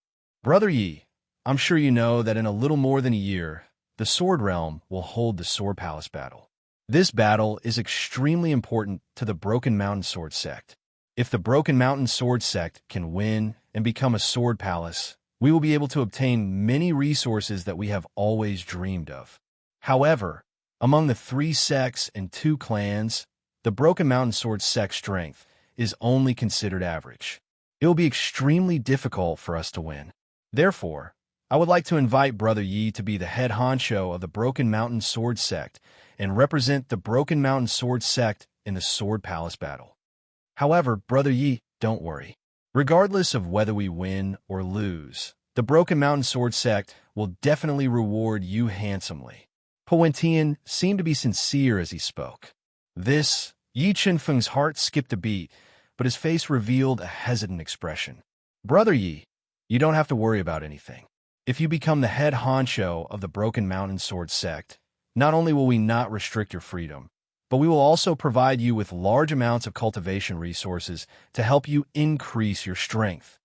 Brother Yi, I'm sure you know that in a little more than a year, the Sword Realm will hold the Sword Palace battle. This battle is extremely important to the Broken Mountain Sword sect. If the Broken Mountain Sword sect can win and become a Sword Palace, we will be able to obtain many resources that we have always dreamed of. However, among the 3 sects and 2 clans, the Broken Mountain Sword sect strength is only considered average. It will be extremely difficult for us to win. Therefore, I would like to invite Brother Yi to be the head honcho of the Broken Mountain Sword sect and represent the Broken Mountain Sword sect in the Sword Palace battle. However, Brother Yi, don't worry. Regardless of whether we win or lose, the Broken Mountain Sword sect will definitely reward you handsomely. Po Wentian seemed to be sincere as he spoke. Yi Chen-feng's heart skipped a beat, but his face revealed a hesitant expression. Brother Yi, you don't have to worry about anything. If you become the head honcho of the Broken Mountain Sword sect, not only will we not restrict your freedom, but we will also provide you with large amounts of cultivation resources to help you increase your strength.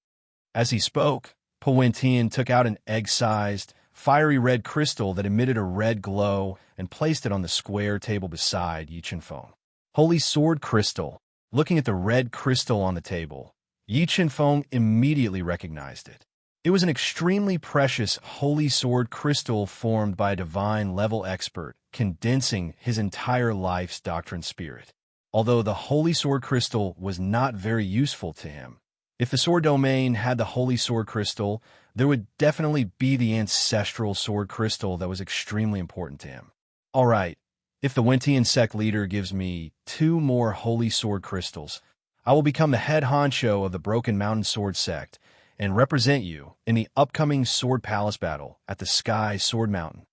As he spoke, Po Wentian took out an egg-sized, fiery red crystal that emitted a red glow and placed it on the square table beside Yi Chen-feng. Holy Sword Crystal. Looking at the red crystal on the table, Yi Chen-feng immediately recognized it. It was an extremely precious Holy Sword Crystal formed by a divine-level expert, condensing his entire life's doctrine spirit. Although the Holy Sword Crystal was not very useful to him, if the Sword Domain had the Holy Sword Crystal, there would definitely be the Ancestral Sword Crystal that was extremely important to him. All right, if the Wentian sect leader gives me 2 more Holy Sword Crystals, I will become the head honcho of the Broken Mountain Sword sect and represent you in the upcoming Sword Palace battle at the Sky Sword Mountain.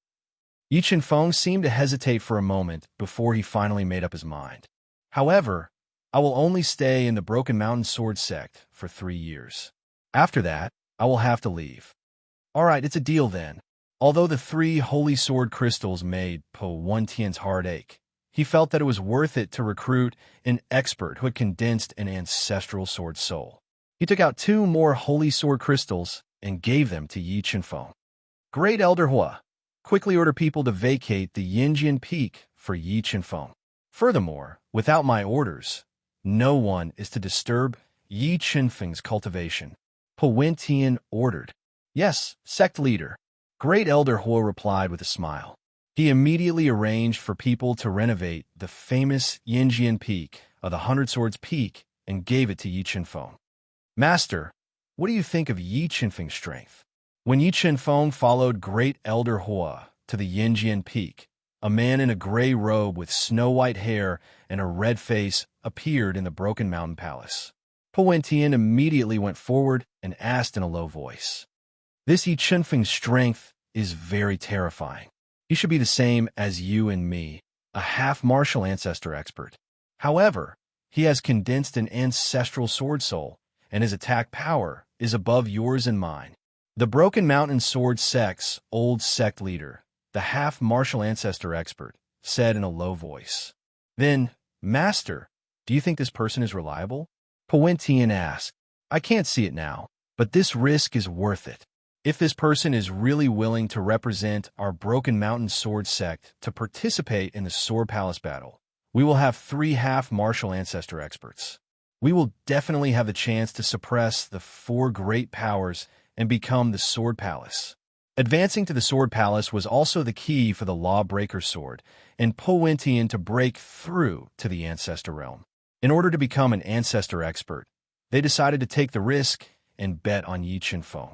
Yi Chen-feng seemed to hesitate for a moment before he finally made up his mind. However, I will only stay in the Broken Mountain Sword sect for 3 years. After that, I will have to leave. All right, it's a deal then. Although the 3 Holy Sword Crystals made Po Wentian's heart ache, he felt that it was worth it to recruit an expert who had condensed an ancestral sword soul. He took out 2 more Holy Sword Crystals and gave them to Yi Chen-feng. Great Elder Hua, quickly order people to vacate the Yinjian Peak for Yi Chen-feng. Furthermore, without my orders, no one is to disturb Yi Chen-feng's cultivation. Po Wentian ordered. Yes, sect leader. Great Elder Hua replied with a smile. He immediately arranged for people to renovate the famous Yinjian Peak of the 100 Swords Peak and gave it to Yi Chen-feng. Master, what do you think of Yi Chen-feng's strength? When Yi Chen-feng followed Great Elder Hua to the Yinjian Peak, a man in a gray robe with snow-white hair and a red face appeared in the Broken Mountain Palace. Po Wentian immediately went forward and asked in a low voice. This Yi Chen-feng's strength is very terrifying. He should be the same as you and me, a half-martial ancestor expert. However, He has condensed an ancestral sword soul, and his attack power is above yours and mine. The Broken Mountain Sword Sect's old sect leader, the half-martial ancestor expert, said in a low voice. Then, Master, do you think this person is reliable? Powentian asked. I can't see it now, but this risk is worth it. If this person is really willing to represent our Broken Mountain Sword Sect to participate in the Sword Palace battle, we will have 3 half-martial ancestor experts. We will definitely have the chance to suppress the 4 great powers and become the Sword Palace. Advancing to the Sword Palace was also the key for the Lawbreaker Sword and Powentian to break through to the Ancestor Realm. In order to become an Ancestor expert, they decided to take the risk and bet on Yi Qianfeng.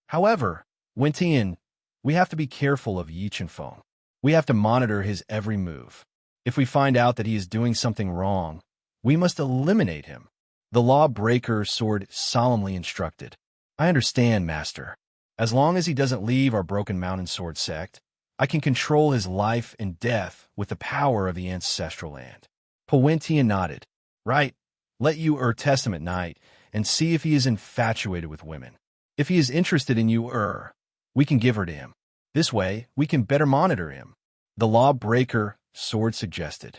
However, Wentian, we have to be careful of Yi Qianfeng. We have to monitor his every move. If we find out that he is doing something wrong, we must eliminate him. The Lawbreaker Sword solemnly instructed. I understand, Master. As long as he doesn't leave our Broken Mountain Sword Sect, I can control his life and death with the power of the Ancestral Land. Powentian nodded. Right. Let you test him at night and see if he is infatuated with women. If he is interested in you, we can give her to him. This way, we can better monitor him. The Lawbreaker Sword suggested.